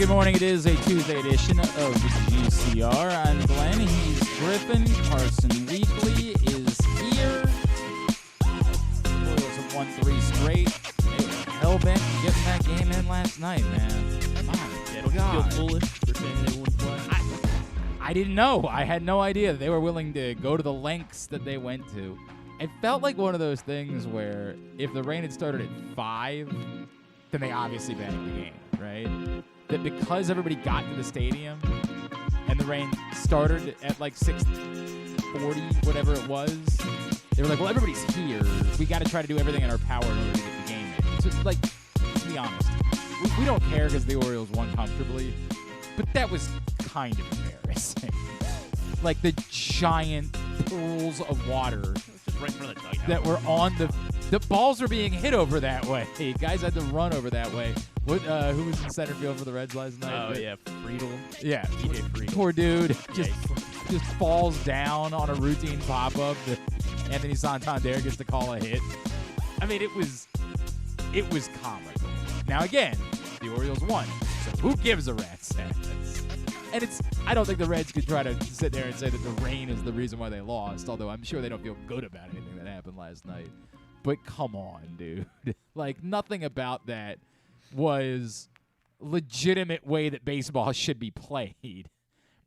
Good morning. It is a Tuesday edition of GCR. I'm Glenn. He's Griffin. Carson Weekly is here. Orioles have won 3 straight. They were hell-bent getting that game in last night, man. Don't you feel foolish for saying they wouldn't play? I didn't know. I had no idea they were willing to go to the lengths that they went to. It felt like one of those things where if the rain had started at 5, then they obviously banked the game, right? That because everybody got to the stadium and the rain started at like 6:40, whatever it was, they were like, well, everybody's here. We got to try to do everything in our power in order to get the game in. So, like, to be honest, we don't care because the Orioles won comfortably, but that was kind of embarrassing. Like the giant pools of water Just right in front of the dugout. that were on the balls are being hit over that way. Guys had to run over that way. What? Who was in center field for the Reds last night? Oh, yeah, Friedel. Yeah. DJ Friedel. Poor dude just Yeah, falls down on a routine pop-up that Anthony Santander gets to call a hit. I mean, it was comical. Now, again, the Orioles won, so who gives a rat's ass? And I don't think the Reds could try to sit there and say that the rain is the reason why they lost, although I'm sure they don't feel good about anything that happened last night. But come on, dude. Like, nothing about that was legitimate way that baseball should be played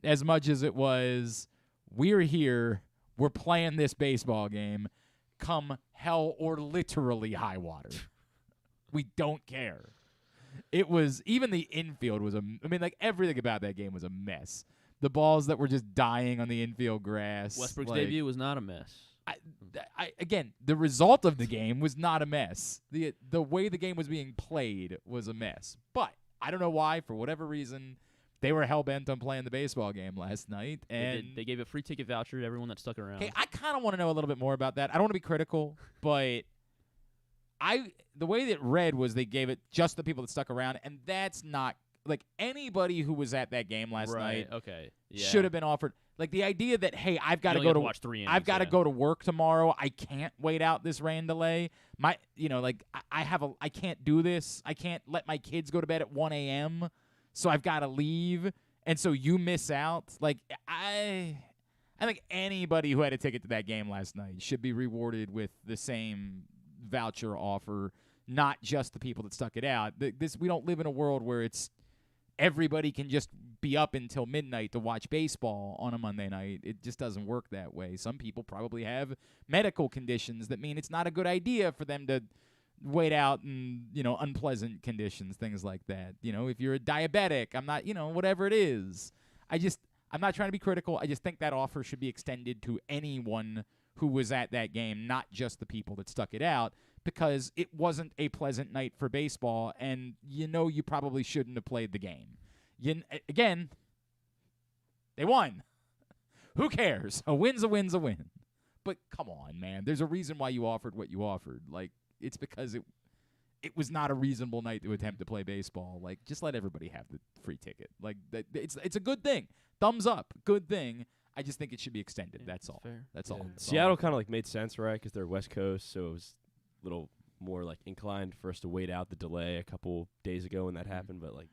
as much as it was, we're here, we're playing this baseball game, come hell or literally high water. We don't care. It was, even the infield was like everything about that game was a mess. The balls that were just dying on the infield grass. Westburg's debut was not a mess. Again, the result of the game was not a mess. The way the game was being played was a mess. But I don't know why, for whatever reason, they were hell-bent on playing the baseball game last night. And They gave a free ticket voucher to everyone that stuck around. okay, I kind of want to know a little bit more about that. I don't want to be critical, but the way that read was they gave it just the people that stuck around, and that's not like anybody who was at that game last night. Okay. Yeah. Should have been offered. Like the idea that, hey, I've got to You go only to have to watch 3 innings, I've got to yeah. go to work tomorrow. I can't wait out this rain delay. I can't do this. I can't let my kids go to bed at 1 a.m. So I've got to leave, and so you miss out. Like I think anybody who had a ticket to that game last night should be rewarded with the same voucher offer, not just the people that stuck it out. We don't live in a world where it's everybody can just be up until midnight to watch baseball on a Monday night. It just doesn't work that way. Some people probably have medical conditions that mean it's not a good idea for them to wait out in, unpleasant conditions, things like that. If you're a diabetic, I'm not, whatever it is. I'm not trying to be critical. I just think that offer should be extended to anyone who was at that game, not just the people that stuck it out, because it wasn't a pleasant night for baseball, and you probably shouldn't have played the game. Again, they won. Who cares? A win's a win's a win. But come on, man. There's a reason why you offered what you offered. Like, it's because it was not a reasonable night to attempt to play baseball. Like, just let everybody have the free ticket. Like, it's a good thing. Thumbs up. Good thing. I just think it should be extended. Yeah, That's all. fair. That's Yeah. all. Seattle kind of like made sense, right? Because they're West Coast, so it was a little more like inclined for us to wait out the delay a couple days ago when that happened. But like,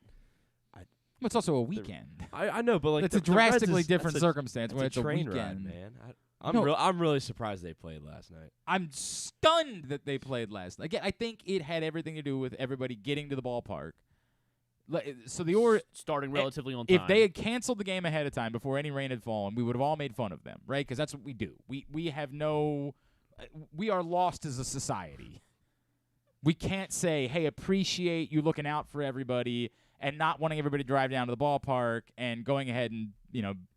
It's also a weekend. I know, but like It's the a drastically Reds different that's circumstance when that's it's a train weekend. ride, man. No. I'm really surprised they played last night. I'm stunned that they played last night. Again, I think it had everything to do with everybody getting to the ballpark. So the Orioles, starting relatively on time. if they had canceled the game ahead of time before any rain had fallen, we would have all made fun of them, right? Because that's what we do. We are lost as a society. We can't say, hey, appreciate you looking out for everybody and not wanting everybody to drive down to the ballpark and going ahead and,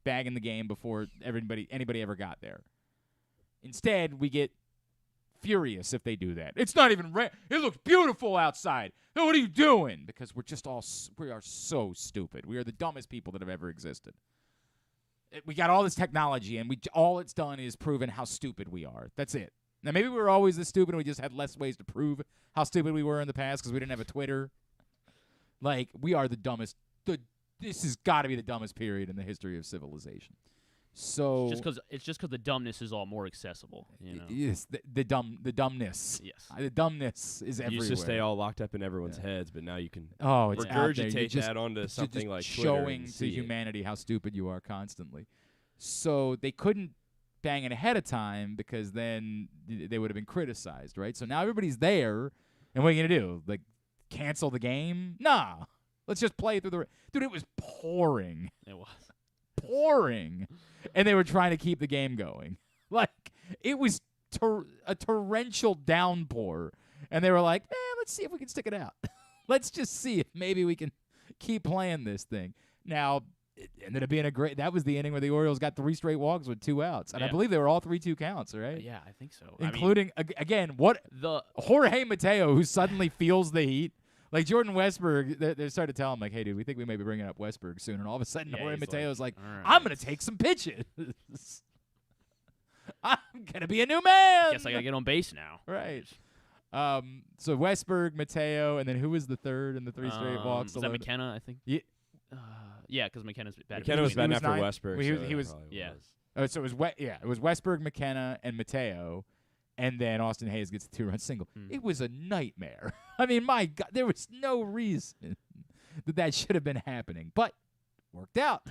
bagging the game before anybody ever got there. Instead, we get furious if they do that. It's not even rain. It looks beautiful outside. Now, what are you doing? Because we are so stupid. We are the dumbest people that have ever existed. We got all this technology, and all it's done is proven how stupid we are. That's it. Now, maybe we were always this stupid, and we just had less ways to prove how stupid we were in the past because we didn't have a Twitter. Like, we are the dumbest. This has got to be the dumbest period in the history of civilization. So it's just because the dumbness is all more accessible. You know. Yes, the dumbness. Yes. The dumbness is You everywhere. used to stay all locked up in everyone's heads, but now you can it's out there. You're regurgitate just- that onto something just like Twitter showing and to see it. humanity how stupid you are constantly. So they couldn't bang it ahead of time because then they would have been criticized, right? So now everybody's there, and what are you gonna do? Like cancel the game? Nah, let's just play through the. Dude, it was pouring. It was. Pouring, and they were trying to keep the game going. Like it was a torrential downpour, and they were like, let's see if we can stick it out. Let's just see if maybe we can keep playing this thing. Now, it ended up being that was the inning where the Orioles got 3 straight walks with 2 outs, and I Yeah. believe they were all 3-2 counts, right? Yeah, I think so. Including again, what the Jorge Mateo, who suddenly feels the heat. Like Jordan Westburg, they started telling him, like, hey, dude, we think we may be bringing up Westburg soon. And all of a sudden, Jorge Mateo's like, all right. I'm going to take some pitches. I'm going to be a new man. Guess I gotta get on base now. Right. So Westburg, Mateo, and then who was the third in the 3 straight walks? Was that McKenna, I think? Yeah. Yeah, because McKenna's batting. McKenna was batting after nine. Westburg. Well, so he that was- probably yeah. was. So it was it was Westburg, McKenna, and Mateo. And then Austin Hayes gets a 2-run single. It was a nightmare. I mean, my God, there was no reason that should have been happening. But worked out.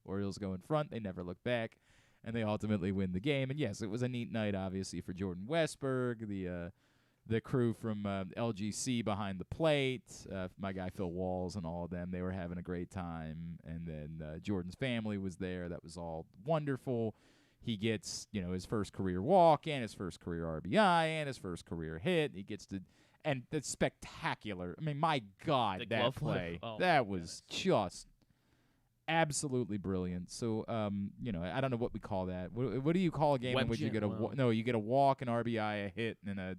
Orioles go in front. They never look back. And they ultimately win the game. And, yes, it was a neat night, obviously, for Jordan Westburg, the crew from LGC behind the plate, my guy Phil Walls and all of them. They were having a great time. And then Jordan's family was there. That was all wonderful. He gets, his first career walk and his first career RBI and his first career hit. He gets to, and that's spectacular. I mean, my God, The that glove play, Oh, that was just absolutely brilliant. So, I don't know what we call that. What do you call a game in Web which you gem, get well. you get a walk, an RBI, a hit, and a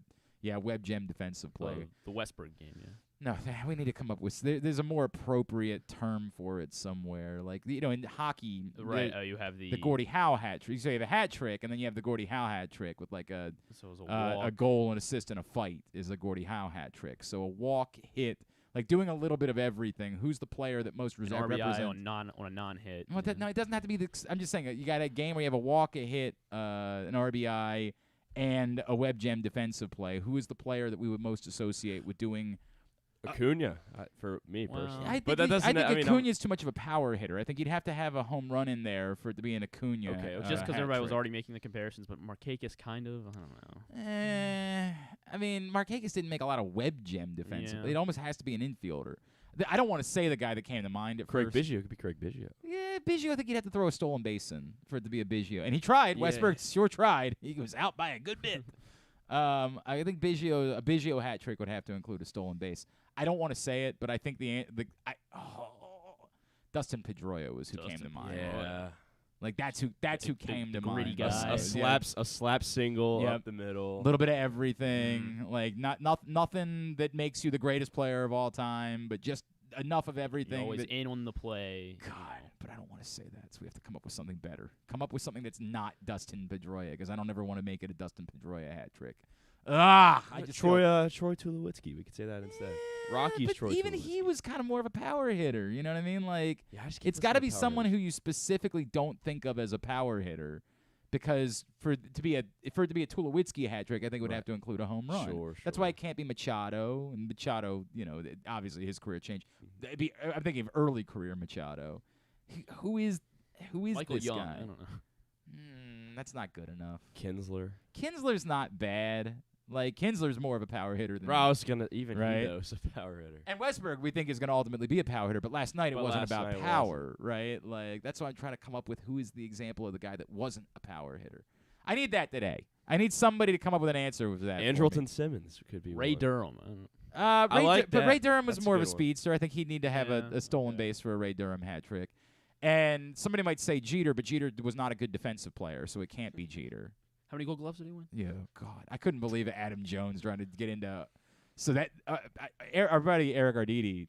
web gem defensive play. The Westburg game, yeah. No, we need to come up with there's a more appropriate term for it somewhere. Like in hockey, Right. You have the Gordie Howe hat trick. So you have a hat trick, and then you have the Gordie Howe hat trick with like So it was a walk. a goal, an assist, and a fight is a Gordie Howe hat trick. So a walk, hit, like doing a little bit of everything. Who's the player that most an RBI represents? on a non-hit. Well, yeah. no, it doesn't have to be. I'm just saying you got a game where you have a walk, a hit, an RBI, and a web gem defensive play. Who is the player that we would most associate with doing? Acuna, for me Well, personally. I think, but that doesn't. I think mean, Acuna's too much of a power hitter. I think you'd have to have a home run in there for it to be an Acuna. Okay, Just because hat everybody was trick. already making the comparisons, but Markakis kind of, I don't know. I mean, Markakis didn't make a lot of web gem defensive. Yeah. It almost has to be an infielder. I don't want to say the guy that came to mind at Craig first. Biggio could be Craig Biggio. Yeah, Biggio, I think he'd have to throw a stolen base in for it to be a Biggio. And he tried. Yeah. Westburg sure tried. He was out by a good bit. I think a Biggio hat trick would have to include a stolen base. I don't want to say it, but I think Dustin Pedroia was who came to mind. Yeah. Like that's who came to gritty mind. guy. A slap single Yep. up the middle. A little bit of everything. Like nothing that makes you the greatest player of all time, but just enough of everything. You're always that, in on the play. God, but I don't want to say that, so we have to come up with something better. Come up with something that's not Dustin Pedroia, because I don't ever want to make it a Dustin Pedroia hat trick. I just Troy Tulowitzki. We could say that instead. Rocky's but Troy even Tulowitzki. he was kind of more of a power hitter. You know what I mean? Like, Yeah, I just keep it's got to be listening someone power who you specifically don't think of as a power hitter, because for it to be a Tulowitzki hat trick, I think it would have to include a home run. Sure, That's why it can't be Machado. And Machado, obviously his career changed. I'm thinking of early career Machado. Who is Michael this Young. guy? I don't know. That's not good enough. Kinsler. Kinsler's not bad. Like, Kinsler's more of a power hitter than Bro, I was gonna even Right. he knows a power hitter. And Westburg, we think, is going to ultimately be a power hitter, but last night it But wasn't last about night it power, right? Like, that's why I'm trying to come up with who is the example of the guy that wasn't a power hitter. I need that today. I need somebody to come up with an answer with that. Andrelton Simmons could be Ray one. Durham. I don't know. Ray like but that. Ray Durham was That's a more of a good one. speedster. I think he'd need to have Yeah, a stolen okay. base for a Ray Durham hat trick. And somebody might say Jeter, but Jeter was not a good defensive player, so it can't be Jeter. How many Gold Gloves did he win? Yeah, God, I couldn't believe Adam Jones trying to get into. So that our buddy Eric Arditi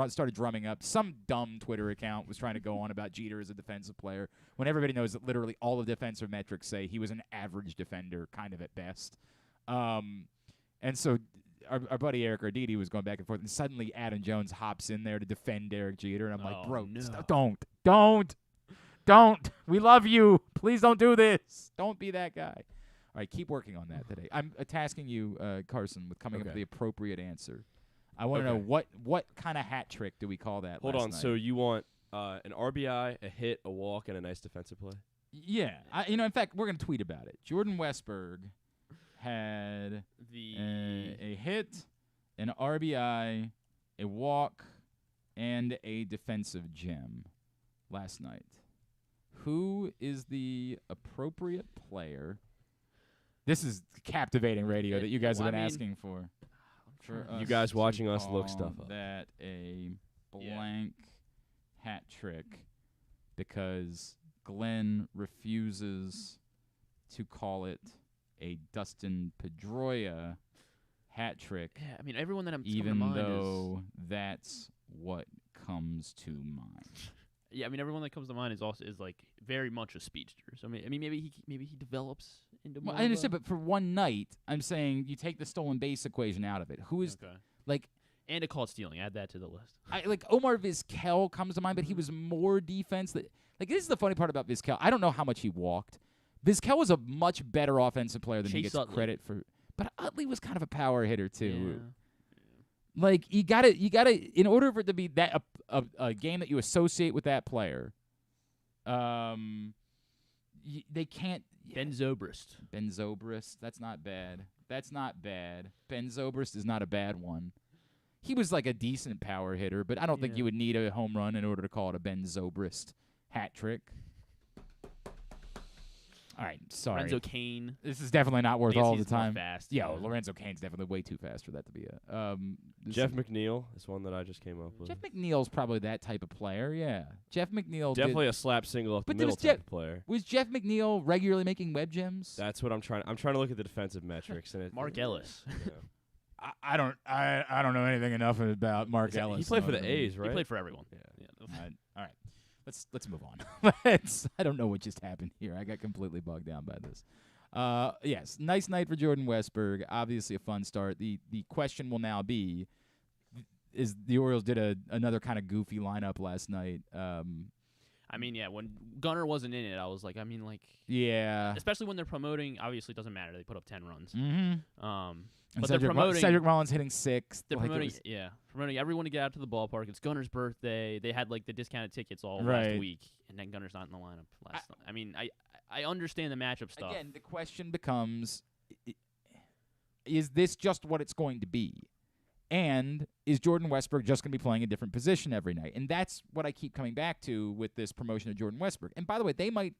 started drumming up. Some dumb Twitter account was trying to go on about Jeter as a defensive player when everybody knows that literally all of defensive metrics say he was an average defender, kind of at best. And so our buddy Eric Arditi was going back and forth, and suddenly Adam Jones hops in there to defend Derek Jeter, and I'm like, bro, no. don't. Don't. We love you. Please don't do this. Don't be that guy. All right, keep working on that today. I'm tasking you, Carson, with coming up with the appropriate answer. I want to know what kind of hat trick do we call that? Hold last on. night? So you want an RBI, a hit, a walk, and a nice defensive play? Yeah. In fact, we're going to tweet about it. Jordan Westburg had a hit, an RBI, a walk, and a defensive gem last night. Who is the appropriate player? This is captivating radio that you guys have been asking for. You guys watching us look stuff up. That a blank hat trick because Glenn refuses to call it a Dustin Pedroia hat trick. Yeah, I mean, everyone that I'm even though that's what comes to mind. Yeah, I mean, everyone that comes to mind is like very much a speedster. So I mean, maybe he develops into more. I understand, but for one night, I'm saying you take the stolen base equation out of it. Who is and a caught stealing? Add that to the list. Omar Vizquel comes to mind, but he was more defense. This is the funny part about Vizquel. I don't know how much he walked. Vizquel was a much better offensive player than he gets credit for. But Utley was kind of a power hitter too. Yeah. Like you gotta, in order for it to be that a game that you associate with that player, they can't. Ben Zobrist. That's not bad. Ben Zobrist is not a bad one. He was like a decent power hitter, but I don't think you would need a home run in order to call it a Ben Zobrist hat trick. All right, sorry. Lorenzo Cain. This is definitely not worth all the time. Fast. Yeah, Lorenzo Cain's definitely way too fast for that to be a. Jeff McNeil is one that I just came up with. Jeff McNeil's probably that type of player. Yeah, Jeff McNeil. Definitely a slap single up the middle type of player. Was Jeff McNeil regularly making web gems? That's what I'm trying. I'm trying to look at the defensive metrics and Mark Ellis. Yeah. I don't know anything enough about Mark Ellis. He played for the A's, right? He played for everyone. Yeah. All right. Let's move on. I don't know what just happened here. I got completely bogged down by this. Yes, nice night for Jordan Westburg. Obviously a fun start. The question will now be, is the Orioles did another kind of goofy lineup last night. I mean, yeah, when Gunnar wasn't in it, I was like, yeah. Especially when they're promoting, obviously it doesn't matter. They put up 10 runs. Mm-hmm. But Cedric, they're promoting Cedric Mullins hitting 6. They're promoting everyone to get out to the ballpark. It's Gunnar's birthday. They had the discounted tickets all last week, and then Gunnar's not in the lineup last night. I mean, I understand the matchup stuff. Again, the question becomes, is this just what it's going to be? And is Jordan Westburg just going to be playing a different position every night? And that's what I keep coming back to with this promotion of Jordan Westburg. And by the way, they might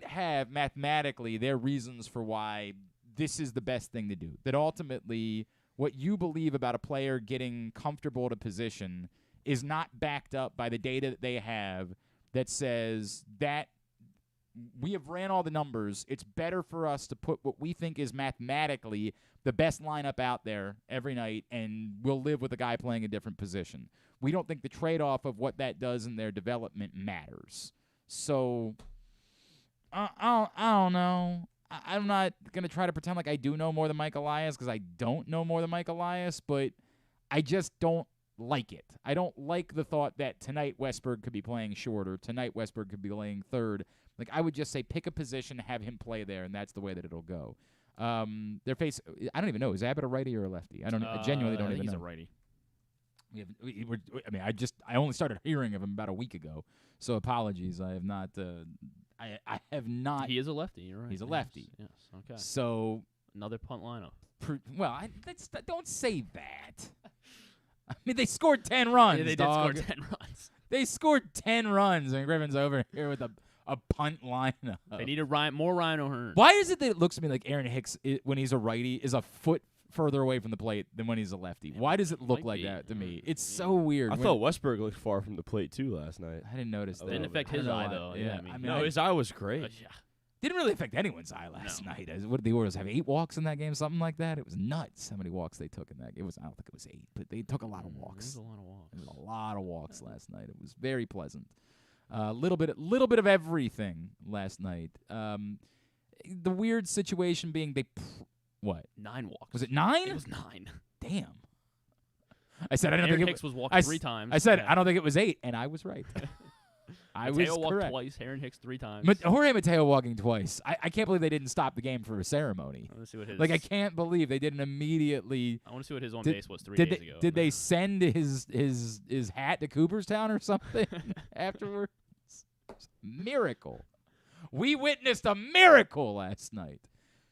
have mathematically their reasons for why this is the best thing to do. That ultimately what you believe about a player getting comfortable at a position is not backed up by the data that they have that says that we have ran all the numbers. It's better for us to put what we think is mathematically the best lineup out there every night, and we'll live with a guy playing a different position. We don't think the trade-off of what that does in their development matters. So, I don't know. I'm not going to try to pretend like I do know more than Mike Elias because I don't know more than Mike Elias, but I just don't like it. I don't like the thought that tonight Westburg could be playing short or tonight Westburg could be playing third. Like, I would just say pick a position, have him play there, and that's the way that it'll go. I don't even know. Is Abbott a righty or a lefty? I genuinely don't even know. He's a righty. I only started hearing of him about a week ago, so apologies. I have not. I have not. He is a lefty. You're right. He's a lefty. Yes. Okay. So another punt lineup. Don't say that. I mean, they scored 10 runs. Yeah, they did score 10 runs. They scored 10 runs, and Griffin's over here with a punt lineup. They need more Ryan O'Hearn. Why is it that it looks to me like Aaron Hicks, when he's a righty, is a foot further away from the plate than when he's a lefty? Why does it look like that to me? It's so weird. I thought Westburg looked far from the plate, too, last night. I didn't notice that. Didn't affect his eye, though. Yeah, no, his eye was great. Yeah. Didn't really affect anyone's eye last night. What did the Orioles have? 8 walks in that game, something like that. It was nuts how many walks they took in that game. I don't think it was 8, but they took a lot of walks. It was a lot of walks. There was a lot of walks last night. It was very pleasant. Little bit of everything last night. The weird situation being what? 9 walks. Was it 9? It was 9. Damn. I said I don't Aaron think Hicks was walked 3 times. I said I don't think it was 8, and I was right. I Mateo was walked correct. twice. Aaron Hicks 3 times. Jorge Mateo walking twice. I can't believe they didn't stop the game for a ceremony. I want to see what his. Like, I can't believe they didn't immediately. I want to see what his on Did- base was 3 Did days they, ago. did they send his hat to Cooperstown or something afterwards? Miracle. We witnessed a miracle last night.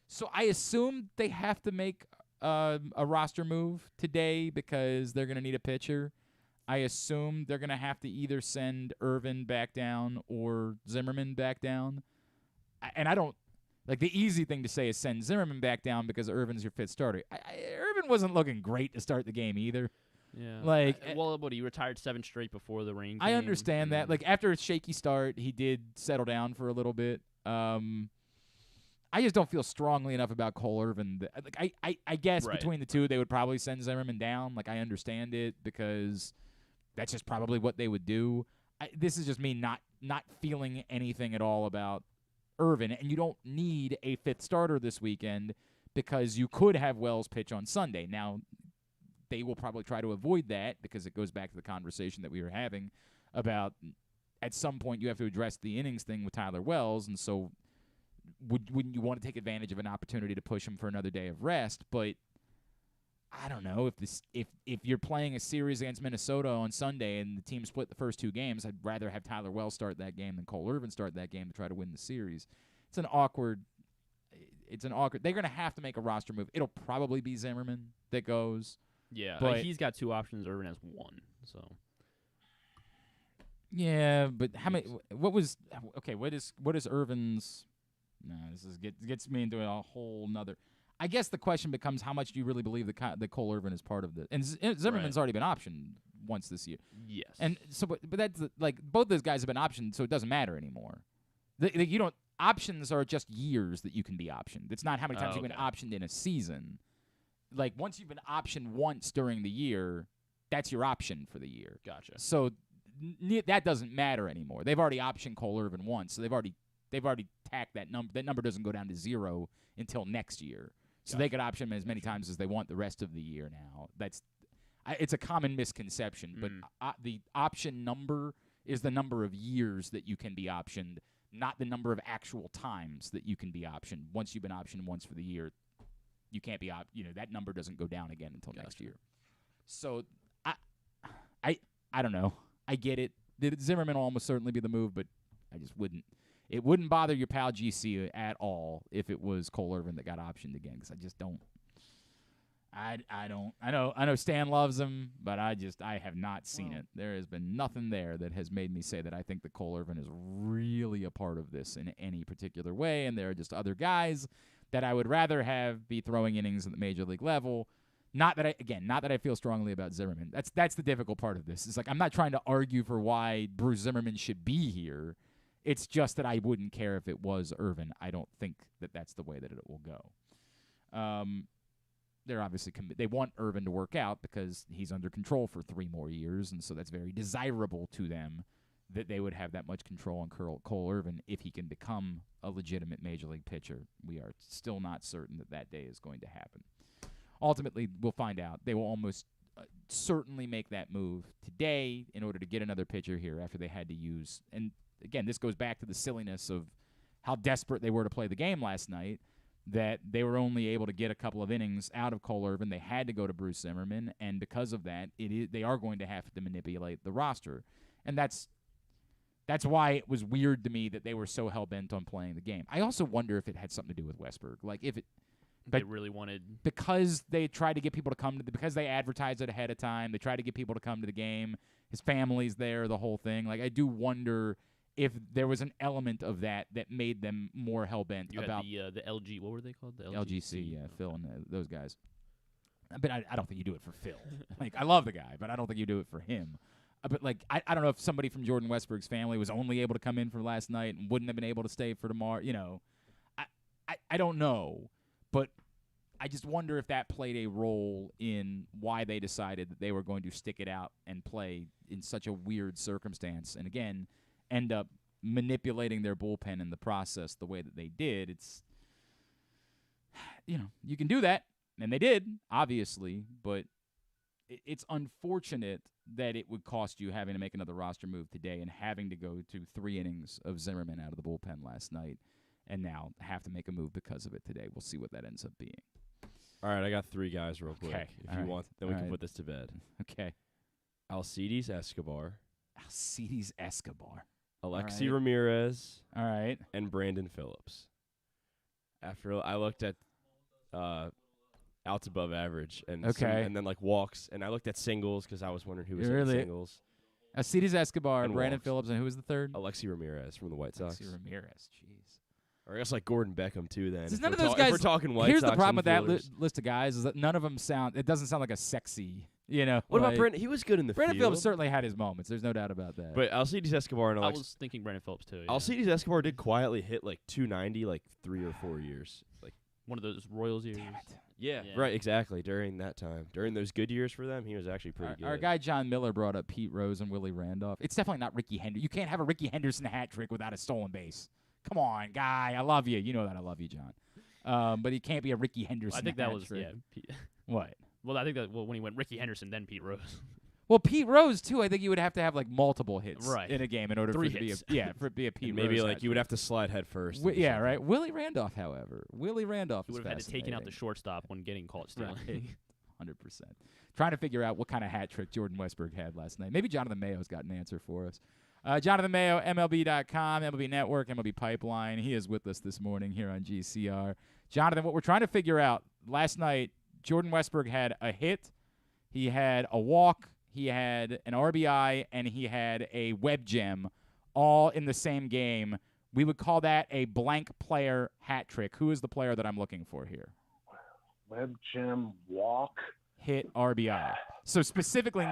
So I assume they have to make a roster move today because they're going to need a pitcher. I assume they're going to have to either send Irvin back down or Zimmerman back down. And I don't like the easy thing to say is send Zimmerman back down because Irvin's your 5th starter. Irvin wasn't looking great to start the game either. Yeah. Like, well, he retired 7 straight before the rain. I came, understand that. Like, after a shaky start, he did settle down for a little bit. I just don't feel strongly enough about Cole Irvin. Like, I guess Right. between the two, they would probably send Zimmerman down. Like, I understand it because that's just probably what they would do. This is just me not feeling anything at all about Irvin. And you don't need a 5th starter this weekend because you could have Wells pitch on Sunday. Now, they will probably try to avoid that because it goes back to the conversation that we were having about at some point you have to address the innings thing with Tyler Wells, and so wouldn't you want to take advantage of an opportunity to push him for another day of rest? But I don't know if you're playing a series against Minnesota on Sunday and the team split the first 2 games, I'd rather have Tyler Wells start that game than Cole Irvin start that game to try to win the series. It's an awkward. They're going to have to make a roster move. It'll probably be Zimmerman that goes. Yeah, but he's got 2 options. Irvin has 1. So. Yeah, but how many? What was okay? What is Irvin's? No, this is gets me into a whole nother. I guess the question becomes how much do you really believe that Cole Irvin is part of this? And Zimmerman's already been optioned once this year. Yes. And so, but that's like both those guys have been optioned, so it doesn't matter anymore. You don't options are just years that you can be optioned. It's not how many times you've been optioned in a season. Like once you've been optioned once during the year, that's your option for the year. Gotcha. So that doesn't matter anymore. They've already optioned Cole Irvin once, so they've already tacked that number. That number doesn't go down to 0 until next year. So they could option him as many times as they want the rest of the year now. It's a common misconception, but the option number is the number of years that you can be optioned, not the number of actual times that you can be optioned. Once you've been optioned once for the year, you can't be that number doesn't go down again until next year. So I don't know. I get it. Zimmerman will almost certainly be the move, but I just wouldn't. It wouldn't bother your pal GC at all if it was Cole Irvin that got optioned again, because I just don't. I don't. I know Stan loves him, but I have not seen it. There has been nothing there that has made me say that I think that Cole Irvin is really a part of this in any particular way, and there are just other guys that I would rather have be throwing innings at the major league level. Not that I feel strongly about Zimmerman. That's the difficult part of this. It's like I'm not trying to argue for why Bruce Zimmerman should be here. It's just that I wouldn't care if it was Irvin. I don't think that that's the way that it will go. They're obviously they want Irvin to work out because he's under control for 3 more years, and so that's very desirable to them that they would have that much control on Cole Irvin if he can become a legitimate major league pitcher. We are still not certain that day is going to happen. Ultimately, we'll find out. They will almost certainly make that move today in order to get another pitcher here after they had to use. And again, this goes back to the silliness of how desperate they were to play the game last night, that they were only able to get a couple of innings out of Cole Irvin. They had to go to Bruce Zimmerman, and because of that, they are going to have to manipulate the roster. And that's why it was weird to me that they were so hell-bent on playing the game. I also wonder if it had something to do with Westburg. Like, if it... They really wanted... Because they tried to get people to come because they advertised it ahead of time, they tried to get people to come to the game. His family's there, the whole thing. Like, I do wonder if there was an element of that made them more hell-bent about... the LG... What were they called? The LGC, yeah, Phil and those guys. But I don't think you do it for Phil. Like, I love the guy, but I don't think you do it for him. But, like, I don't know if somebody from Jordan Westburg's family was only able to come in for last night and wouldn't have been able to stay for tomorrow. You know, I don't know. But I just wonder if that played a role in why they decided that they were going to stick it out and play in such a weird circumstance. And, again, end up manipulating their bullpen in the process the way that they did. It's, you can do that. And they did, obviously. But it's unfortunate that it would cost you having to make another roster move today and having to go to 3 innings of Zimmerman out of the bullpen last night and now have to make a move because of it today. We'll see what that ends up being. All right, I got 3 guys real quick. Okay. If you want, then we can put this to bed. Okay. Alcides Escobar. Alcides Escobar. Alexi Ramirez. All right. And Brandon Phillips. After I looked at outs above average and and then like walks, and I looked at singles because I was wondering who was hitting singles. Alcides Escobar, and Brandon walks. Phillips, and who was the third? Alexi Ramirez from the White Sox. Alexi Ramirez, jeez. Or I guess like Gordon Beckham too. Then None of those guys. If we're talking White here's Sox the problem with that infielders. list of guys is that none of them sound. It doesn't sound like a sexy. What about Brandon? He was good in the Brandon field. Phillips certainly had his moments. There's no doubt about that. But Alcides Escobar and I was thinking Brandon Phillips too. Yeah. Alcides Escobar did quietly hit like 290 like 3 or 4 years. Like one of those Royals years. Damn it. Yeah, right, exactly. During that time, during those good years for them, he was actually pretty good. Our guy John Miller brought up Pete Rose and Willie Randolph. It's definitely not Ricky Henderson. You can't have a Ricky Henderson hat trick without a stolen base. Come on, guy. I love you. You know that I love you, John. But he can't be a Ricky Henderson. I think hat that was trick. What? Well, I think that when he went Ricky Henderson, then Pete Rose. Well, Pete Rose too. I think you would have to have like multiple hits right. in a game in order 3 for it hits. to be for it to be a Pete Rose. Maybe like you would have to slide head first. Yeah, right. Willie Randolph, however, He would have had to taken out the shortstop when getting caught stealing. Right. 100%. Trying to figure out what kind of hat trick Jordan Westburg had last night. Maybe Jonathan Mayo's got an answer for us. Jonathan Mayo, MLB.com, MLB Network, MLB Pipeline. He is with us this morning here on GCR. Jonathan, what we're trying to figure out, last night, Jordan Westburg had a hit, he had a walk, he had an RBI, and he had a web gem all in the same game. We would call that a blank player hat trick. Who is the player that I'm looking for here? Web gem, walk, hit, RBI. So specifically,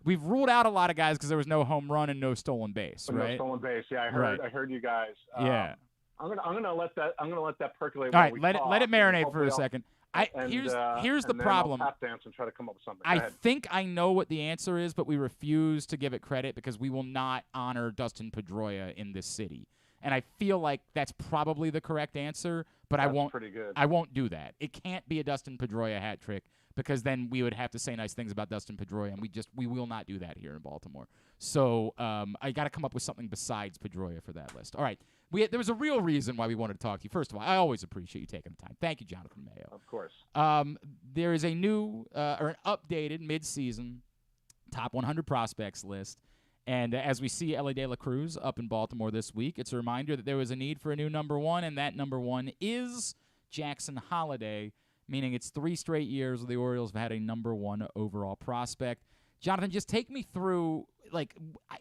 we've ruled out a lot of guys because there was no home run and no stolen base, right? No stolen base. Yeah, I heard you guys. Yeah. I'm gonna let that percolate. All right, let it marinate for a second. Here's the then problem. I'll tap dance and try to come up with something. I think I know what the answer is, but we refuse to give it credit because we will not honor Dustin Pedroia in this city. And I feel like that's probably the correct answer, but that's I won't. Pretty good. I won't do that. It can't be a Dustin Pedroia hat trick because then we would have to say nice things about Dustin Pedroia, and we will not do that here in Baltimore. So I got to come up with something besides Pedroia for that list. All right. There was a real reason why we wanted to talk to you. First of all, I always appreciate you taking the time. Thank you, Jonathan Mayo. Of course. There is a new or an updated mid-season top 100 prospects list. And as we see Ellie De La Cruz up in Baltimore this week, it's a reminder that there was a need for a new number one, and that number one is Jackson Holliday, meaning it's 3 straight years where the Orioles have had a number one overall prospect. Jonathan, just take me through,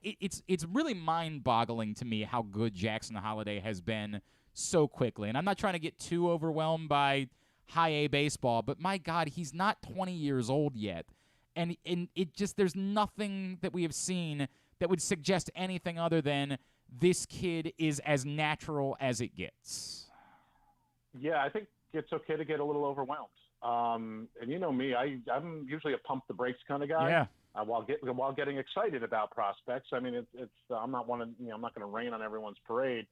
it's really mind-boggling to me how good Jackson Holliday has been so quickly. And I'm not trying to get too overwhelmed by high-A baseball, but my God, he's not 20 years old yet. And it just, there's nothing that we have seen that would suggest anything other than this kid is as natural as it gets. Yeah, I think it's okay to get a little overwhelmed. And you know me, I'm usually a pump the brakes kind of guy. Yeah. While getting excited about prospects. I mean, I'm not going to rain on everyone's parade,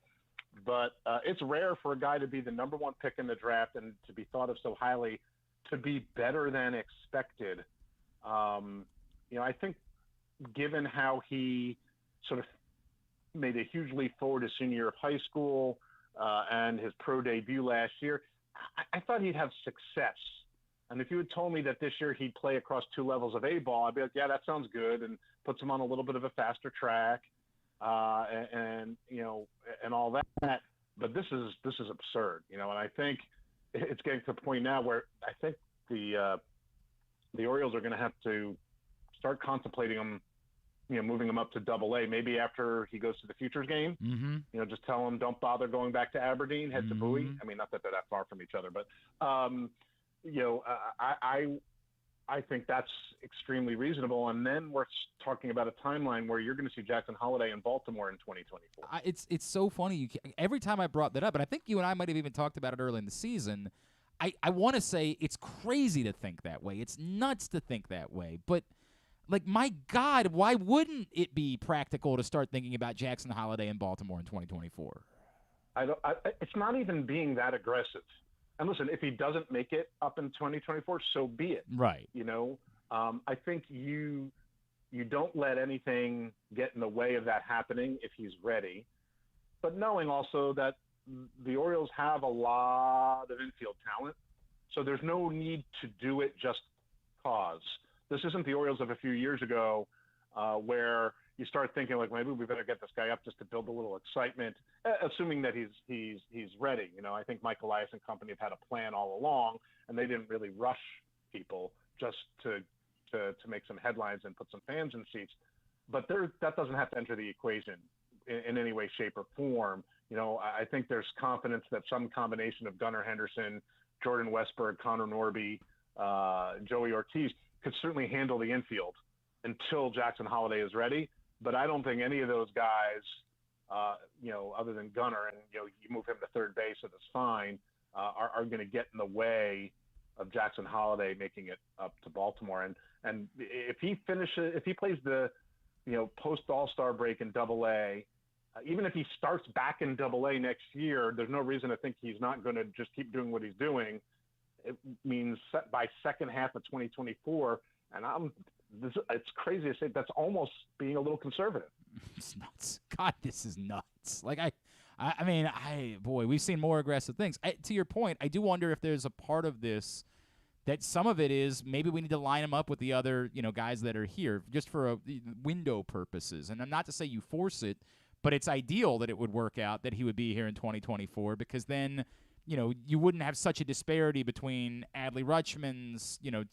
but it's rare for a guy to be the number one pick in the draft and to be thought of so highly, to be better than expected. I think given how he sort of made a huge leap forward his senior year of high school and his pro debut last year, I thought he'd have success. And if you had told me that this year he'd play across 2 levels of A-ball, I'd be like, yeah, that sounds good, and puts him on a little bit of a faster track, and all that. But this is absurd, and I think it's getting to the point now where I think the Orioles are going to have to start contemplating him, moving him up to Double-A, maybe after he goes to the Futures game. Mm-hmm. Just tell him don't bother going back to Aberdeen, head to Bowie. I mean, not that they're that far from each other, but I think that's extremely reasonable. And then we're talking about a timeline where you're going to see Jackson Holliday in Baltimore in 2024. It's so funny. Every time I brought that up, and I think you and I might have even talked about it early in the season, I want to say it's crazy to think that way. It's nuts to think that way. But, my God, why wouldn't it be practical to start thinking about Jackson Holliday in Baltimore in 2024? It's not even being that aggressive. And listen, if he doesn't make it up in 2024, so be it. Right. I think you don't let anything get in the way of that happening if he's ready. But knowing also that the Orioles have a lot of infield talent, so there's no need to do it just cause. This isn't the Orioles of a few years ago where you start thinking like maybe we better get this guy up just to build a little excitement, assuming that he's ready. You know, I think Mike Elias and company have had a plan all along, and they didn't really rush people just to make some headlines and put some fans in seats. But that doesn't have to enter the equation in any way, shape, or form. You know, I think there's confidence that some combination of Gunnar Henderson, Jordan Westburg, Connor Norby, Joey Ortiz could certainly handle the infield until Jackson Holliday is ready. But I don't think any of those guys, you know, other than Gunnar, and you know, you move him to third base and it's fine, are going to get in the way of Jackson Holliday making it up to Baltimore. And if he plays the, you know, post All-Star break in Double-A, even if he starts back in Double-A next year, there's no reason to think he's not going to just keep doing what he's doing. It means by second half of 2024, and it's crazy to say that's almost being a little conservative. It's nuts. God, this is nuts. Like I mean, boy, we've seen more aggressive things. To your point, I do wonder if there's a part of this that some of it is maybe we need to line them up with the other, you know, guys that are here just for window purposes. And I'm not to say you force it, but it's ideal that it would work out that he would be here in 2024, because then, you know, you wouldn't have such a disparity between Adley Rutschman's, you know,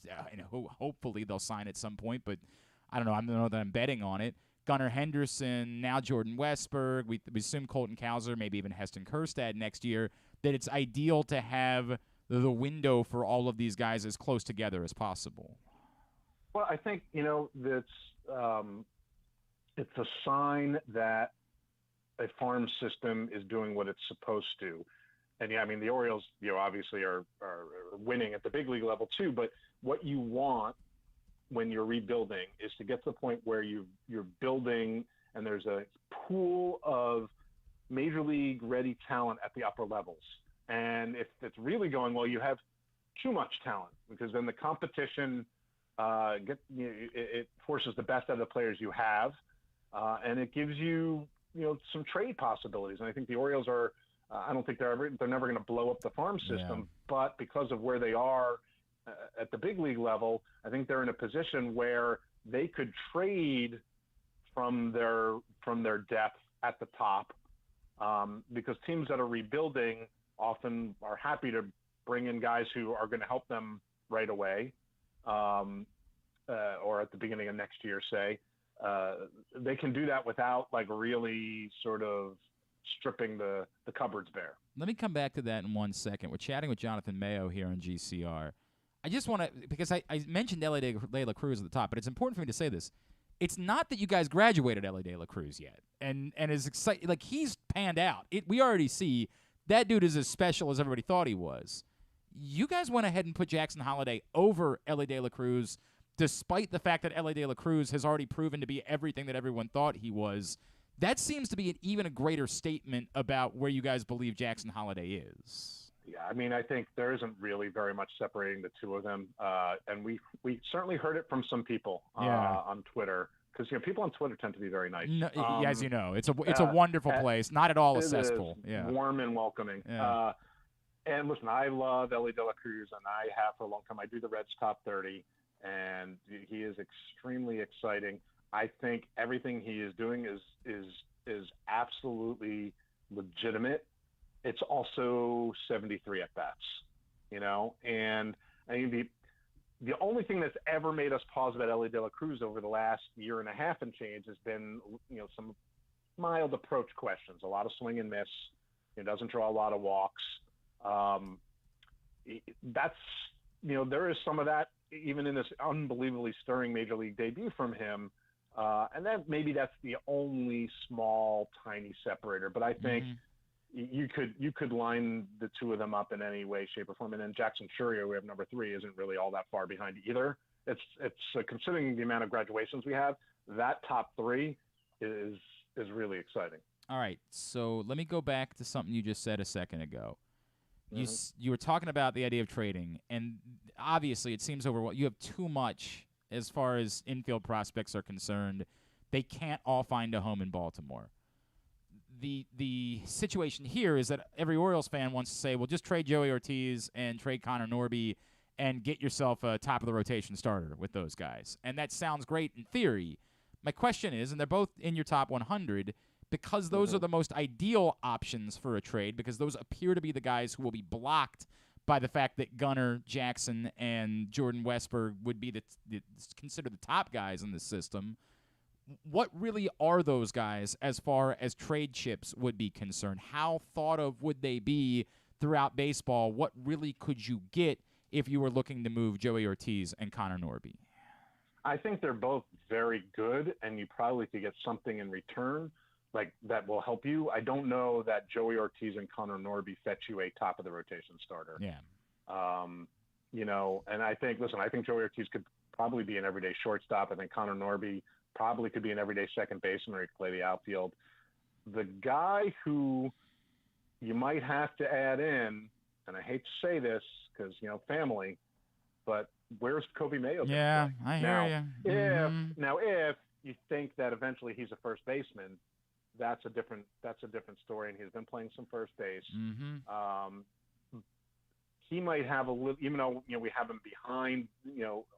hopefully they'll sign at some point, but I don't know that I'm betting on it. Gunnar Henderson, now Jordan Westburg, we assume Colton Cowser, maybe even Heston Kjerstad next year, that it's ideal to have the window for all of these guys as close together as possible. Well, I think, you know, that's it's a sign that a farm system is doing what it's supposed to. And yeah, I mean, the Orioles, you know, obviously are winning at the big league level too, but what you want when you're rebuilding is to get to the point where you're building and there's a pool of major league ready talent at the upper levels. And if it's really going well, you have too much talent, because then the competition it forces the best out of the players you have, and it gives you, you know, some trade possibilities. And I think the Orioles are, I don't think they're never going to blow up the farm system, but because of where they are at the big league level, I think they're in a position where they could trade from their depth at the top, because teams that are rebuilding often are happy to bring in guys who are going to help them right away, or at the beginning of next year, say. They can do that without like really sort of stripping the cupboards bare. Let me come back to that in 1 second. We're chatting with Jonathan Mayo here on GCR. I just want to, because I mentioned Elly De La Cruz at the top, but it's important for me to say this. It's not that you guys graduated Elly De La Cruz yet, and is excited. Like, he's panned out. We already see that dude is as special as everybody thought he was. You guys went ahead and put Jackson Holliday over Elly De La Cruz, despite the fact that Elly De La Cruz has already proven to be everything that everyone thought he was. That seems to be even a greater statement about where you guys believe Jackson Holliday is. Yeah, I mean, I think there isn't really very much separating the two of them, and we certainly heard it from some people on Twitter, because, you know, people on Twitter tend to be very nice. No, as you know, it's a wonderful place, not at all a cesspool. Yeah, warm and welcoming. Yeah. And listen, I love Elly De La Cruz, and I have for a long time. I do the Reds Top 30, and he is extremely exciting. I think everything he is doing is absolutely legitimate. It's also 73 at bats, you know, and I mean, the only thing that's ever made us pause about Elly De La Cruz over the last year and a half and change has been, you know, some mild approach questions, a lot of swing and miss. He doesn't draw a lot of walks. That's, you know, there is some of that even in this unbelievably stirring major league debut from him. And then maybe that's the only small, tiny separator. But I think you could line the two of them up in any way, shape, or form. And then Jackson Churio, we have number 3, isn't really all that far behind either. It's considering the amount of graduations we have, that top 3 is really exciting. All right, so let me go back to something you just said a second ago. You were talking about the idea of trading, and obviously it seems you have too much as far as infield prospects are concerned, they can't all find a home in Baltimore. The situation here is that every Orioles fan wants to say, well, just trade Joey Ortiz and trade Connor Norby and get yourself a top-of-the-rotation starter with those guys. And that sounds great in theory. My question is, and they're both in your top 100, because those are the most ideal options for a trade, because those appear to be the guys who will be blocked by the fact that Gunnar, Jackson, and Jordan Westburg would be considered the top guys in the system. What really are those guys as far as trade chips would be concerned? How thought of would they be throughout baseball? What really could you get if you were looking to move Joey Ortiz and Connor Norby? I think they're both very good, and you probably could get something in return like that will help you. I don't know that Joey Ortiz and Connor Norby fetch you a top of the rotation starter. Yeah. And I think Joey Ortiz could probably be an everyday shortstop. I think Connor Norby probably could be an everyday second baseman, or he could play the outfield. The guy who you might have to add in, and I hate to say this because, family, but where's Kobe Mayo? Yeah, I hear you. If you think that eventually he's a first baseman, that's a different story, and he's been playing some first base. He might have a little, even though we have him behind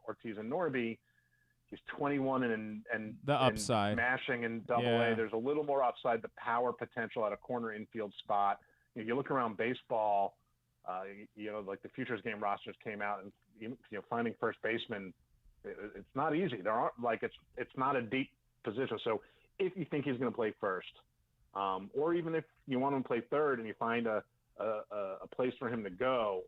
Ortiz and Norby. He's 21 and the upside, and mashing in Double A. There's a little more upside, the power potential at a corner infield spot. You look around baseball, like the futures game rosters came out, and finding first baseman, it's not easy. There aren't it's not a deep position. So if you think he's going to play first, or even if you want him to play third and you find a place for him to go,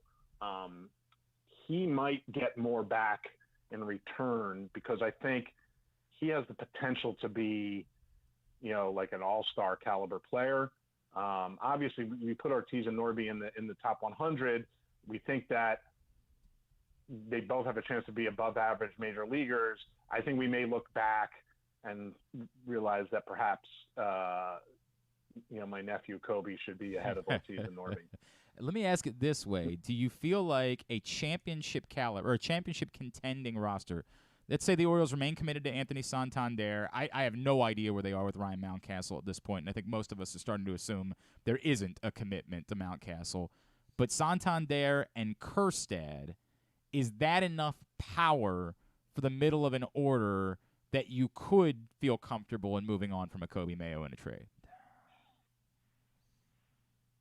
he might get more back in return, because I think he has the potential to be, like an all-star caliber player. Obviously, we put Ortiz and Norby in the top 100. We think that they both have a chance to be above average major leaguers. I think we may look back and realize that perhaps, my nephew Kobe should be ahead of Ortiz and Norby. Let me ask it this way. Do you feel like a championship caliber or a championship contending roster, let's say the Orioles remain committed to Anthony Santander. I have no idea where they are with Ryan Mountcastle at this point, and I think most of us are starting to assume there isn't a commitment to Mountcastle. But Santander and Kjerstad, is that enough power for the middle of an order that you could feel comfortable in moving on from a Kobe Mayo in a trade?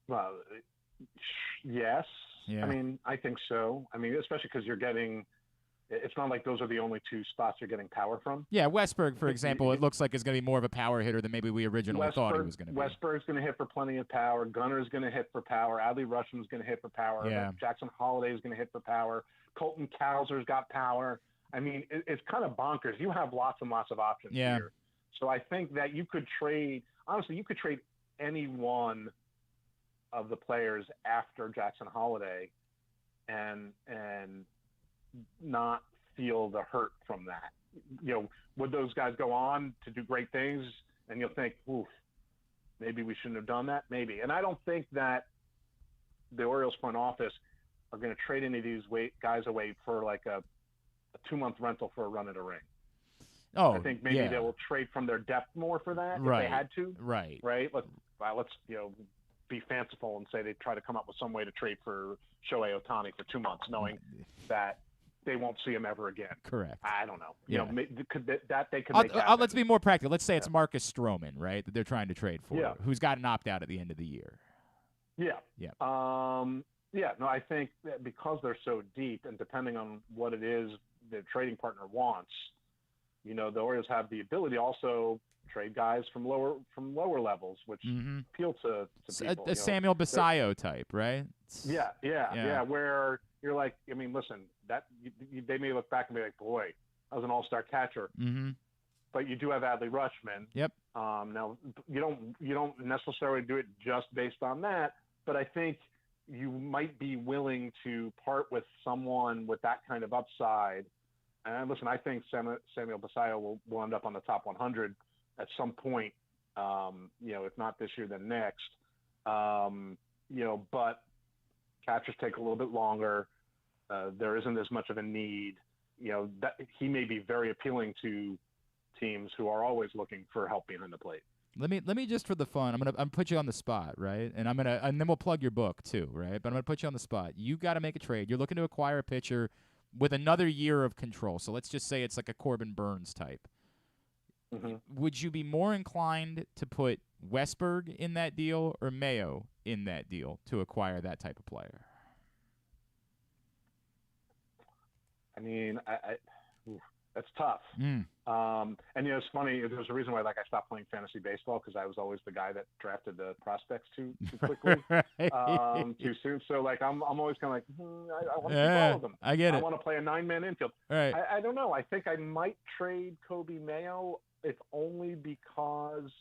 Well, yes. Yeah. I mean, I think so. I mean, especially because it's not like those are the only two spots you're getting power from. Yeah, Westburg, for example, it looks like is going to be more of a power hitter than maybe we originally thought he was going to be. Westburg's going to hit for plenty of power. Gunner's going to hit for power. Adley Rutschman's going to hit for power. Yeah. Jackson Holliday is going to hit for power. Colton Cowser's got power. I mean, it's kind of bonkers. You have lots and lots of options here. So I think that you could trade any one of the players after Jackson Holliday and not feel the hurt from that. Would those guys go on to do great things? And you'll think, oof, maybe we shouldn't have done that. Maybe. And I don't think that the Orioles front office are going to trade any of these guys away for like a 2-month rental for a run at a ring. I think maybe they will trade from their depth more for that if they had to. Right. Let's be fanciful and say they try to come up with some way to trade for Shohei Ohtani for 2 months, knowing that they won't see him ever again. Correct. I don't know. They could make that. Let's be more practical. Let's say it's Marcus Stroman, right, that they're trying to trade for, who's got an opt-out at the end of the year. No, I think that because they're so deep, and depending on what it is the trading partner wants, the Orioles have the ability to also trade guys from lower levels, which appeal to people. A Samuel Basallo type, right? Yeah. Where you're like, I mean, listen, that they may look back and be like, boy, that was an all-star catcher. But you do have Adley Rutschman. Yep. Now you don't necessarily do it just based on that, but I think you might be willing to part with someone with that kind of upside. And listen, I think Samuel Basallo will end up on the top 100 at some point, if not this year, then next. But catchers take a little bit longer. There isn't as much of a need. that he may be very appealing to teams who are always looking for help behind the plate. Let me just for the fun, I'm gonna put you on the spot, right? And then we'll plug your book too, right? But I'm gonna put you on the spot. You got to make a trade. You're looking to acquire a pitcher with another year of control. So let's just say it's like a Corbin Burns type. Mm-hmm. Would you be more inclined to put Westburg in that deal or Mayo in that deal to acquire that type of player? I mean, that's tough. And it's funny. There's a reason why I stopped playing fantasy baseball, because I was always the guy that drafted the prospects too quickly, too soon. So I'm always kind of I want to keep all of them. I get it. I want to play a 9-man infield. Right. I don't know. I think I might trade Kobe Mayo, if only because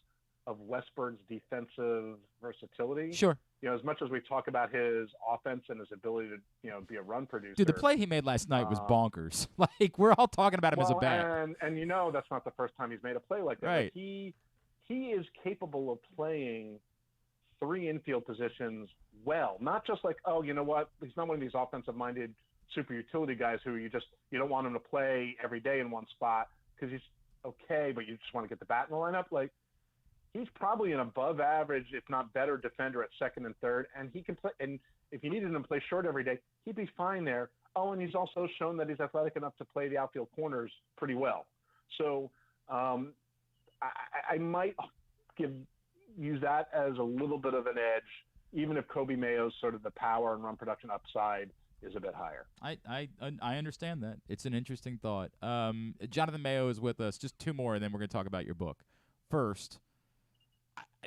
of Westburg's defensive versatility. Sure. As much as we talk about his offense and his ability to, be a run producer. Dude, the play he made last night was bonkers. We're all talking about him as a bat. And that's not the first time he's made a play like that. Right. He is capable of playing 3 infield positions well. Not just he's not one of these offensive-minded super utility guys who you don't want him to play every day in one spot because he's okay, but you just want to get the bat in the lineup. He's probably an above average, if not better, defender at second and third, and he can play. And if you needed him to play short every day, he'd be fine there. Oh, and he's also shown that he's athletic enough to play the outfield corners pretty well. So I might use that as a little bit of an edge, even if Kobe Mayo's sort of the power and run production upside is a bit higher. I understand that. It's an interesting thought. Jonathan Mayo is with us. Just 2 more, and then we're going to talk about your book. First,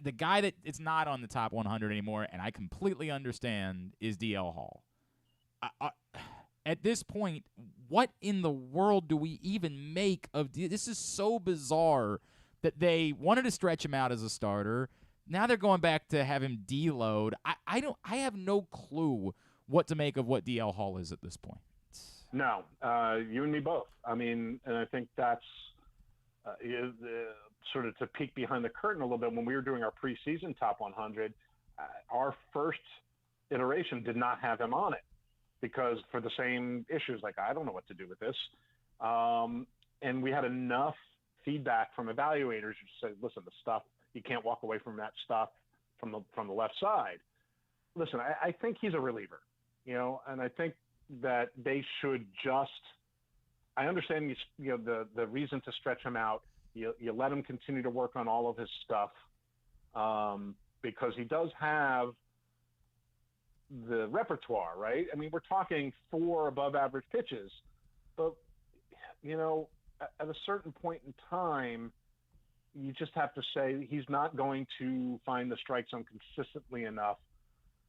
the guy that is not on the top 100 anymore, and I completely understand, is DL Hall. At this point, what in the world do we even make of this? Is so bizarre that they wanted to stretch him out as a starter. Now they're going back to have him deload. I have no clue what to make of what DL Hall is at this point. No, you and me both. I mean, and I think that's sort of to peek behind the curtain a little bit. When we were doing our preseason top 100, our first iteration did not have him on it because for the same issues, I don't know what to do with this. And we had enough feedback from evaluators who said, listen, the stuff, you can't walk away from that stuff from the left side. Listen, I think he's a reliever, and I think that they should I understand the reason to stretch him out. You let him continue to work on all of his stuff because he does have the repertoire, right? I mean, we're talking 4 above average pitches, but at a certain point in time, you just have to say he's not going to find the strike zone consistently enough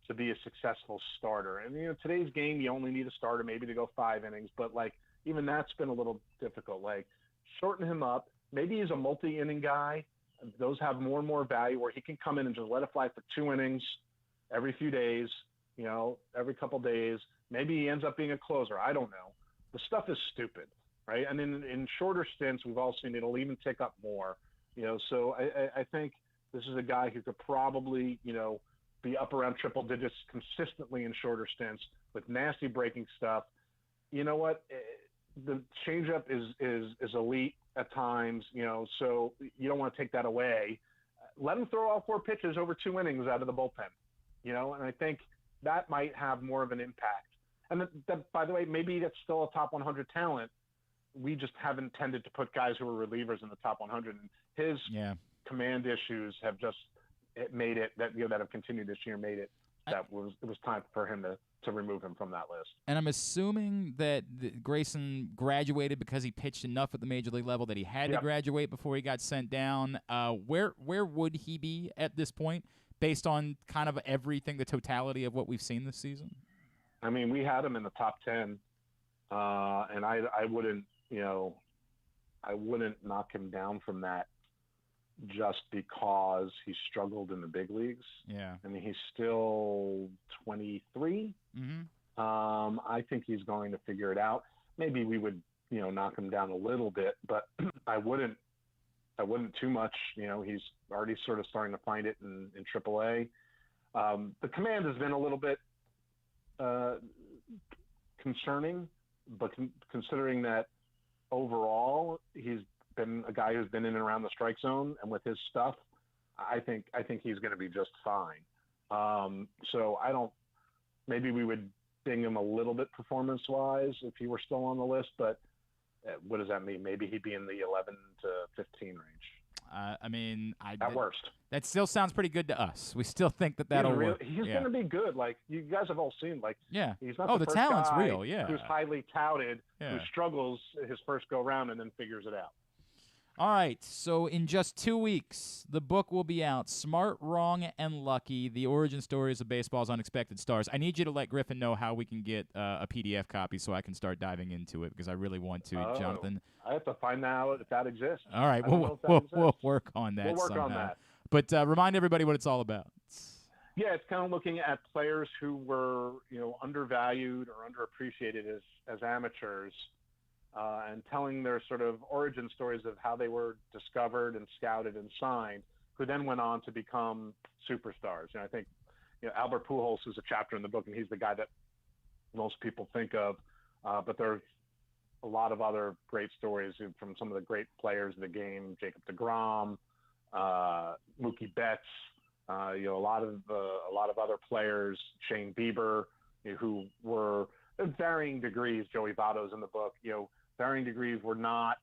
to be a successful starter. And today's game, you only need a starter maybe to go 5 innings, but even that's been a little difficult. Shorten him up. Maybe he's a multi-inning guy. Those have more and more value where he can come in and just let it fly for 2 innings every few days, every couple days. Maybe he ends up being a closer. I don't know. The stuff is stupid, right? And in shorter stints, we've all seen it'll even take up more, So I think this is a guy who could probably, be up around triple digits consistently in shorter stints with nasty breaking stuff. You know what? The changeup is elite at times, so you don't want to take that away. Let him throw all 4 pitches over 2 innings out of the bullpen, and I think that might have more of an impact. And that, by the way, maybe that's still a top 100 talent. We just haven't tended to put guys who are relievers in the top 100. And his command issues have just made it that have continued this year, made it that it was time for him to remove him from that list. And I'm assuming that Grayson graduated because he pitched enough at the major league level that he had to graduate before he got sent down. Where would he be at this point based on kind of everything, the totality of what we've seen this season? I mean, we had him in the top 10, and I wouldn't knock him down from that just because he struggled in the big leagues. Yeah. I mean, he's still 23. Mm-hmm. I think he's going to figure it out. Maybe we would, knock him down a little bit, but I wouldn't too much. He's already sort of starting to find it in AAA. The command has been a little bit concerning but considering that overall he's been a guy who's been in and around the strike zone, and with his stuff, I think he's going to be just fine. So I don't. Maybe we would ding him a little bit performance-wise if he were still on the list, but what does that mean? Maybe he'd be in the 11 to 15 range. I mean, at worst. That still sounds pretty good to us. We still think that'll work. He's going to be good. Like, you guys have all seen, like, he's not the first talent's guy real, who's highly touted, who struggles his first go-round and then figures it out. All right, so in just 2 weeks, the book will be out, Smart, Wrong, and Lucky, The Origin Stories of Baseball's Unexpected Stars. I need you to let Griffin know how we can get a PDF copy so I can start diving into it, because I really want to, Jonathan. I have to find out if that exists. All right, we'll work on that somehow. On that. But remind everybody what it's all about. Yeah, it's kind of looking at players who were, undervalued or underappreciated as amateurs, and telling their sort of origin stories of how they were discovered and scouted and signed, who then went on to become superstars. I think, Albert Pujols is a chapter in the book, and he's the guy that most people think of. But there's a lot of other great stories from some of the great players in the game: Jacob deGrom, Mookie Betts, a lot of other players, Shane Bieber, who were at varying degrees. Joey Votto's in the book. Varying degrees were not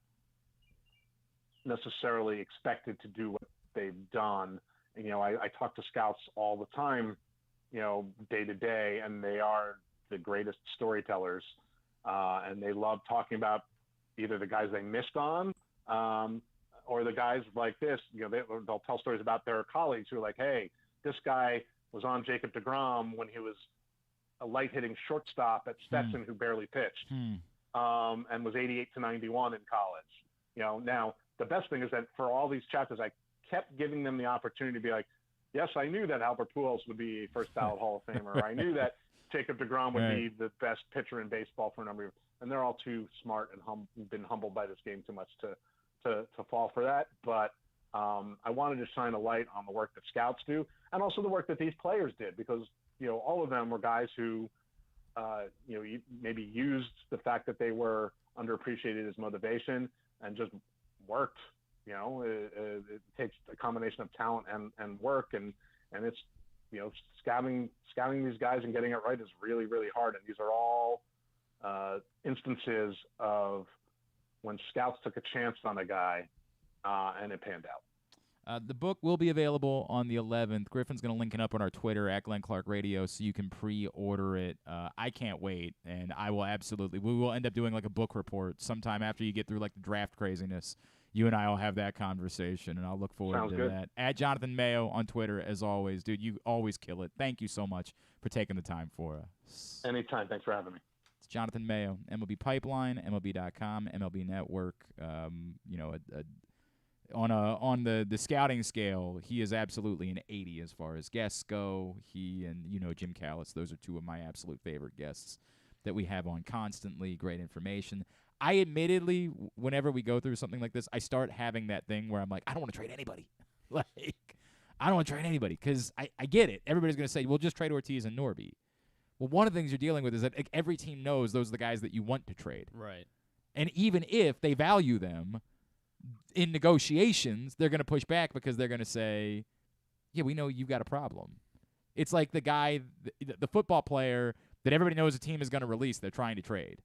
necessarily expected to do what they've done. And, I talk to scouts all the time, day to day, and they are the greatest storytellers. And they love talking about either the guys they missed on, or the guys like this. They'll tell stories about their colleagues who are like, hey, this guy was on Jacob deGrom when he was a light-hitting shortstop at Stetson who barely pitched. And was 88 to 91 in college. Now the best thing is that for all these chapters, I kept giving them the opportunity to be like, yes, I knew that Albert Pujols would be a first ballot Hall of Famer. I knew that Jacob deGrom would be the best pitcher in baseball for a number of years. And they're all too smart and been humbled by this game too much to fall for that. But I wanted to shine a light on the work that scouts do, and also the work that these players did, because, all of them were guys who, maybe used the fact that they were underappreciated as motivation and just worked. It takes a combination of talent and work, and it's, scouting these guys and getting it right is really, really hard. And these are all instances of when scouts took a chance on a guy and it panned out. The book will be available on the 11th. Griffin's going to link it up on our Twitter at Glenn Clark Radio, so you can pre-order it. I can't wait, and I will absolutely. We will end up doing like a book report sometime after you get through like the draft craziness. You and I will have that conversation, and I'll look forward to that. At Jonathan Mayo on Twitter, as always. Dude, you always kill it. Thank you so much for taking the time for us. Anytime. Thanks for having me. It's Jonathan Mayo, MLB Pipeline, MLB.com, MLB Network, on the scouting scale, he is absolutely an 80 as far as guests go. He and, Jim Callis, those are two of my absolute favorite guests that we have on constantly. Great information. I admittedly, whenever we go through something like this, I start having that thing where I'm like, I don't want to trade anybody. I don't want to trade anybody because I get it. Everybody's going to say, well, just trade Ortiz and Norby. Well, one of the things you're dealing with is that every team knows those are the guys that you want to trade. Right. And even if they value them, in negotiations, they're going to push back because they're going to say, yeah, we know you've got a problem. It's like the guy, the football player that everybody knows a team is going to release, they're trying to trade.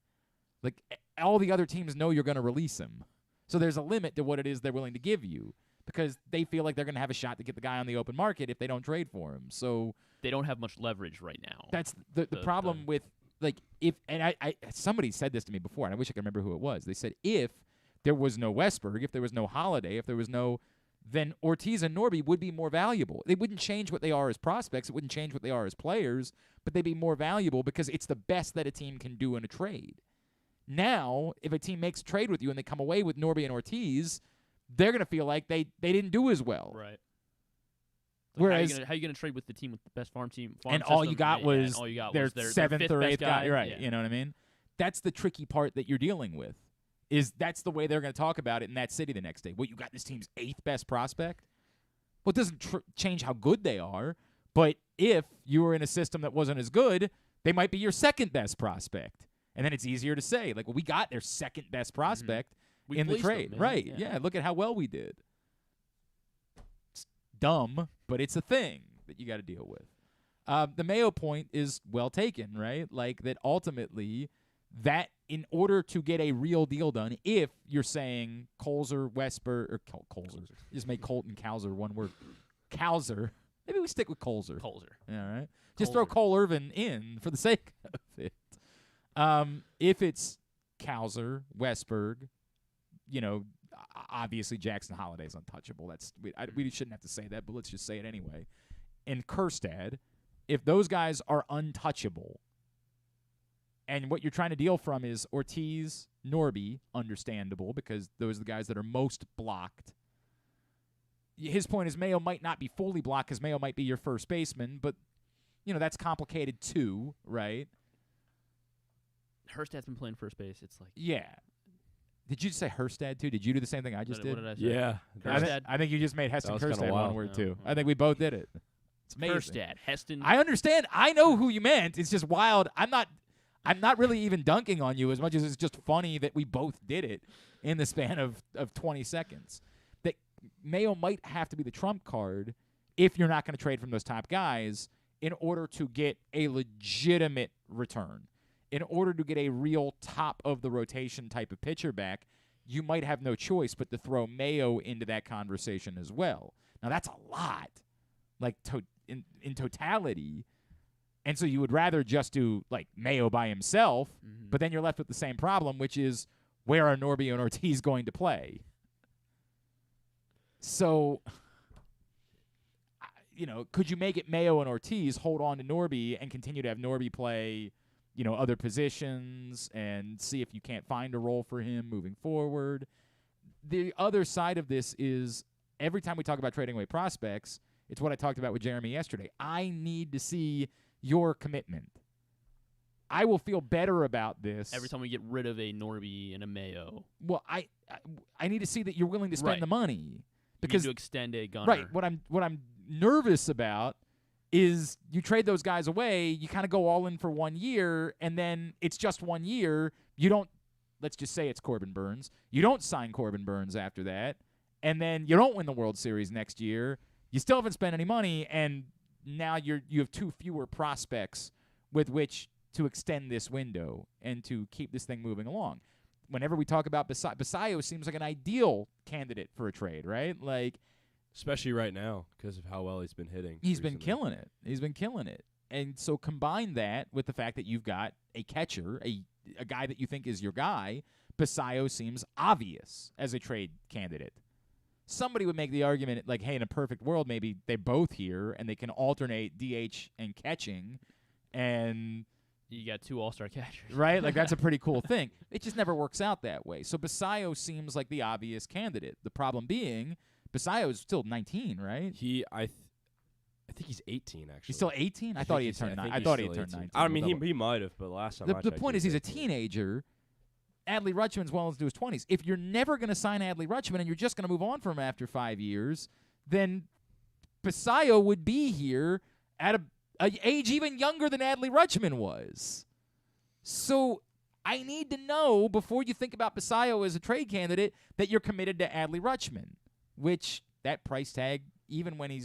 Like, all the other teams know you're going to release him. So there's a limit to what it is they're willing to give you because they feel like they're going to have a shot to get the guy on the open market if they don't trade for him. So they don't have much leverage right now. That's the problem with, like, somebody said this to me before, and I wish I could remember who it was. They said if there was no Westburg, if there was no Holliday, if there was no, then Ortiz and Norby would be more valuable. They wouldn't change what they are as prospects. It wouldn't change what they are as players, but they'd be more valuable because it's the best that a team can do in a trade. Now, if a team makes a trade with you and they come away with Norby and Ortiz, they're going to feel like they didn't do as well. Right. Whereas, how are you going to trade with the team with the best farm and system, all you got was their seventh or eighth guy. Right. Yeah. You know what I mean? That's the tricky part that you're dealing with. That's the way they're going to talk about it in that city the next day. Well, you got this team's 8th best prospect? Well, it doesn't change how good they are, but if you were in a system that wasn't as good, they might be your 2nd best prospect. And then it's easier to say, like, well, we got their second best prospect in the fleeced trade. them, Right. Yeah. Yeah, look at how well we did. It's dumb, but it's a thing that you got to deal with. The Mayo point is well taken, right? Like that ultimately that in order to get a real deal done, if you're saying Kolzer, Westburg, or Kolzer, just make Colton Cowser one word. Cowser. Maybe we stick with Kolzer. Yeah, all right. Just throw Cole Irvin in for the sake of it. If it's Cowser, Westburg, obviously Jackson Holliday is untouchable. We shouldn't have to say that, but let's just say it anyway. And Kjerstad, if those guys are untouchable, and what you're trying to deal from is Ortiz, Norby, understandable because those are the guys that are most blocked. His point is Mayo might not be fully blocked because Mayo might be your first baseman, but that's complicated too, right? Kjerstad's been playing first base. It's like Did you say Kjerstad too? Did you do the same thing I just did? What did I say? Yeah. I think you just made Heston Kjerstad one word too. Oh. I think we both did it. It's amazing. Kjerstad, Heston. I understand. I know who you meant. It's just wild. I'm not really even dunking on you as much as it's just funny that we both did it in the span of 20 seconds. That Mayo might have to be the trump card if you're not going to trade from those top guys in order to get a legitimate return. In order to get a real top-of-the-rotation type of pitcher back, you might have no choice but to throw Mayo into that conversation as well. Now, that's a lot, like in totality. And so you would rather just do, like, Mayo by himself, but then you're left with the same problem, which is where are Norby and Ortiz going to play? So, could you make it Mayo and Ortiz, hold on to Norby, and continue to have Norby play other positions and see if you can't find a role for him moving forward? The other side of this is every time we talk about trading away prospects, it's what I talked about with Jeremy yesterday. I need to see your commitment. I will feel better about this. Every time we get rid of a Norby and a Mayo. Well, I need to see that you're willing to spend the money. Because you need to extend a Gunnar. Right. What I'm nervous about is you trade those guys away, you kind of go all in for 1 year, and then it's just 1 year. You don't, let's just say it's Corbin Burns. You don't sign Corbin Burns after that, and then you don't win the World Series next year. You still haven't spent any money, and now you have two fewer prospects with which to extend this window and to keep this thing moving along. Whenever we talk about Basayo seems like an ideal candidate for a trade, right? Like, especially right now because of how well he's been hitting. He's been killing it. And so combine that with the fact that you've got a catcher, a guy that you think is your guy. Basayo seems obvious as a trade candidate. Somebody would make the argument like, hey, in a perfect world, maybe they're both here and they can alternate DH and catching, and you got two all-star catchers. Right? Like, that's a pretty cool thing. It just never works out that way. So Basayo seems like the obvious candidate. The problem being, Basayo is still 19, right? I think he's 18, actually. He's still 18? I thought he had turned 19. I thought he had turned 19. I mean, he might have, but last time the point is he's a teenager. Adley Rutschman's well into his 20s. If you're never going to sign Adley Rutschman and you're just going to move on from him after 5 years, then Basayo would be here at an age even younger than Adley Rutschman was. So I need to know before you think about Basayo as a trade candidate that you're committed to Adley Rutschman, which that price tag, even when he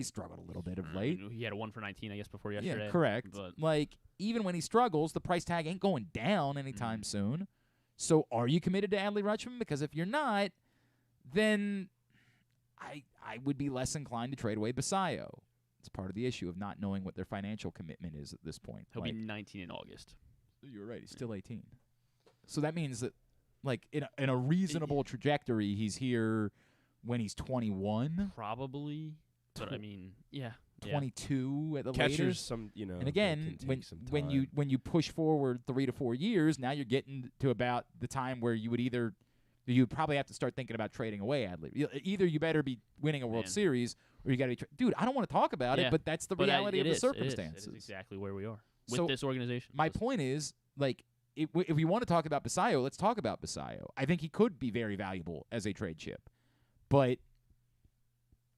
struggled a little bit of late. He had a 1 for 19, I guess, before yesterday. Yeah, correct. But like, even when he struggles, the price tag ain't going down anytime soon. So are you committed to Adley Rutschman? Because if you're not, then I would be less inclined to trade away Basayo. It's part of the issue of not knowing what their financial commitment is at this point. He'll be 19 in August. You're right. He's still 18. So that means that, like, in a reasonable trajectory, he's here when he's 21. Probably. But, I mean, yeah. 22 at the Catchers, latest. and again, when you push forward 3 to 4 years, now you're getting to about the time where you would probably have to start thinking about trading away Adley. Either you better be winning a World Series, or you got to be dude. I don't want to talk about it, but that's the reality of the circumstances. It is exactly where we are with this organization. My point is, like, if we want to talk about Basayo, let's talk about Basayo. I think he could be very valuable as a trade chip, but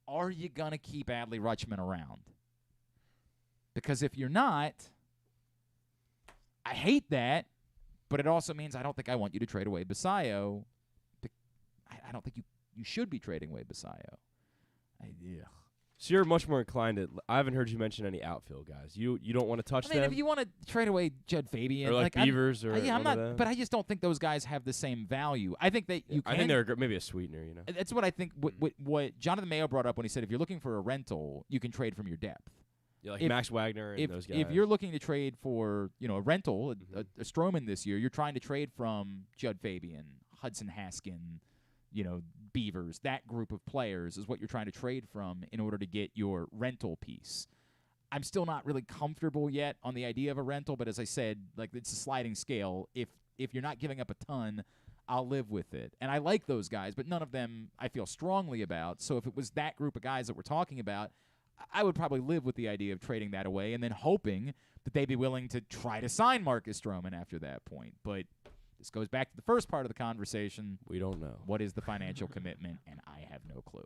are you going to keep Adley Rutschman around? Because if you're not, I hate that, But it also means I don't think I want you to trade away Basayo. I don't think you should be trading away Basayo. So you're much more inclined to. I haven't heard you mention any outfield guys. You don't want to touch them. If you want to trade away Judd Fabian or like Beavers or I'm not. But I just don't think those guys have the same value. I think that you can. I think they're maybe a sweetener. That's what I think. What Jonathan Mayo brought up when he said, if you're looking for a rental, you can trade from your depth. Yeah, like Max Wagner and those guys. If you're looking to trade for a rental, a Stroman this year, you're trying to trade from Judd Fabian, Hudson Haskin, Beavers. That group of players is what you're trying to trade from in order to get your rental piece. I'm still not really comfortable yet on the idea of a rental, but as I said, like, it's a sliding scale. If you're not giving up a ton, I'll live with it. And I like those guys, but none of them I feel strongly about. So if it was that group of guys that we're talking about, I would probably live with the idea of trading that away and then hoping that they'd be willing to try to sign Marcus Stroman after that point. But this goes back to the first part of the conversation. We don't know. What is the financial commitment? And I have no clue.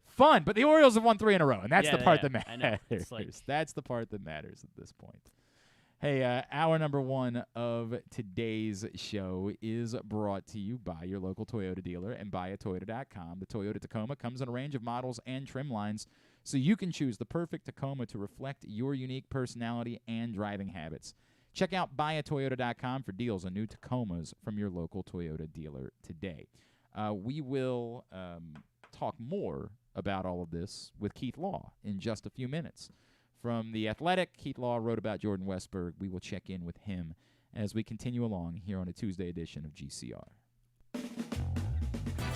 Fun, but the Orioles have won 3 in a row, and that's the part that matters. That's the part that matters at this point. Hey, hour number 1 of today's show is brought to you by your local Toyota dealer and buyatoyota.com. The Toyota Tacoma comes in a range of models and trim lines, so you can choose the perfect Tacoma to reflect your unique personality and driving habits. Check out buyatoyota.com for deals on new Tacomas from your local Toyota dealer today. We will talk more about all of this with Keith Law in just a few minutes. From The Athletic, Keith Law wrote about Jordan Westburg. We will check in with him as we continue along here on a Tuesday edition of GCR.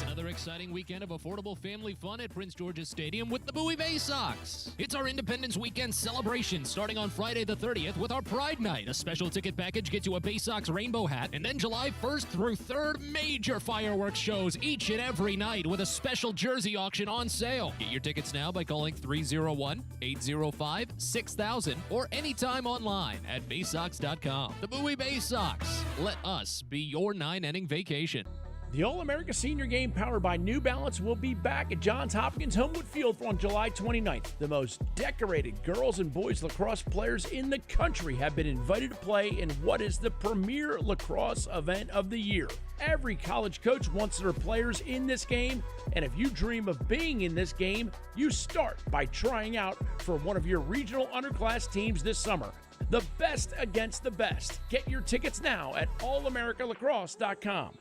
Another exciting weekend of affordable family fun at Prince George's Stadium with the Bowie Bay Sox. It's our Independence Weekend celebration starting on Friday the 30th with our Pride Night. A special ticket package gets you a Bay Sox rainbow hat, and then July 1st through 3rd, major fireworks shows each and every night with a special jersey auction on sale. Get your tickets now by calling 301-805-6000 or anytime online at baysox.com. The Bowie Bay Sox. Let us be your 9-inning vacation. The All-America Senior Game powered by New Balance will be back at Johns Hopkins Homewood Field on July 29th. The most decorated girls and boys lacrosse players in the country have been invited to play in what is the premier lacrosse event of the year. Every college coach wants their players in this game, and if you dream of being in this game, you start by trying out for one of your regional underclass teams this summer. The best against the best. Get your tickets now at allamericalacrosse.com.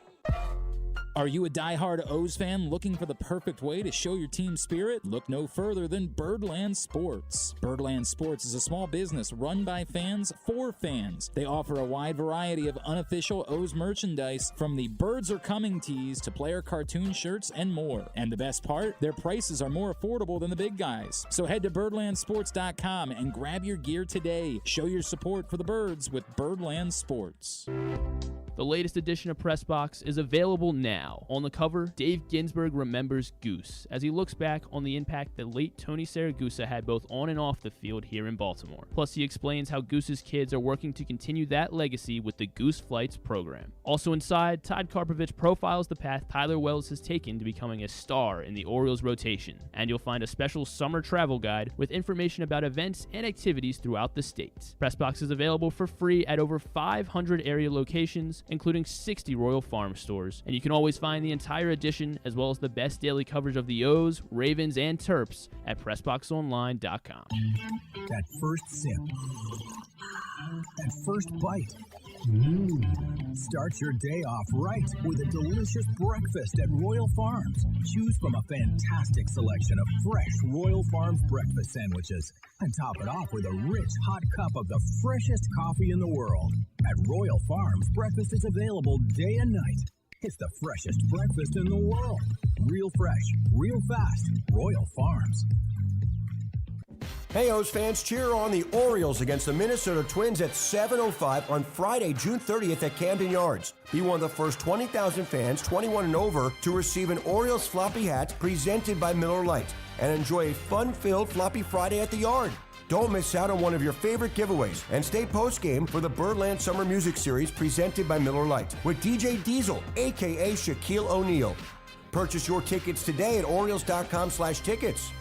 Are you a diehard O's fan looking for the perfect way to show your team spirit? Look no further than Birdland Sports. Birdland Sports is a small business run by fans for fans. They offer a wide variety of unofficial O's merchandise, from the Birds Are Coming tees to player cartoon shirts and more. And the best part? Their prices are more affordable than the big guys. So head to birdlandsports.com and grab your gear today. Show your support for the Birds with Birdland Sports. The latest edition of Press Box is available now. On the cover, Dave Ginsburg remembers Goose as he looks back on the impact that late Tony Saragusa had both on and off the field here in Baltimore. Plus, he explains how Goose's kids are working to continue that legacy with the Goose Flights program. Also inside, Todd Karpovich profiles the path Tyler Wells has taken to becoming a star in the Orioles rotation. And you'll find a special summer travel guide with information about events and activities throughout the state. Press Box is available for free at over 500 area locations, including 60 Royal Farm stores. And you can always find the entire edition, as well as the best daily coverage of the O's, Ravens, and Terps at PressBoxOnline.com. That first sip. That first bite. Start your day off right with a delicious breakfast at Royal Farms. Choose from a fantastic selection of fresh Royal Farms breakfast sandwiches and top it off with a rich hot cup of the freshest coffee in the world. At Royal Farms, breakfast is available day and night. It's the freshest breakfast in the world. Real fresh, real fast. Royal Farms. Hey, O's fans, cheer on the Orioles against the Minnesota Twins at 7:05 on Friday, June 30th at Camden Yards. Be one of the first 20,000 fans 21 and over to receive an Orioles floppy hat presented by Miller Lite and enjoy a fun-filled Floppy Friday at the Yard. Don't miss out on one of your favorite giveaways and stay post-game for the Birdland Summer Music Series presented by Miller Lite with DJ Diesel, a.k.a. Shaquille O'Neal. Purchase your tickets today at Orioles.com/tickets.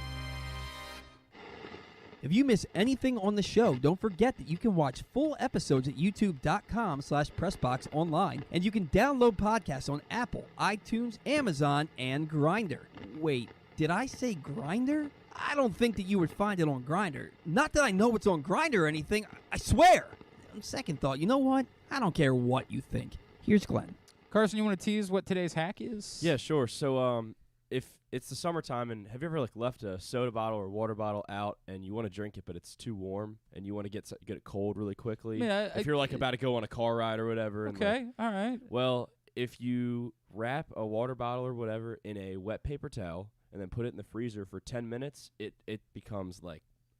If you miss anything on the show, don't forget that you can watch full episodes at youtube.com/pressbox online, and you can download podcasts on Apple, iTunes, Amazon, and Grindr. Wait, did I say Grindr? I don't think that you would find it on Grindr. Not that I know it's on Grindr or anything, I swear. On second thought, you know what? I don't care what you think. Here's Glenn. Carson, you want to tease what today's hack is? Yeah, sure. So, if it's the summertime, and have you ever left a soda bottle or water bottle out, and you want to drink it, but it's too warm, and you want to get it cold really quickly? Yeah, if you're about to go on a car ride or whatever. Okay, all right. Well, if you wrap a water bottle or whatever in a wet paper towel and then put it in the freezer for 10 minutes, it becomes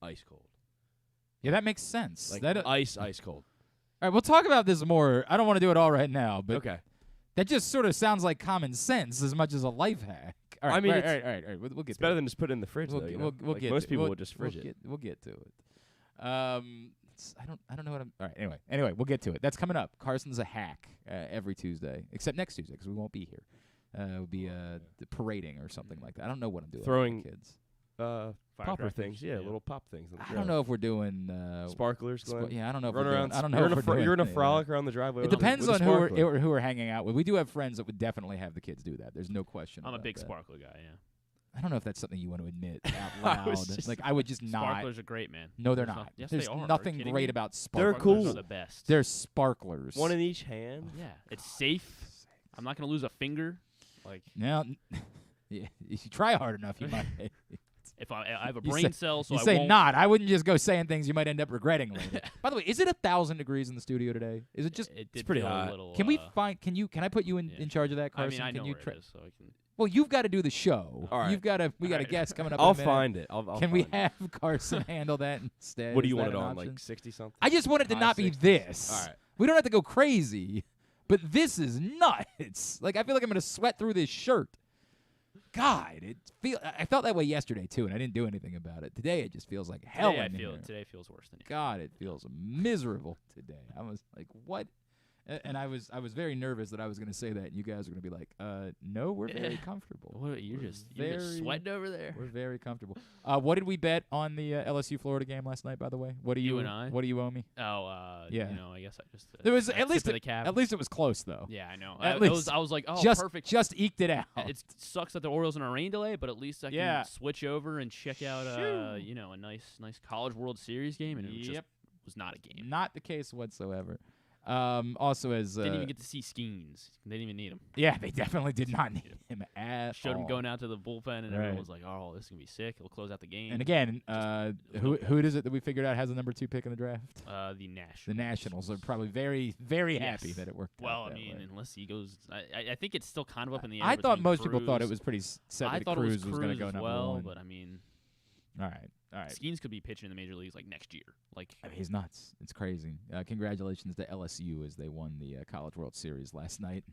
ice cold. Yeah, that makes sense. Ice cold. All right, we'll talk about this more. I don't want to do it all right now, but okay. That just sort of sounds like common sense as much as a life hack. All right, I mean, all right. We'll get. It's better than just put it in the fridge. We'll get. Most people would just fridge it. We'll get to it. I don't know what I'm. All right. Anyway, we'll get to it. That's coming up. Carson's a hack every Tuesday, except next Tuesday because we won't be here. We'll be parading or something like that. I don't know what I'm doing. Throwing with the kids. Popper things, little pop things. I don't know if we're doing sparklers. Yeah, I don't know. Run if around. I don't know. You're in a frolic around the driveway. It depends on who we're hanging out with. We do have friends that would definitely have the kids do that. There's no question. I'm a big that. sparkler guy. Yeah. I don't know if that's something you want to admit out loud. I would just not. Sparklers are great, man. No, they're not. Yes, There's they are. nothing great about sparklers. They're cool. They're the best. They're sparklers. One in each hand. Yeah, it's safe. I'm not gonna lose a finger. Now, yeah, if you try hard enough, you might. If I have a brain cell, so you I say won't. not. I wouldn't just go saying things you might end up regretting later. By the way, is it 1,000 degrees in the studio today? Is it just? It's pretty hot. Can we find? Can I put you in charge of that, Carson? I mean, I can know you where it is, so I can. Well, you've got to do the show. All right. We got a guest coming up. I'll in a minute. find it. I'll Can we have Carson handle that instead? What do you Is want that it an on? option? 60 something? I just want it to not be this. All right. We don't have to go crazy, but this is nuts. I feel like I'm gonna sweat through this shirt. God, I felt that way yesterday too, and I didn't do anything about it. Today it just feels like hell. Today feels worse than you. God, it feels miserable today. I was like, what? And I was very nervous that I was going to say that, and you guys were going to be like, no, we're very comfortable. You're just sweating over there. We're very comfortable. What did we bet on the LSU Florida game last night? By the way, what do you and I? What do you owe me? Oh, yeah. I guess I just. There was at least it was close though. Yeah, I know. At least I was like, oh, just, perfect. Just eked it out. It sucks that the Orioles in a rain delay, but at least I can switch over and check out, a nice College World Series game, and it just was not a game. Not the case whatsoever. Also, as didn't even get to see Skeens. They didn't even need him. Yeah, they definitely did not need him at Showed all. him going out to the bullpen, and everyone was like, "Oh, this is gonna be sick. He'll close out the game." And again, who is it that we figured out has the number 2 pick in the draft? The Nationals. The Nationals are probably very, very happy that it worked. Well, out I mean, way. unless he goes, I think it's still kind of up in the air. I thought most Cruz. people thought it was pretty set that Cruz was going to go number 1. But I mean, all right. Skeens could be pitching in the major leagues next year. I mean, he's nuts. It's crazy. Congratulations to LSU as they won the College World Series last night.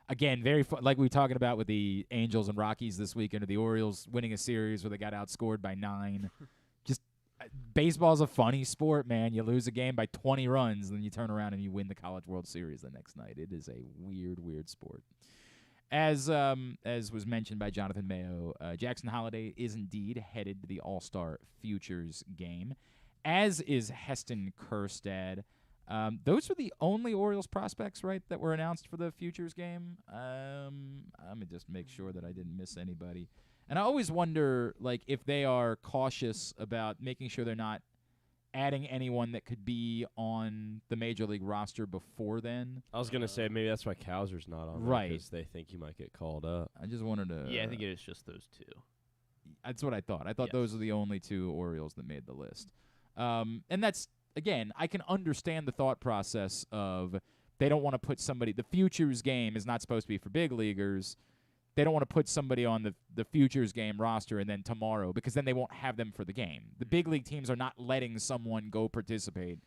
Again, very like we were talking about with the Angels and Rockies this weekend, or the Orioles winning a series where they got outscored by 9. Just baseball's a funny sport, man. You lose a game by 20 runs, then you turn around and you win the College World Series the next night. It is a weird, weird sport. As was mentioned by Jonathan Mayo, Jackson Holliday is indeed headed to the All-Star Futures game, as is Heston Kjerstad. Those are the only Orioles prospects, right, that were announced for the Futures game. I'm going to just make sure that I didn't miss anybody. And I always wonder, if they are cautious about making sure they're not adding anyone that could be on the Major League roster before then. I was going to say maybe that's why Kowser's not on right, because they think he might get called up. I just wanted to... Yeah, I think it is just those 2. That's what I thought. I thought those are the only 2 Orioles that made the list. And that's, again, I can understand the thought process of they don't want to put somebody... The Futures game is not supposed to be for big leaguers. They don't want to put somebody on the Futures game roster and then tomorrow, because then they won't have them for the game. The big league teams are not letting someone go participate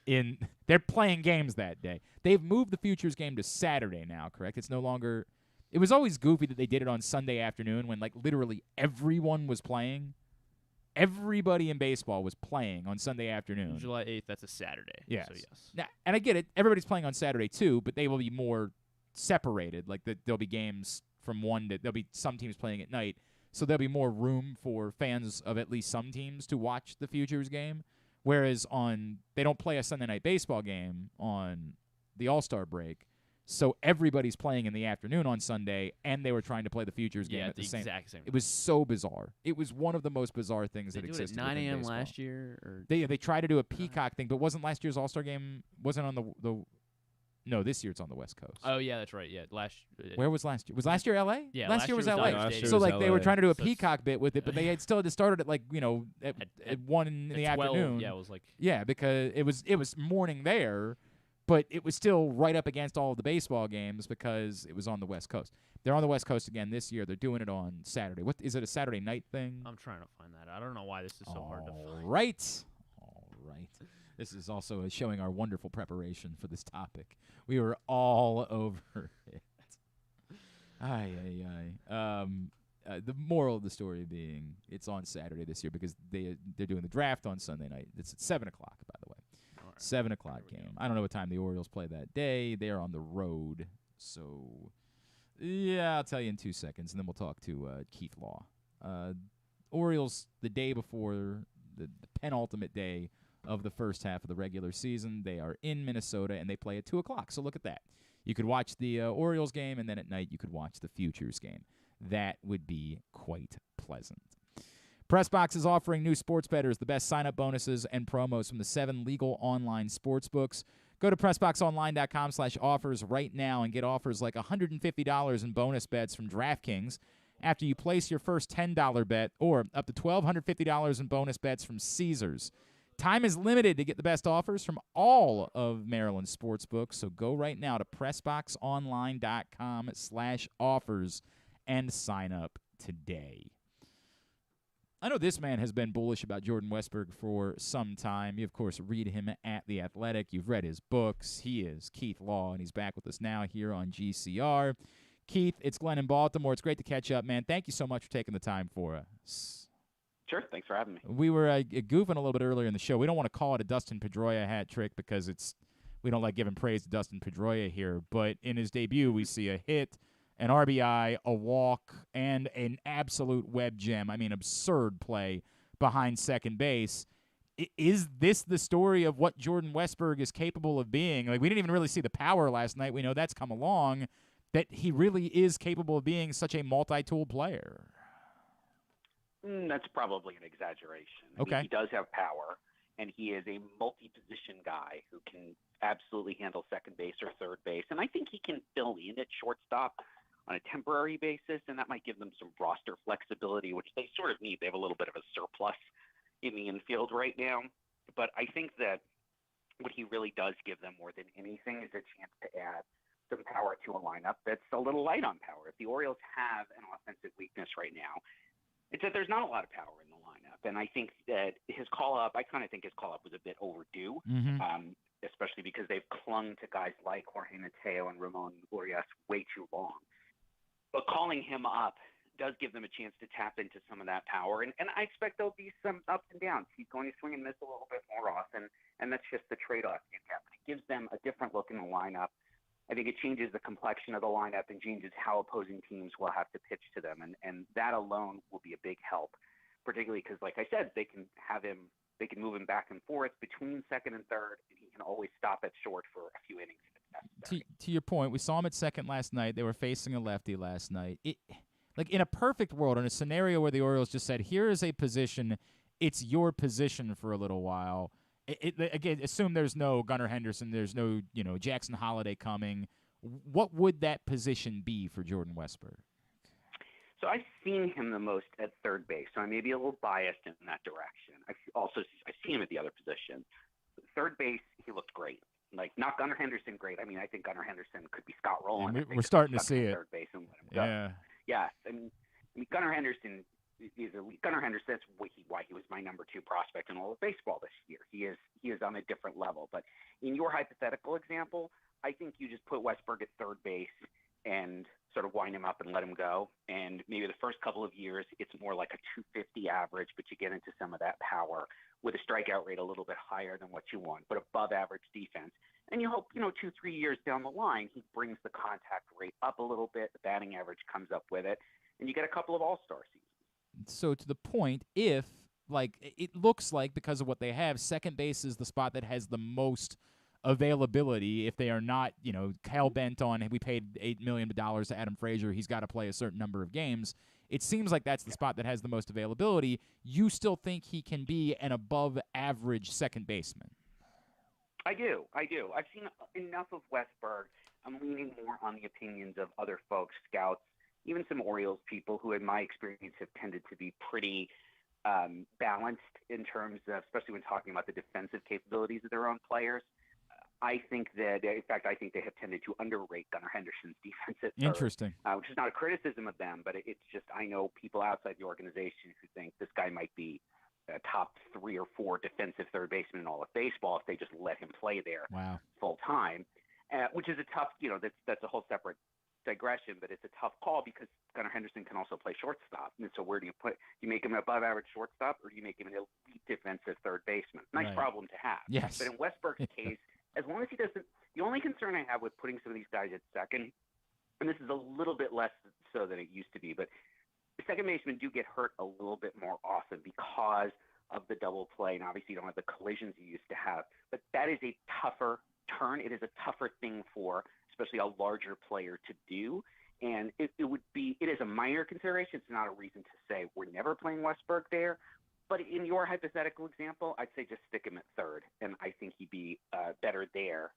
in – they're playing games that day. They've moved the Futures game to Saturday now, correct? It's no longer – it was always goofy that they did it on Sunday afternoon when, literally everyone was playing. Everybody in baseball was playing on Sunday afternoon. July 8th, that's a Saturday. Yes. So yes. Now, and I get it. Everybody's playing on Saturday too, but they will be more separated. There'll be games – from 1 to there'll be some teams playing at night, so there'll be more room for fans of at least some teams to watch the Futures game. Whereas they don't play a Sunday night baseball game on the All-Star break, so everybody's playing in the afternoon on Sunday, and they were trying to play the Futures game at the exact same. It was so bizarre. It was one of the most bizarre things that existed. They do it at 9 a.m. baseball. last year? Or They tried to do a Peacock thing, but wasn't last year's All-Star game wasn't on the No, this year it's on the West Coast. Oh, yeah, that's right. Yeah, Where was last year? Was last year L.A.? Yeah, last year was L.A. So they were trying to do a Peacock bit with it, but they had still had to start it at at 1 in the 12, afternoon. Yeah, it was because it was morning there, but it was still right up against all of the baseball games because it was on the West Coast. They're on the West Coast again this year. They're doing it on Saturday. What is it, a Saturday night thing? I'm trying to find that. I don't know why this is so hard to find. All right. This is also showing our wonderful preparation for this topic. We were all over it. The moral of the story being it's on Saturday this year because they're doing the draft on Sunday night. It's at 7 o'clock, by the way. All right. 7 o'clock game. I don't know what time the Orioles play that day. They're on the road. So, yeah, I'll tell you in 2 seconds, and then we'll talk to Keith Law. Orioles, the day before the penultimate day of the first half of the regular season. They are in Minnesota, and they play at 2 o'clock. So look at that. You could watch the Orioles game, and then at night you could watch the Futures game. That would be quite pleasant. PressBox is offering new sports bettors the best sign-up bonuses and promos from the 7 legal online sports books. Go to PressBoxOnline.com/offers right now and get offers like $150 in bonus bets from DraftKings after you place your first $10 bet, or up to $1,250 in bonus bets from Caesars. Time is limited to get the best offers from all of Maryland's sports books, so go right now to PressBoxOnline.com/offers and sign up today. I know this man has been bullish about Jordan Westburg for some time. You, of course, read him at The Athletic. You've read his books. He is Keith Law, and he's back with us now here on GCR. Keith, it's Glenn in Baltimore. It's great to catch up, man. Thank you so much for taking the time for us. Sure. Thanks for having me. We were goofing a little bit earlier in the show. We don't want to call it a Dustin Pedroia hat trick because we don't like giving praise to Dustin Pedroia here. But in his debut, we see a hit, an RBI, a walk, and an absolute web gem. I mean, absurd play behind second base. Is this the story of what Jordan Westburg is capable of being? Like, we didn't even really see the power last night. We know that's come along, that he really is capable of being such a multi-tool player. That's probably an exaggeration. Okay. I mean, he does have power, and he is a multi-position guy who can absolutely handle second base or third base. And I think he can fill in at shortstop on a temporary basis, and that might give them some roster flexibility, which they sort of need. They have a little bit of a surplus in the infield right now. But I think that what he really does give them more than anything is a chance to add some power to a lineup that's a little light on power. If the Orioles have an offensive weakness right now, it's that there's not a lot of power in the lineup. And I think that his call-up, I kind of think his call-up was a bit overdue, especially because they've clung to guys like Jorge Mateo and Ramon Urias way too long. But calling him up does give them a chance to tap into some of that power. And I expect there'll be some ups and downs. He's going to swing and miss a little bit more often, and that's just the trade-off you get. It gives them a different look in the lineup. I think it changes the complexion of the lineup and changes how opposing teams will have to pitch to them. And that alone will be a big help, particularly because, like I said, they can move him back and forth between second and third, and he can always stop at short for a few innings if it's necessary. To your point, we saw him at second last night. They were facing a lefty last night. Like in a perfect world, in a scenario where the Orioles just said, here is a position, it's your position for a little while. Again, assume there's no Gunnar Henderson, there's no Jackson Holliday coming. What would that position be for Jordan Westburg? So I've seen him the most at third base, so I may be a little biased in that direction. I've seen him at the other position. Third base, he looked great. Like, not Gunnar Henderson great. I mean, I think Gunnar Henderson could be Scott Rowland. We're starting to see it. Third base and let him go. Yes, I mean Gunnar Henderson is Gunnar Henderson. That's why he was my number 2 prospect in all of baseball this year. He is on a different level. But in your hypothetical example, I think you just put Westburg at third base and sort of wind him up and let him go. And maybe the first couple of years, it's more like a 250 average, but you get into some of that power with a strikeout rate a little bit higher than what you want, but above average defense. And you hope, 2-3 years down the line, he brings the contact rate up a little bit. The batting average comes up with it, and you get a couple of all-star seasons. So to the point, if it looks like because of what they have, second base is the spot that has the most availability. If they are not, hell bent on we paid $8 million to Adam Frazier, he's got to play a certain number of games. It seems like that's the spot that has the most availability. You still think he can be an above-average second baseman? I do. I've seen enough of Westburg. I'm leaning more on the opinions of other folks, scouts, even some Orioles people who, in my experience, have tended to be pretty balanced in terms of, especially when talking about the defensive capabilities of their own players. I think they have tended to underrate Gunnar Henderson's defensive third. Interesting. Which is not a criticism of them, but it's just I know people outside the organization who think this guy might be a top 3 or 4 defensive third baseman in all of baseball if they just let him play there full time, which is a tough, that's a whole separate digression, but it's a tough call because Gunnar Henderson can also play shortstop. And so where do you put? Do you make him an above-average shortstop, or do you make him an elite defensive third baseman? Nice problem to have. Yes. But in Westburg's case, as long as he doesn't, the only concern I have with putting some of these guys at second, and this is a little bit less so than it used to be, but second basemen do get hurt a little bit more often because of the double play, and obviously you don't have the collisions you used to have. But that is a tougher turn. It is a tougher thing for especially a larger player to do. And it is a minor consideration. It's not a reason to say we're never playing Westburg there. But in your hypothetical example, I'd say just stick him at third, and I think he'd be better there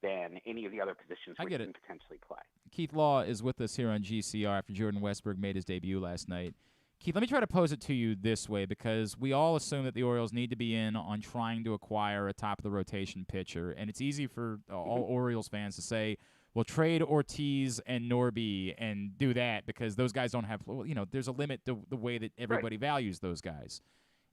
than any of the other positions where he can potentially play. Keith Law is with us here on GCR after Jordan Westburg made his debut last night. Keith, let me try to pose it to you this way, because we all assume that the Orioles need to be in on trying to acquire a top-of-the-rotation pitcher, and it's easy for all Orioles fans to say, well, trade Ortiz and Norby and do that because those guys don't have – there's a limit to the way that everybody values those guys.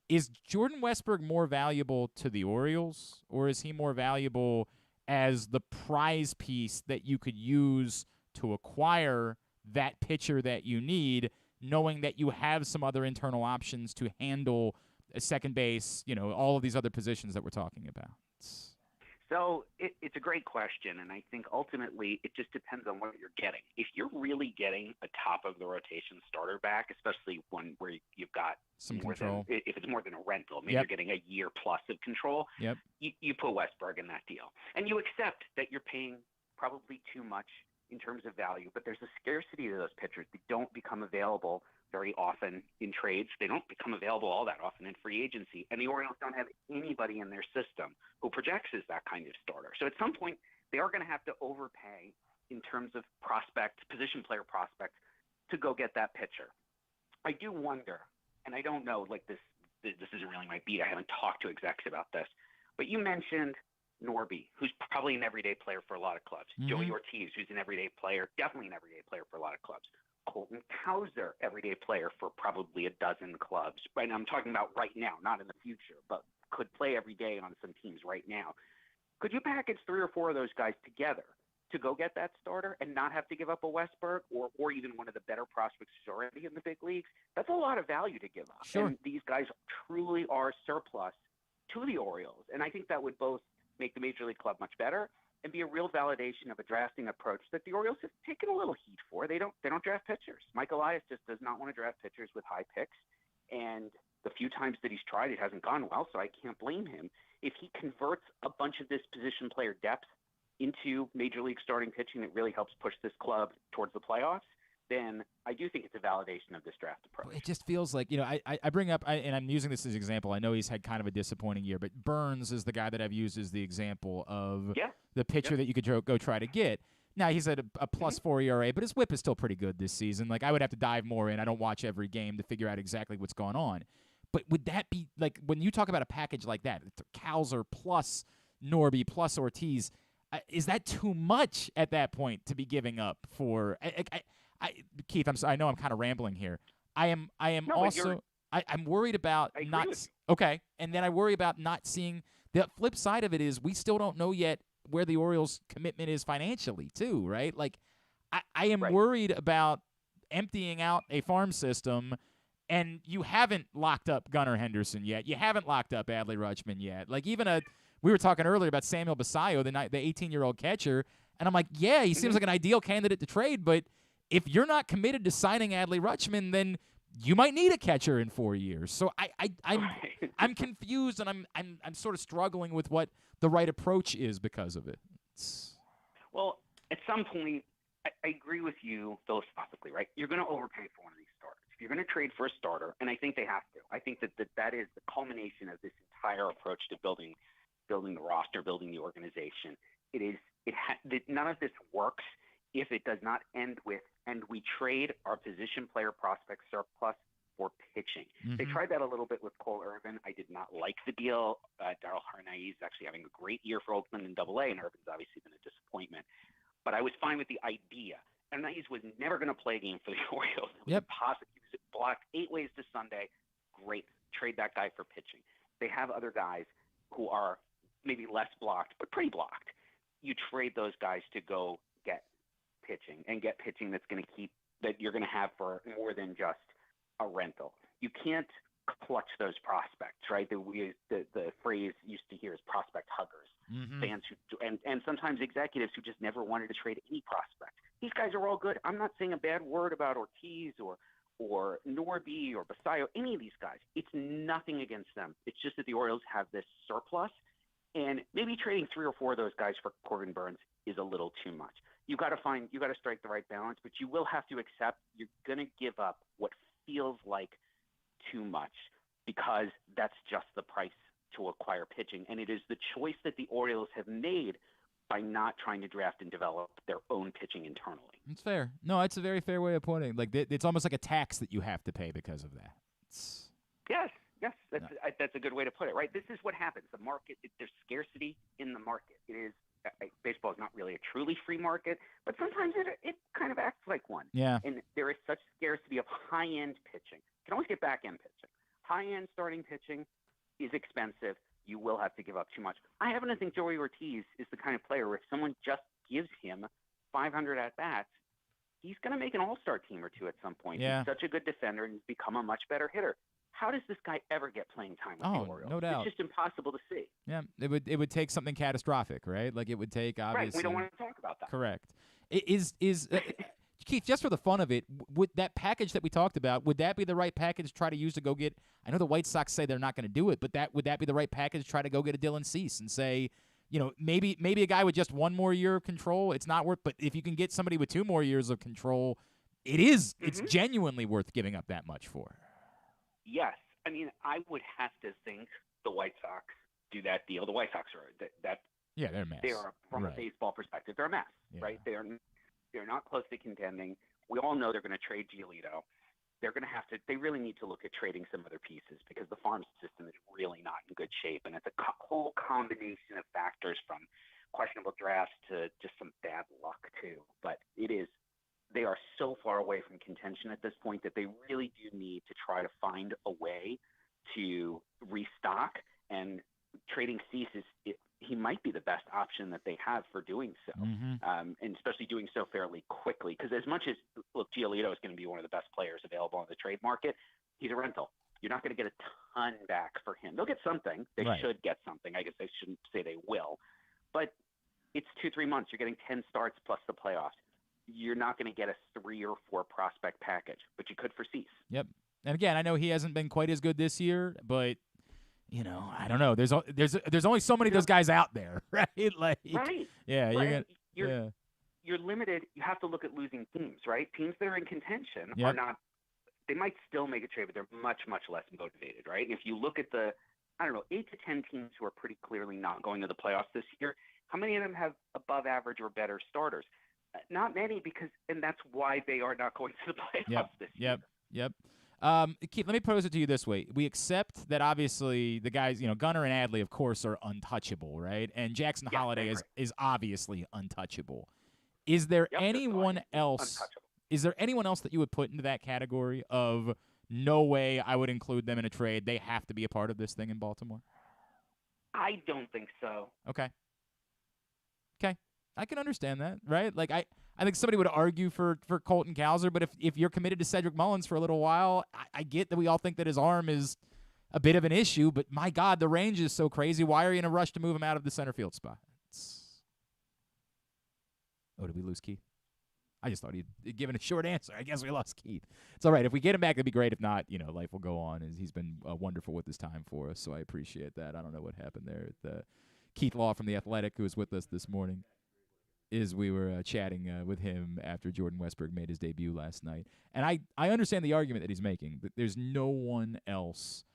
Is Jordan Westburg more valuable to the Orioles, or is he more valuable as the prize piece that you could use to acquire that pitcher that you need, knowing that you have some other internal options to handle a second base, all of these other positions that we're talking about? So it's a great question, and I think ultimately it just depends on what you're getting. If you're really getting a top-of-the-rotation starter back, especially one where you've got some control, if it's more than a rental, maybe you're getting a year plus of control, you put Westburg in that deal. And you accept that you're paying probably too much in terms of value, but there's a scarcity to those pitchers. They don't become available very often in trades. They don't become available all that often in free agency. And the Orioles don't have anybody in their system who projects as that kind of starter. So at some point, they are going to have to overpay in terms of position player prospects to go get that pitcher. I do wonder, and I don't know, this isn't really my beat. I haven't talked to execs about this, but you mentioned Norby, who's probably an everyday player for a lot of clubs. Joey Ortiz, who's an everyday player, definitely an everyday player for a lot of clubs. Colton Cowser, everyday player for probably a dozen clubs. Right now, I'm talking about right now, not in the future, but could play every day on some teams right now. Could you package 3 or 4 of those guys together to go get that starter and not have to give up a Westburg or even one of the better prospects who's already in the big leagues? That's a lot of value to give up. Sure. And these guys truly are surplus to the Orioles. And I think that would both make the Major League club much better and be a real validation of a drafting approach that the Orioles have taken a little heat for. They don't draft pitchers. Mike Elias just does not want to draft pitchers with high picks, and the few times that he's tried, it hasn't gone well, so I can't blame him. If he converts a bunch of this position player depth into Major League starting pitching that really helps push this club towards the playoffs, then I do think it's a validation of this draft approach. It just feels like, I bring up, and I'm using this as an example. I know he's had kind of a disappointing year, but Burns is the guy that I've used as the example of the pitcher that you could go try to get. Now, he's at a +4 ERA, but his whip is still pretty good this season. I would have to dive more in. I don't watch every game to figure out exactly what's going on. But would that be, when you talk about a package like that, Cowser plus Norby plus Ortiz, is that too much at that point to be giving up for Keith, I know I'm kind of rambling here. I'm worried about okay, and then I worry about not seeing the flip side of it is we still don't know yet where the Orioles' commitment is financially too, right? I am worried about emptying out a farm system, and you haven't locked up Gunnar Henderson yet. You haven't locked up Adley Rutschman yet. We were talking earlier about Samuel Basayo, the 18-year-old catcher, and I'm like, he seems like an ideal candidate to trade, but if you're not committed to signing Adley Rutschman, then you might need a catcher in 4 years. So I'm confused, and I'm sort of struggling with what the right approach is because of it. Well, at some point, I agree with you philosophically, right? You're going to overpay for one of these starters. If you're going to trade for a starter, and I think they have to. I think that is the culmination of this entire approach to building the roster, building the organization. None of this works if it does not end with, and we trade our position player prospect surplus for pitching. They tried that a little bit with Cole Irvin. I did not like the deal. Darryl Harnais is actually having a great year for Oakland in AA, and Irvin's obviously been a disappointment. But I was fine with the idea. Harnais was never going to play a game for the Orioles. It was impossible. He was blocked 8 ways to Sunday. Great. Trade that guy for pitching. They have other guys who are maybe less blocked, but pretty blocked. You trade those guys to go get pitching, and get pitching that you're going to have for more than just a rental. You can't clutch those prospects, right? The phrase used to hear is prospect huggers. Fans who and sometimes executives who just never wanted to trade any prospect. These guys are all good. I'm not saying a bad word about Ortiz or Norby or Basayo, any of these guys. It's nothing against them. It's just that the Orioles have this surplus, and maybe trading 3 or 4 of those guys for Corbin Burnes is a little too much. You got to strike the right balance, but you will have to accept you're going to give up what feels like too much, because that's just the price to acquire pitching. And it is the choice that the Orioles have made by not trying to draft and develop their own pitching internally. It's fair. No, it's a very fair way of putting it. Like, it's almost like a tax that you have to pay because of that. Yes, that's a good way to put it, right? This is what happens. The market, there's scarcity in the market. It is baseball is not really a truly free market, but sometimes it kind of acts like one. Yeah. And there is such scarcity of high-end pitching. You can always get back-end pitching. High-end starting pitching is expensive. You will have to give up too much. I happen to think Joey Ortiz is the kind of player where if someone just gives him 500 at-bats, he's going to make an all-star team or two at some point. Yeah. He's such a good defender, and he's become a much better hitter. How does this guy ever get playing time with the Orioles? No doubt. It's just impossible to see. Yeah, it would take something catastrophic, right? Like, it would take, obviously. Right, we don't want to talk about that. Correct. Keith, just for the fun of it, would that package that we talked about, would that be the right package to try to use to go get – I know the White Sox say they're not going to do it, but would that be the right package to try to go get a Dylan Cease and say, maybe a guy with just 1 more year of control, it's not worth – but if you can get somebody with 2 more years of control, it's genuinely worth giving up that much for. Yes. I mean, I would have to think the White Sox do that deal. The White Sox are yeah, they're a mess. They are, from a baseball perspective, they're a mess, right? They're not close to contending. We all know they're going to trade Giolito. They're going to have to. They really need to look at trading some other pieces because the farm system is really not in good shape, and it's a whole combination of factors from questionable drafts to just some bad luck too. But they are so far away from contention at this point that they really do need to try to find a way to restock, and trading Cease he might be the best option that they have for doing so, and especially doing so fairly quickly. Because as much as, Giolito is going to be one of the best players available on the trade market, he's a rental. You're not going to get a ton back for him. They'll get something. They should get something. I guess I shouldn't say they will. But it's 2-3 months. You're getting 10 starts plus the playoffs. You're not going to get a 3 or 4 prospect package, but you could for Cease. Yep. And again, I know he hasn't been quite as good this year, but I don't know. There's only so many of those guys out there, right? Like, right. Yeah, right. You're limited. You have to look at losing teams, right? Teams that are in contention are not. They might still make a trade, but they're much, much less motivated, right? And if you look at 8 to 10 teams who are pretty clearly not going to the playoffs this year, how many of them have above average or better starters? Not many, and that's why they are not going to the playoffs this year. Yep. Keith, let me pose it to you this way. We accept that obviously the guys, Gunnar and Adley, of course, are untouchable, right? And Jackson Holliday is obviously untouchable. Is there anyone else? Is there anyone else that you would put into that category of no way I would include them in a trade? They have to be a part of this thing in Baltimore? I don't think so. Okay. I can understand that, right? Like, I think somebody would argue for Colton Cowser, but if you're committed to Cedric Mullins for a little while, I get that we all think that his arm is a bit of an issue, but my God, the range is so crazy. Why are you in a rush to move him out of the center field spot? Oh, did we lose Keith? I just thought he'd given a short answer. I guess we lost Keith. It's all right. If we get him back, that'd be great. If not, life will go on. He's been wonderful with his time for us, so I appreciate that. I don't know what happened there. Keith Law from The Athletic, who was with us this morning, we were chatting with him after Jordan Westburg made his debut last night. And I understand the argument that he's making, that there's no one else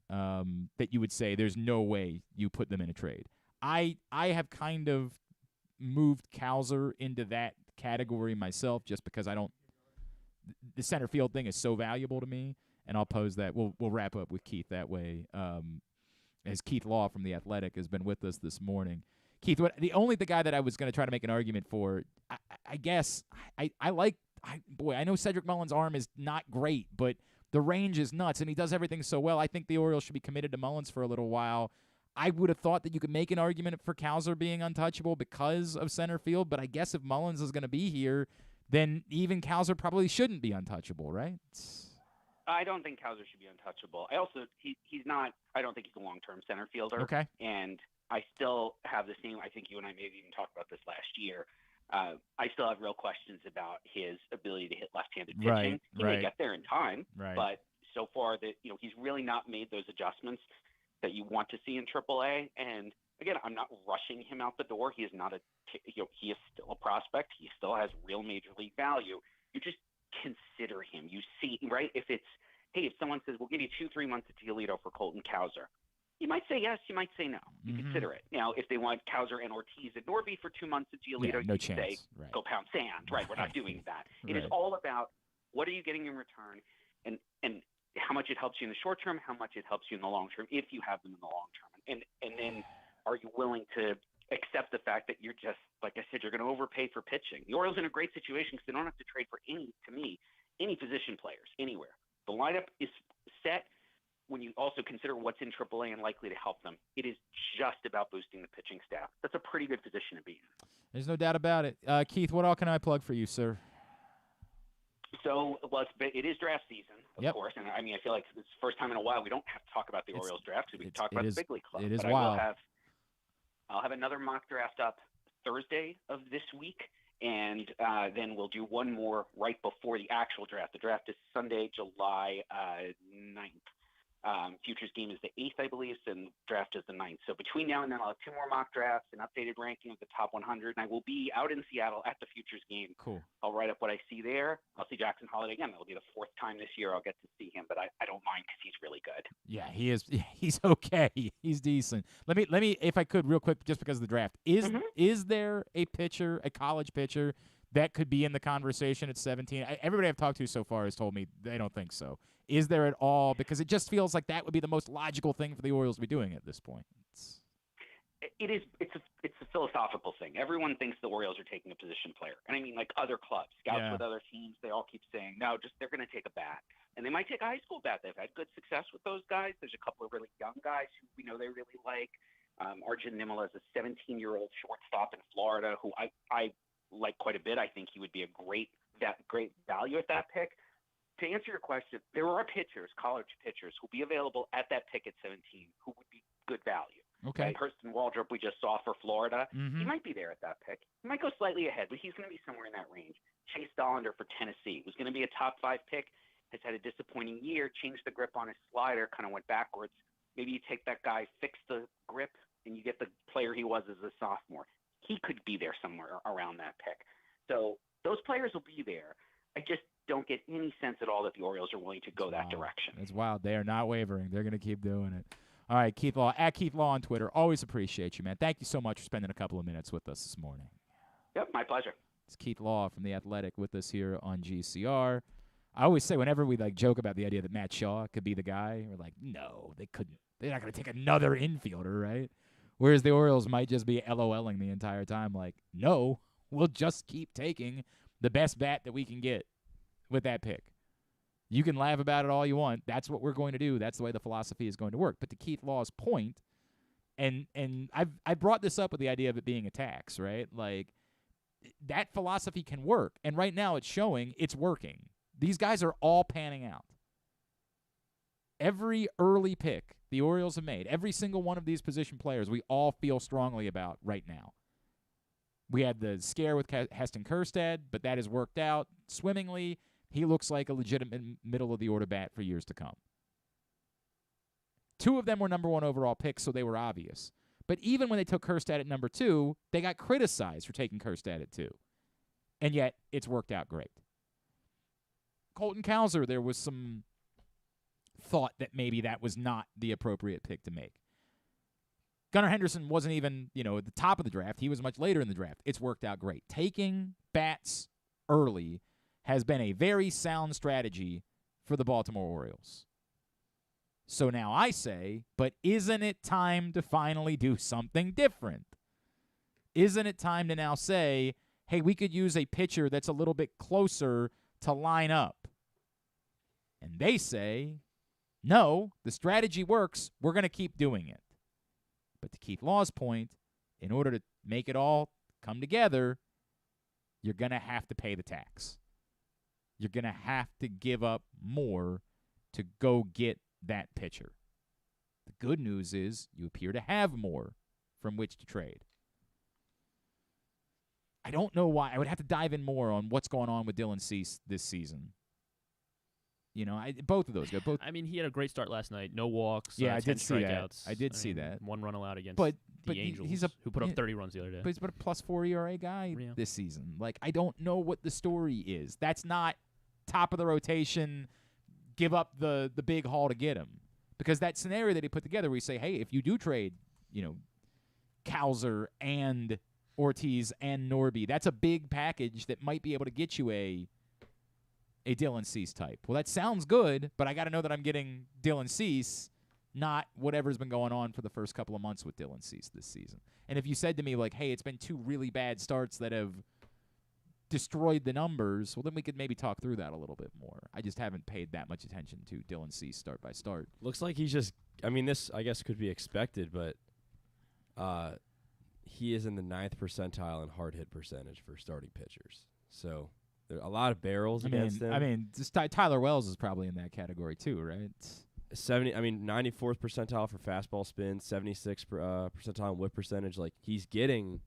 that you would say there's no way you put them in a trade. I have kind of moved Cowser into that category myself just because the center field thing is so valuable to me, and I'll pose that. We'll wrap up with Keith that way. As Keith Law from The Athletic has been with us this morning. Keith, the guy that I was going to try to make an argument for, I guess, I know Cedric Mullins' arm is not great, but the range is nuts, and he does everything so well. I think the Orioles should be committed to Mullins for a little while. I would have thought that you could make an argument for Cowser being untouchable because of center field, but I guess if Mullins is going to be here, then even Cowser probably shouldn't be untouchable, right? I don't think Cowser should be untouchable. He's not. I don't think he's a long-term center fielder. Okay. And I still have the same. I think you and I maybe even talked about this last year. I still have real questions about his ability to hit left-handed pitching. He may get there in time, but so far that he's really not made those adjustments that you want to see in AAA. And again, I'm not rushing him out the door. He is not he is still a prospect. He still has real major league value. You just consider him. You see, right? If someone says, we'll give you 2-3 months at Giolito for Colton Cowser, you might say yes, you might say no. You consider it. Now, if they want Cowser and Ortiz at Norby for 2 months at Giolito, no you chance. say, go pound sand. Right, we're not doing that. It is all about what are you getting in return and how much it helps you in the short term, how much it helps you in the long term, if you have them in the long term. And then are you willing to accept the fact that you're just, like I said, you're going to overpay for pitching. The Orioles are in a great situation because they don't have to trade for any position players anywhere. The lineup is set when you also consider what's in AAA and likely to help them. It is just about boosting the pitching staff. That's a pretty good position to be in. There's no doubt about it. Keith, what all can I plug for you, sir? So, it is draft season, of course, and I feel like it's the first time in a while we don't have to talk about the Orioles draft because we can talk about the big league club. It is but wild. I'll have another mock draft up Thursday of this week, and then we'll do one more right before the actual draft. The draft is Sunday, July 9th. Futures game is the 8th, I believe, and draft is the 9th. So between now and then, I'll have 2 more mock drafts, an updated ranking of the top 100, and I will be out in Seattle at the Futures game. Cool. I'll write up what I see there. I'll see Jackson Holliday again. That'll be the 4th time this year I'll get to see him, but I don't mind because he's really good. Yeah, he is. He's okay. He's decent. Let me, if I could, real quick, just because of the draft. Is there a college pitcher that could be in the conversation at 17? Everybody I've talked to so far has told me they don't think so. Is there at all? Because it just feels like that would be the most logical thing for the Orioles to be doing at this point. It is. It's a philosophical thing. Everyone thinks the Orioles are taking a position player, and I mean, like other clubs, scouts with other teams, they all keep saying, no, they're going to take a bat, and they might take a high school bat. They've had good success with those guys. There's a couple of really young guys who we know they really like. Arjun Nimmo is a 17-year-old shortstop in Florida who I like quite a bit. I think he would be a great value at that pick. To answer your question, there are college pitchers, who will be available at that pick at 17 who would be good value. Okay. Hurston Waldrop we just saw for Florida. Mm-hmm. He might be there at that pick. He might go slightly ahead, but he's going to be somewhere in that range. Chase Dollander for Tennessee was going to be a top 5 pick, has had a disappointing year, changed the grip on his slider, kind of went backwards. Maybe you take that guy, fix the grip, and you get the player he was as a sophomore. He could be there somewhere around that pick. So those players will be there. I just don't get any sense at all that the Orioles are willing to go that direction. It's wild. They are not wavering. They're going to keep doing it. All right, Keith Law, at Keith Law on Twitter. Always appreciate you, man. Thank you so much for spending a couple of minutes with us this morning. Yep, my pleasure. It's Keith Law from The Athletic with us here on GCR. I always say whenever we joke about the idea that Matt Shaw could be the guy, we're like, no, they couldn't. They're not going to take another infielder, right? Whereas the Orioles might just be LOLing the entire time like, no, we'll just keep taking the best bat that we can get with that pick. You can laugh about it all you want. That's what we're going to do. That's the way the philosophy is going to work. But to Keith Law's point, and I brought this up with the idea of it being a tax, right? Like, that philosophy can work. And right now it's showing it's working. These guys are all panning out. Every early pick the Orioles have made, every single one of these position players, we all feel strongly about right now. We had the scare with Heston Kjerstad, but that has worked out swimmingly. He looks like a legitimate middle-of-the-order bat for years to come. 2 of them were number 1 overall picks, so they were obvious. But even when they took Kjerstad at number 2, they got criticized for taking Kjerstad at 2. And yet, it's worked out great. Colton Cowser, there was some thought that maybe that was not the appropriate pick to make. Gunnar Henderson wasn't even, at the top of the draft. He was much later in the draft. It's worked out great. Taking bats early has been a very sound strategy for the Baltimore Orioles. So now I say, but isn't it time to finally do something different? Isn't it time to now say, hey, we could use a pitcher that's a little bit closer to line up? And they say, no, the strategy works. We're going to keep doing it. But to Keith Law's point, in order to make it all come together, you're going to have to pay the tax. You're going to have to give up more to go get that pitcher. The good news is you appear to have more from which to trade. I don't know why. I would have to dive in more on what's going on with Dylan Cease this season. Both of those. Both. I mean, he had a great start last night. No walks. Yeah, I 10 did see strikeouts. that. I did see that. 1 run allowed against the Angels, he's who put up 30 runs the other day. But he's been a +4 ERA guy this season. Like, I don't know what the story is. That's not top of the rotation, give up the big haul to get him. Because that scenario that he put together where you say, hey, if you do trade, Cowser and Ortiz and Norby, that's a big package that might be able to get you a Dylan Cease type. Well, that sounds good, but I got to know that I'm getting Dylan Cease, not whatever's been going on for the first couple of months with Dylan Cease this season. And if you said to me, like, hey, it's been 2 really bad starts that have destroyed the numbers, well, then we could maybe talk through that a little bit more. I just haven't paid that much attention to Dylan Cease start by start. Looks like he's just, this, I guess, could be expected, but he is in the 9th percentile in hard hit percentage for starting pitchers. So there are a lot of barrels against him. Just Tyler Wells is probably in that category too, right? 94th percentile for fastball spin, 76th percentile in whip percentage. Like, he's getting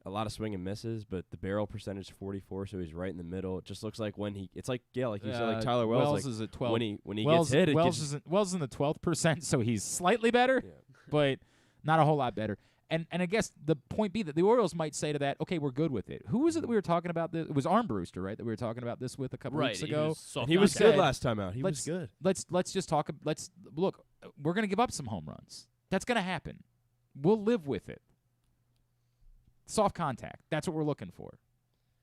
a lot of swing and misses, but the barrel percentage 44, so he's right in the middle. It just looks like when he, it's like like you said, like Tyler Wells. Wells is at 12. When he gets hit, Wells is in the 12th percent, so he's slightly better, but not a whole lot better. And I guess the point be that the Orioles might say to that, okay, we're good with it. Who was it that we were talking about this? It was Armbruster, right, that we were talking about this with a couple weeks ago. He was good last time out. He was good. Let's just talk. Let's look. We're going to give up some home runs. That's going to happen. We'll live with it. Soft contact. That's what we're looking for.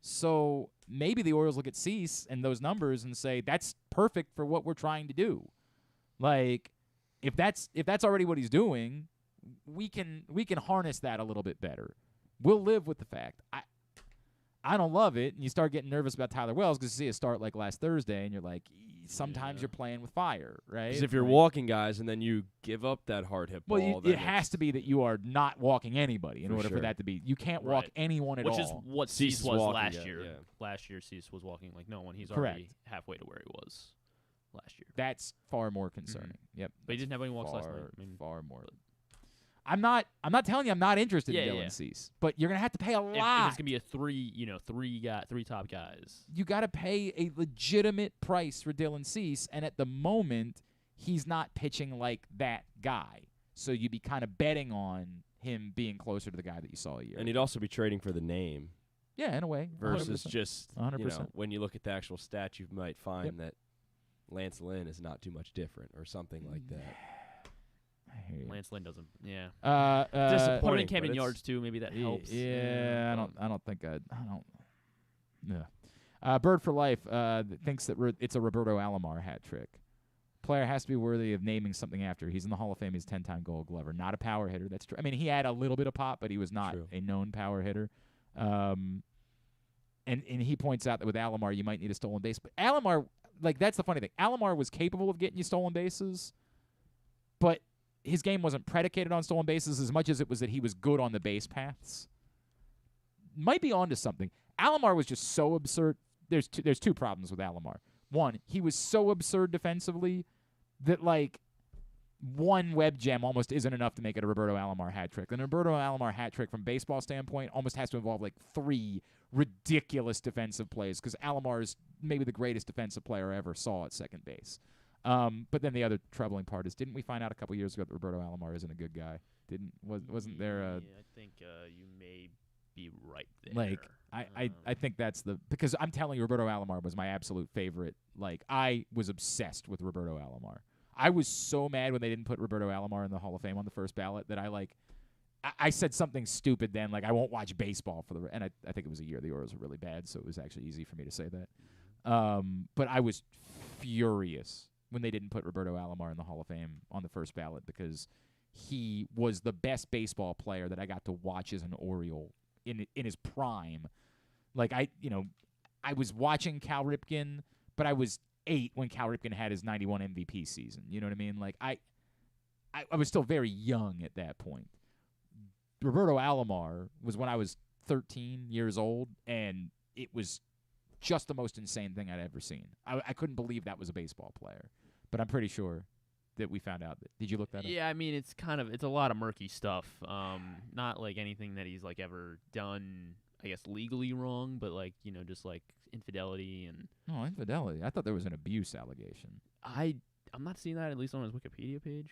So maybe the Orioles look at Cease and those numbers and say that's perfect for what we're trying to do. Like, if that's already what he's doing, we can harness that a little bit better. We'll live with the fact. I don't love it, and you start getting nervous about Tyler Wells because you see a start like last Thursday, and you're like, sometimes you're playing with fire, right? Because if you're walking guys and then you give up that hard hit ball, it has to be that you are not walking anybody in order for that to be. You can't walk anyone at all. Which is what Cease was last year. Yeah. Last year, Cease was walking like no one. He's Correct. Already halfway to where he was last year. That's far more concerning. Mm-hmm. Yep. But he didn't have any walks last night. Far more. I'm not telling you I'm not interested in Dylan Cease, but you're gonna have to pay a lot. If it's gonna be a three top guys, you got to pay a legitimate price for Dylan Cease, and at the moment, he's not pitching like that guy. So you'd be kind of betting on him being closer to the guy that you saw a year. And he'd also be trading for the name. Yeah, in a way. Versus 100%. Just 100%. When you look at the actual stats, you might find that Lance Lynn is not too much different or something like that. Lance Lynn doesn't. Yeah. Disappointing. Put him in Camden Yards too. Maybe that helps. Yeah, I don't think I don't. Yeah. Bird for Life thinks that it's a Roberto Alomar hat trick. Player has to be worthy of naming something after. He's in the Hall of Fame. He's 10-time Gold Glover. Not a power hitter. That's true. I mean, he had a little bit of pop, but he was not a known power hitter. And he points out that with Alomar, you might need a stolen base. But Alomar, that's the funny thing. Alomar was capable of getting you stolen bases, but his game wasn't predicated on stolen bases as much as it was that he was good on the base paths. Might be onto something. Alomar was just so absurd. There's two problems with Alomar. One, he was so absurd defensively that one web gem almost isn't enough to make it a Roberto Alomar hat trick. And a Roberto Alomar hat trick from baseball standpoint almost has to involve like 3 ridiculous defensive plays because Alomar is maybe the greatest defensive player I ever saw at second base. But then the other troubling part is, didn't we find out a couple years ago that Roberto Alomar isn't a good guy? Wasn't there a... Yeah, I think you may be right there. Like, I think that's because I'm telling you, Roberto Alomar was my absolute favorite. Like, I was obsessed with Roberto Alomar. I was so mad when they didn't put Roberto Alomar in the Hall of Fame on the first ballot that I said something stupid then, like I won't watch baseball for and I think it was a year the Orioles were really bad, so it was actually easy for me to say that. But I was furious when they didn't put Roberto Alomar in the Hall of Fame on the first ballot because he was the best baseball player that I got to watch as an Oriole in his prime. Like, I was watching Cal Ripken, but I was 8 when Cal Ripken had his 91 MVP season. You know what I mean? Like, I was still very young at that point. Roberto Alomar was when I was 13 years old, and it was just the most insane thing I'd ever seen. I couldn't believe that was a baseball player, but I'm pretty sure that we found out. Did you look that up? Yeah, I mean, it's a lot of murky stuff. Not like anything that he's like ever done, I guess, legally wrong, but like, just like infidelity and... Oh, infidelity. I thought there was an abuse allegation. I'm not seeing that, at least on his Wikipedia page.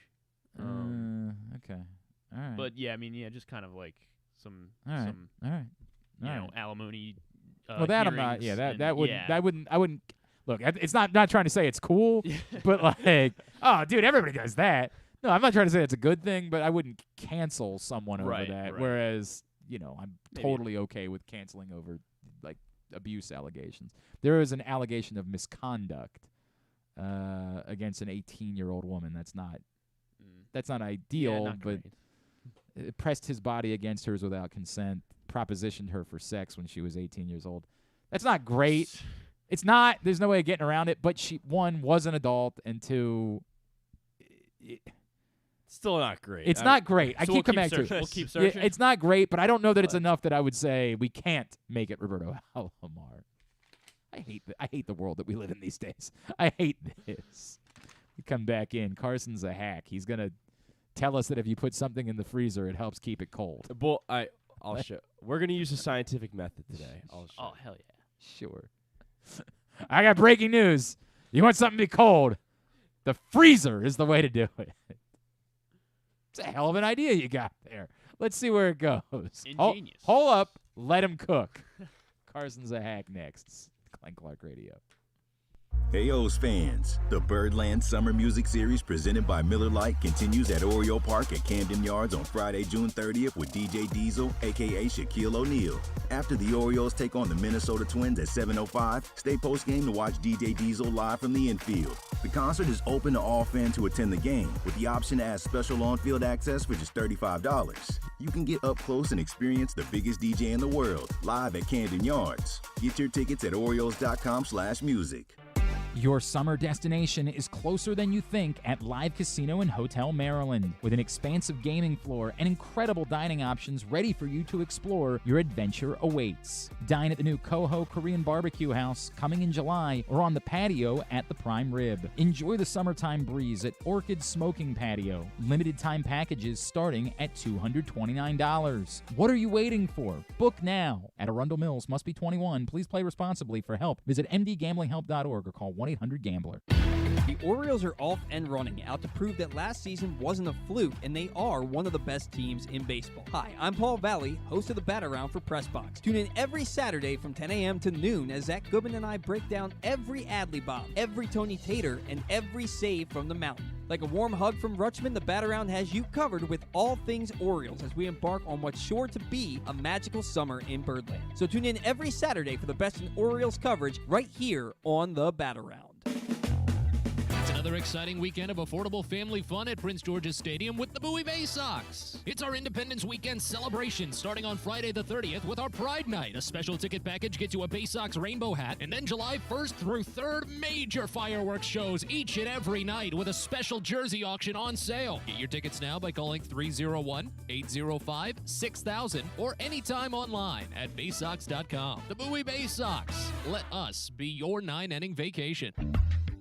Okay. All right. But yeah, I mean, just kind of like some alimony. Well, that I'm not. Yeah, that wouldn't. I wouldn't. Look, it's not trying to say it's cool, but like, oh, dude, everybody does that. No, I'm not trying to say it's a good thing, but I wouldn't cancel someone over that. Right. Whereas, I'm totally okay with canceling over like abuse allegations. There is an allegation of misconduct against an 18-year-old woman. That's not ideal, not but it pressed his body against hers without consent, propositioned her for sex when she was 18 years old. That's not great. It's not. There's no way of getting around it. But she, 1, was an adult, and 2, still not great. It's not great. I So keep we'll coming keep back to searching. it. We'll keep searching. It's not great, but I don't know that it's enough that I would say we can't make it Roberto Alomar. I hate the world that we live in these days. I hate this. We come back in. Carson's a hack. He's gonna tell us that if you put something in the freezer, it helps keep it cold. Well, I'll show. We're gonna use a scientific method today. I'll show. Oh, hell yeah. Sure. I got breaking news. You want something to be cold? The freezer is the way to do it. It's a hell of an idea you got there. Let's see where it goes. Ingenious. Hold up. Let him cook. Carson's a hack next. Glenn Clark Radio. Hey, O's fans, the Birdland Summer Music Series presented by Miller Lite continues at Oriole Park at Camden Yards on Friday, June 30th with DJ Diesel, a.k.a. Shaquille O'Neal. After the Orioles take on the Minnesota Twins at 7:05, stay postgame to watch DJ Diesel live from the infield. The concert is open to all fans who attend the game, with the option to add special on-field access for just $35. You can get up close and experience the biggest DJ in the world, live at Camden Yards. Get your tickets at Orioles.com/music. Your summer destination is closer than you think at Live Casino and Hotel Maryland. With an expansive gaming floor and incredible dining options ready for you to explore, your adventure awaits. Dine at the new Coho Korean Barbecue House coming in July or on the patio at the Prime Rib. Enjoy the summertime breeze at Orchid Smoking Patio. Limited time packages starting at $229. What are you waiting for? Book now at Arundel Mills. Must be 21. Please play responsibly. For help, visit mdgamblinghelp.org or call 1-800-GAMBLER. The Orioles are off and running, out to prove that last season wasn't a fluke, and they are one of the best teams in baseball. Hi, I'm Paul Valley, host of the Bat Around for PressBox. Tune in every Saturday from 10 a.m. to noon as Zach Goodman and I break down every Adley bomb, every Tony Tater, and every save from the mountain. Like a warm hug from Rutschman, the Bat Around has you covered with all things Orioles as we embark on what's sure to be a magical summer in Birdland. So tune in every Saturday for the best in Orioles coverage right here on the Bat Around. It's another exciting weekend of affordable family fun at Prince George's Stadium with the Bowie Bay Sox. It's our Independence Weekend celebration starting on Friday the 30th with our Pride Night. A special ticket package gets you a Bay Sox rainbow hat, and then July 1st through 3rd, major fireworks shows each and every night with a special jersey auction on sale. Get your tickets now by calling 301-805-6000 or anytime online at baysox.com. The Bowie Bay Sox. Let us be your 9-inning vacation.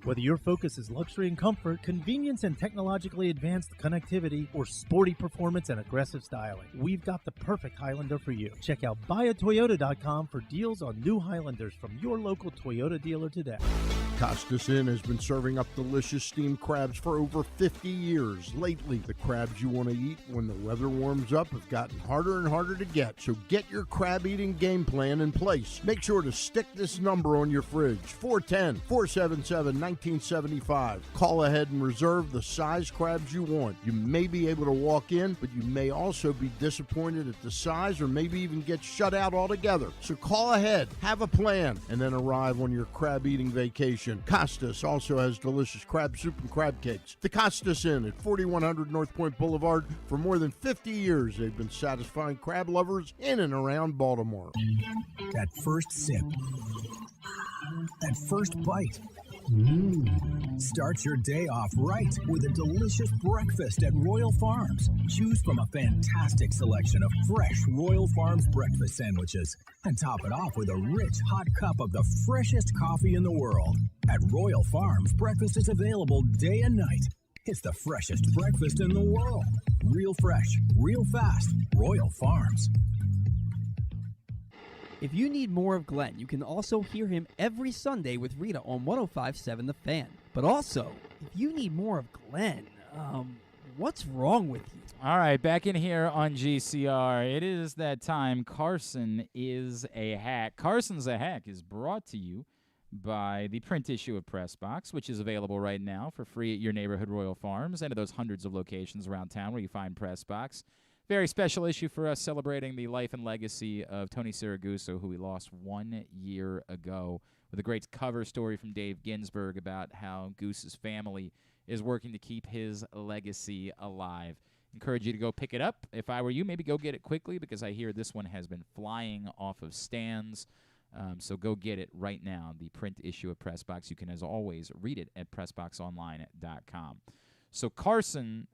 Whether your focus is luxury and comfort, convenience and technologically advanced connectivity, or sporty performance and aggressive styling, we've got the perfect Highlander for you. Check out buyatoyota.com for deals on new Highlanders from your local Toyota dealer today. Costas Inn has been serving up delicious steamed crabs for over 50 years. Lately, the crabs you want to eat when the weather warms up have gotten harder and harder to get. So get your crab eating game plan in place. Make sure to stick this number on your fridge, 410-477-1975. Call ahead and reserve the size crabs you want. You may be able to walk in, but you may also be disappointed at the size or maybe even get shut out altogether. So call ahead, have a plan, and then arrive on your crab eating vacation. Costas also has delicious crab soup and crab cakes. The Costas Inn at 4100 North Point Boulevard. For more than 50 years, they've been satisfying crab lovers in and around Baltimore. That first sip. That first bite. Start your day off right with a delicious breakfast at Royal Farms. Choose from a fantastic selection of fresh Royal Farms breakfast sandwiches and top it off with a rich hot cup of the freshest coffee in the world. At Royal Farms, breakfast is available day and night. It's the freshest breakfast in the world. Real fresh, real fast. Royal Farms. If you need more of Glenn, you can also hear him every Sunday with Rita on 105.7 The Fan. But also, if you need more of Glenn, what's wrong with you? All right, back in here on GCR. It is that time. Carson is a Hack. Carson's a Hack is brought to you by the print issue of Press Box, which is available right now for free at your neighborhood Royal Farms and at those hundreds of locations around town where you find Press Box. Very special issue for us, celebrating the life and legacy of Tony Siragusa, who we lost 1 year ago, with a great cover story from Dave Ginsburg about how Goose's family is working to keep his legacy alive. Encourage you to go pick it up. If I were you, maybe go get it quickly, because I hear this one has been flying off of stands. So go get it right now, the print issue of Press Box. You can, as always, read it at PressBoxOnline.com. So Carson...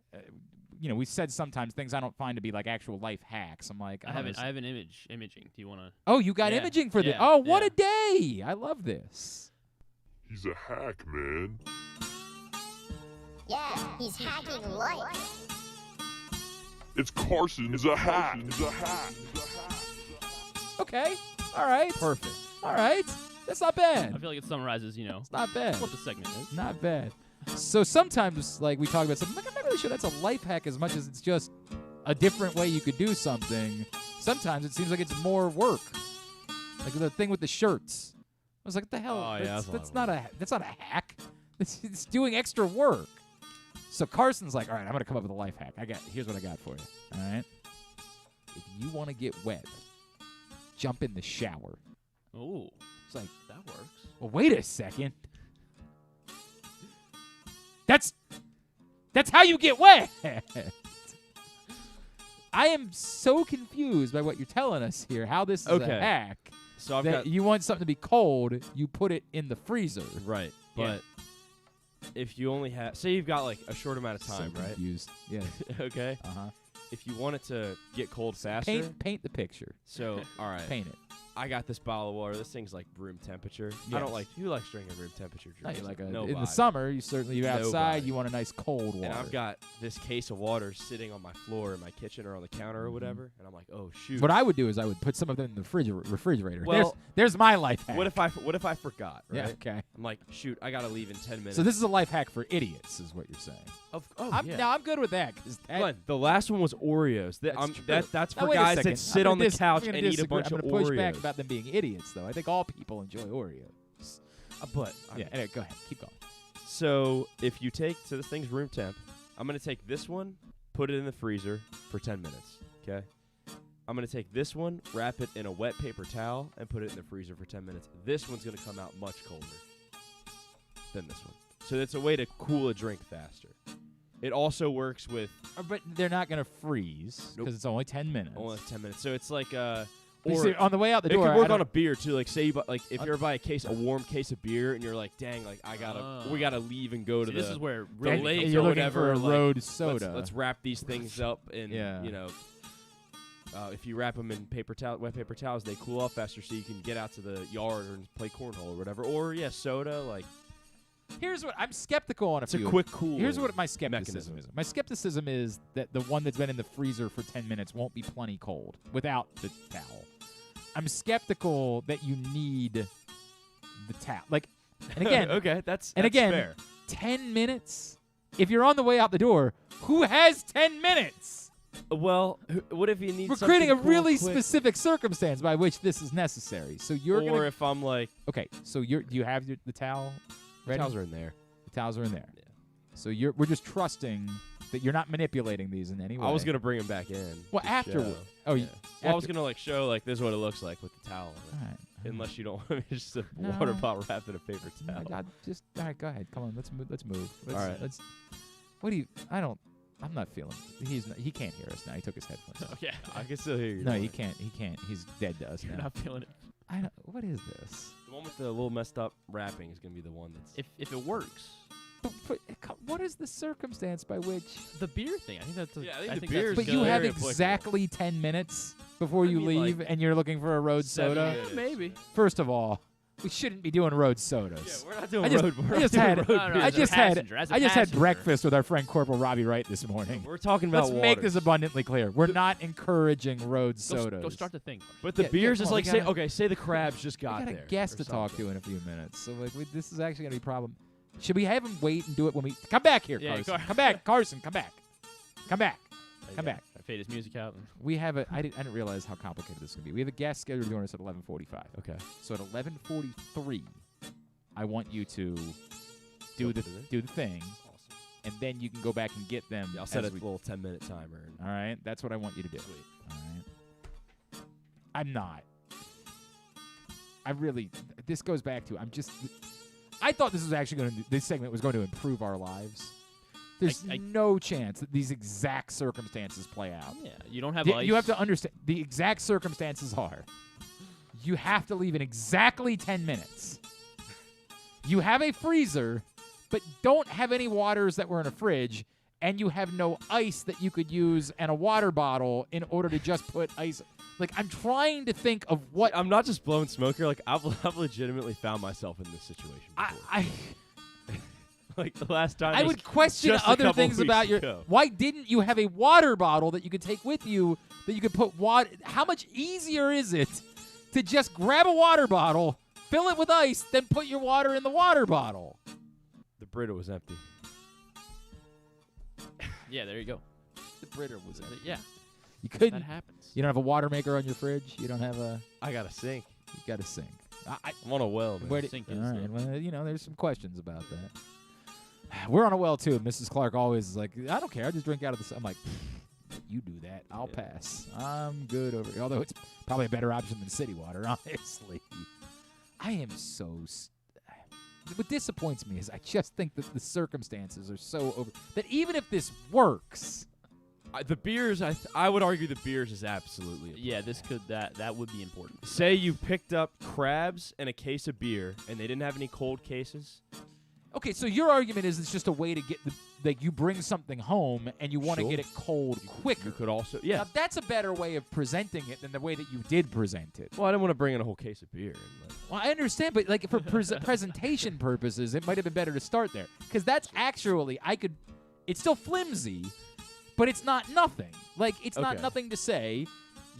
we said sometimes things I don't find to be like actual life hacks. I'm like, I have an imaging. Do you want to? Oh, you got imaging for this? Oh, what a day! I love this. He's a hack, man. Yeah, he's hacking life. It's Carson is a hack. Okay. All right. Perfect. All right. That's not bad. I feel like it summarizes, It's not bad. what the segment is. Not bad. So sometimes, like, we talk about something, I'm not really sure that's a life hack as much as it's just a different way you could do something. Sometimes it seems like it's more work. Like the thing with the shirts. I was like, what the hell? Oh, that's not a hack. It's doing extra work. So Carson's like, all right, I'm going to come up with a life hack. Here's what I got for you. All right? If you want to get wet, jump in the shower. Oh. It's like, that works. Well, wait a second. That's how you get wet. I am so confused by what you're telling us here. How this is a hack. So you want something to be cold, you put it in the freezer. Right, but if you only have, say you've got like a short amount of time, so right? Confused. Yeah. Okay. If you want it to get cold faster, paint the picture. So all right, paint it. I got this bottle of water. This thing's like room temperature. Yes. I don't like. Who likes drinking room temperature drinks? In the summer, you're outside. You want a nice cold water. And I've got this case of water sitting on my floor in my kitchen or on the counter or whatever. And I'm like, oh shoot. What I would do is I would put some of them in the refrigerator. Well, there's my life hack. What if I forgot? Right? Yeah. Okay. I'm like, shoot, I gotta leave in 10 minutes. So this is a life hack for idiots, is what you're saying. Now I'm good with that. Glenn, the last one was Oreos. That's for guys that sit on the couch and eat a bunch of Oreos. I'm going to push back about them being idiots, though. I think all people enjoy Oreos. Anyway, go ahead. Keep going. So if you take, this thing's room temp. I'm going to take this one, put it in the freezer for 10 minutes, okay? I'm going to take this one, wrap it in a wet paper towel, and put it in the freezer for 10 minutes. This one's going to come out much colder than this one. So it's a way to cool a drink faster. It also works with... But they're not going to freeze because it's only 10 minutes. Only 10 minutes. So it's like... on the way out the door... It could work on a beer, too. Like, say, if you're by a warm case of beer, and you're like, dang, like, we got to leave and go to this is where lake you're or looking whatever. for a road soda. Let's wrap these things up in, if you wrap them in wet paper towels, they cool off faster so you can get out to the yard and play cornhole or whatever. Or, soda, like... Here's what I'm skeptical on. It's a quick cool. Here's what my skepticism is. My skepticism is that the one that's been in the freezer for 10 minutes won't be plenty cold without the towel. I'm skeptical that you need the towel. Like, and again, okay, that's again, fair. 10 minutes. If you're on the way out the door, who has 10 minutes? Well, what if you need? We're something creating a cool, really quick? specific circumstance by which this is necessary. So you're Or if I'm like, okay, so do you have the towel ready? The towels are in there. The towels are in there. Yeah. So we're just trusting that you're not manipulating these in any way. I was gonna bring them back in. Well, to afterward. show. Oh, yeah. yeah. Well, I was gonna show this is what it looks like with the towel. All right. Unless you don't want me to just a No. water bottle wrapped in a paper towel. All right, go ahead. Come on, let's move. All right. What do you? I'm not feeling. He can't hear us now. He took his headphones off. Yeah, I can still hear you. No, he can't. He can't. He's dead to us You're now. not feeling it. What is this? The one with the little messed up wrapping is gonna be the one that's. If it works. But what is the circumstance by which the beer thing? I think that's. I think the beer. But you have exactly 10 minutes before you leave, and you're looking for a road soda. Maybe. First of all, we shouldn't be doing road sodas. Yeah, we're not doing road. I just had breakfast with our friend Corporal Robbie Wright this morning. We're talking about. Let's make this abundantly clear. We're not encouraging road sodas. Go start the thing. But the beers is like say the crabs just got there. We there. got a guest to talk to in a few minutes, so this is actually gonna be a problem. Should we have him wait and do it when we come back here, Carson? Come back, Carson. Come back. Come back. Come back. I fade his music out. We have I didn't realize how complicated this is gonna be. We have a guest scheduled to join us at 11:45. Okay. So at 11:43, I want you to do the thing, and then you can go back and get them. Yeah, I'll set a little 10-minute timer. All right, that's what I want you to do. Sweet. All right. I'm not. I really. This goes back to I thought this segment was going to improve our lives. There's no chance that these exact circumstances play out. Yeah, you don't have ice. You have to understand the exact circumstances are. You have to leave in exactly 10 minutes. You have a freezer, but don't have any waters that were in a fridge, and you have no ice that you could use and a water bottle in order to just put ice. Like, I'm trying to think of what. I'm not just blowing smoke here. Like, I've legitimately found myself in this situation before. Like the last time. I would question other things about your. Why didn't you have a water bottle that you could take with you that you could put water? How much easier is it to just grab a water bottle, fill it with ice, then put your water in the water bottle? The Brita was empty. Yeah, there you go. The Brita was empty. Yeah. You couldn't. That happens. You don't have a water maker on your fridge. You don't have a. I got a sink. You got a sink. I'm on a well. Man. Where sink is. All right. Well, there's some questions about that. We're on a well too. Mrs. Clark always is like, I don't care. I just drink out of the. I'm like, you do that. I'll pass. I'm good over here. Although it's probably a better option than city water, honestly. I am so. What disappoints me is I just think that the circumstances are so over that even if this works. The beers, I would argue the beers is absolutely important. Yeah, that would be important. Say you picked up crabs and a case of beer, and they didn't have any cold cases. Okay, so your argument is it's just a way to get that you bring something home and you want to get it cold quicker. You could also, yeah. Now, that's a better way of presenting it than the way that you did present it. Well, I didn't want to bring in a whole case of beer. Well, I understand, but like for presentation purposes, it might have been better to start there because that's actually it's still flimsy. But it's not nothing. Like, it's not nothing to say.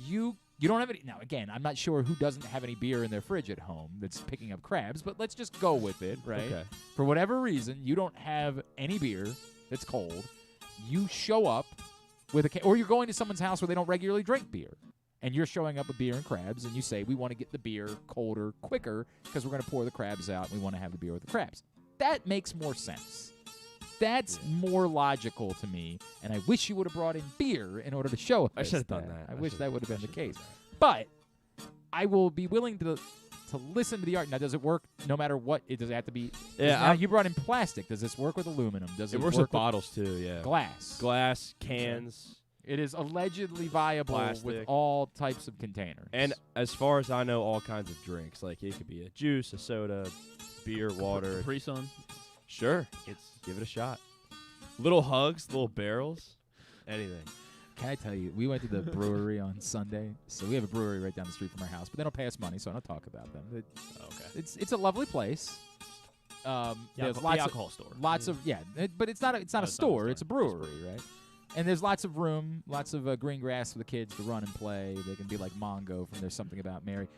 You don't have any. Now, again, I'm not sure who doesn't have any beer in their fridge at home that's picking up crabs, but let's just go with it, right? Okay. For whatever reason, you don't have any beer that's cold. You show up with or you're going to someone's house where they don't regularly drink beer. And you're showing up with beer and crabs, and you say, we want to get the beer colder quicker because we're going to pour the crabs out, and we want to have the beer with the crabs. That makes more sense. That's more logical to me, and I wish you would have brought in beer in order to show us. I should have done that. I wish that would have been the case. But I will be willing to listen to the argument. Now, does it work no matter what? Does it have to be? Yeah. You brought in plastic. Does this work with aluminum? Does it works work with bottles too? Yeah. Glass, cans. It is allegedly viable Plastic. with all types of containers. And as far as I know, all kinds of drinks. Like it could be a juice, a soda, beer, water. Capri Sun. Sure. Give it a shot. Little hugs, little barrels, anything. Can I tell you, we went to the brewery on Sunday. So we have a brewery right down the street from our house, but they don't pay us money, so I don't talk about them. It's a lovely place. there's the lots alcohol of store. but it's not a store. It's a brewery, right? And there's lots of room, lots of green grass for the kids to run and play. They can be like Mongo from There's Something About Mary.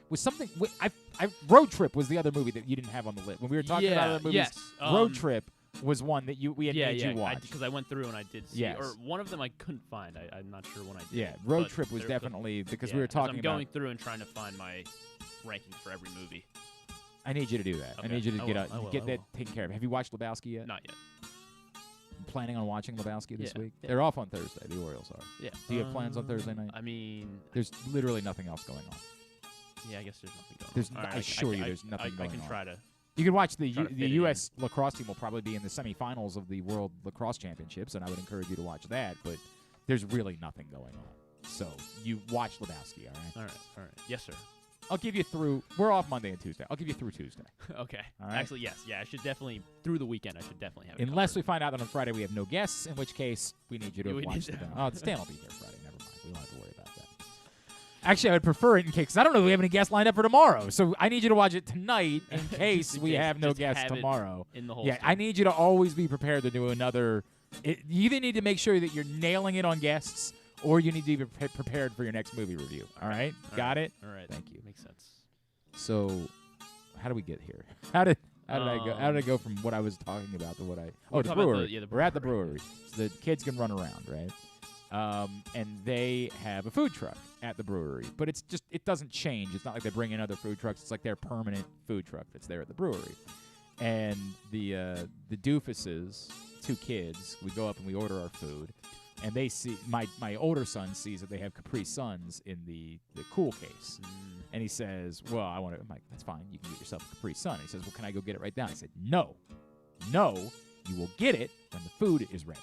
Road Trip was the other movie that you didn't have on the list when we were talking about other movies. Yes. Road Trip was one that we had made you watch. Because I went through and I did see. Yes. Or one of them I couldn't find. I'm not sure when I did. Yeah, Road Trip was definitely because we were talking I'm about. going through and trying to find my rankings for every movie. I need you to do that. Okay. I need you to get that will. taken care of. Have you watched Lebowski yet? Not yet. Planning on watching Lebowski this week? Yeah. They're off on Thursday. The Orioles are. Yeah. Do you have plans on Thursday night? I mean, there's literally nothing else going on. Yeah, I guess there's nothing going on. I assure you, there's nothing going on. I can try to. You can watch the U.S. in. lacrosse team will probably be in the semifinals of the World Lacrosse Championships, and I would encourage you to watch that. But there's really nothing going on. So you watch Lebowski, all right? All right. Yes, sir. I'll give you through. We're off Monday and Tuesday. I'll give you through Tuesday. Okay. All right? Actually, yes. Yeah, I should definitely, through the weekend, I should definitely have it Unless we find out that on Friday we have no guests, in which case we need you to watch the Stan will be here Friday. Never mind. We don't have to worry about that. Actually, I would prefer it in case, because I don't know if we have any guests lined up for tomorrow. So I need you to watch it tonight in case we have no guests tomorrow. In the holster. Yeah, I need you to always be prepared to do another. You either need to make sure that you're nailing it on guests, or you need to be prepared for your next movie review. All right? Got it? All right. Thank you. Makes sense. So, how do we get here? How did I go? How did I go from what I was talking about to what I? Oh, the brewery. We're at the brewery. So the kids can run around, right? And they have a food truck at the brewery, but it doesn't change. It's not like they bring in other food trucks. It's like their permanent food truck that's there at the brewery. And the doofuses, 2 kids, we go up and we order our food. And they see my older son sees that they have Capri Suns in the cool case, and he says, "Well, I want to." I'm like, "That's fine. You can get yourself a Capri Sun." He says, "Well, can I go get it right now?" I said, "No, you will get it when the food is ready.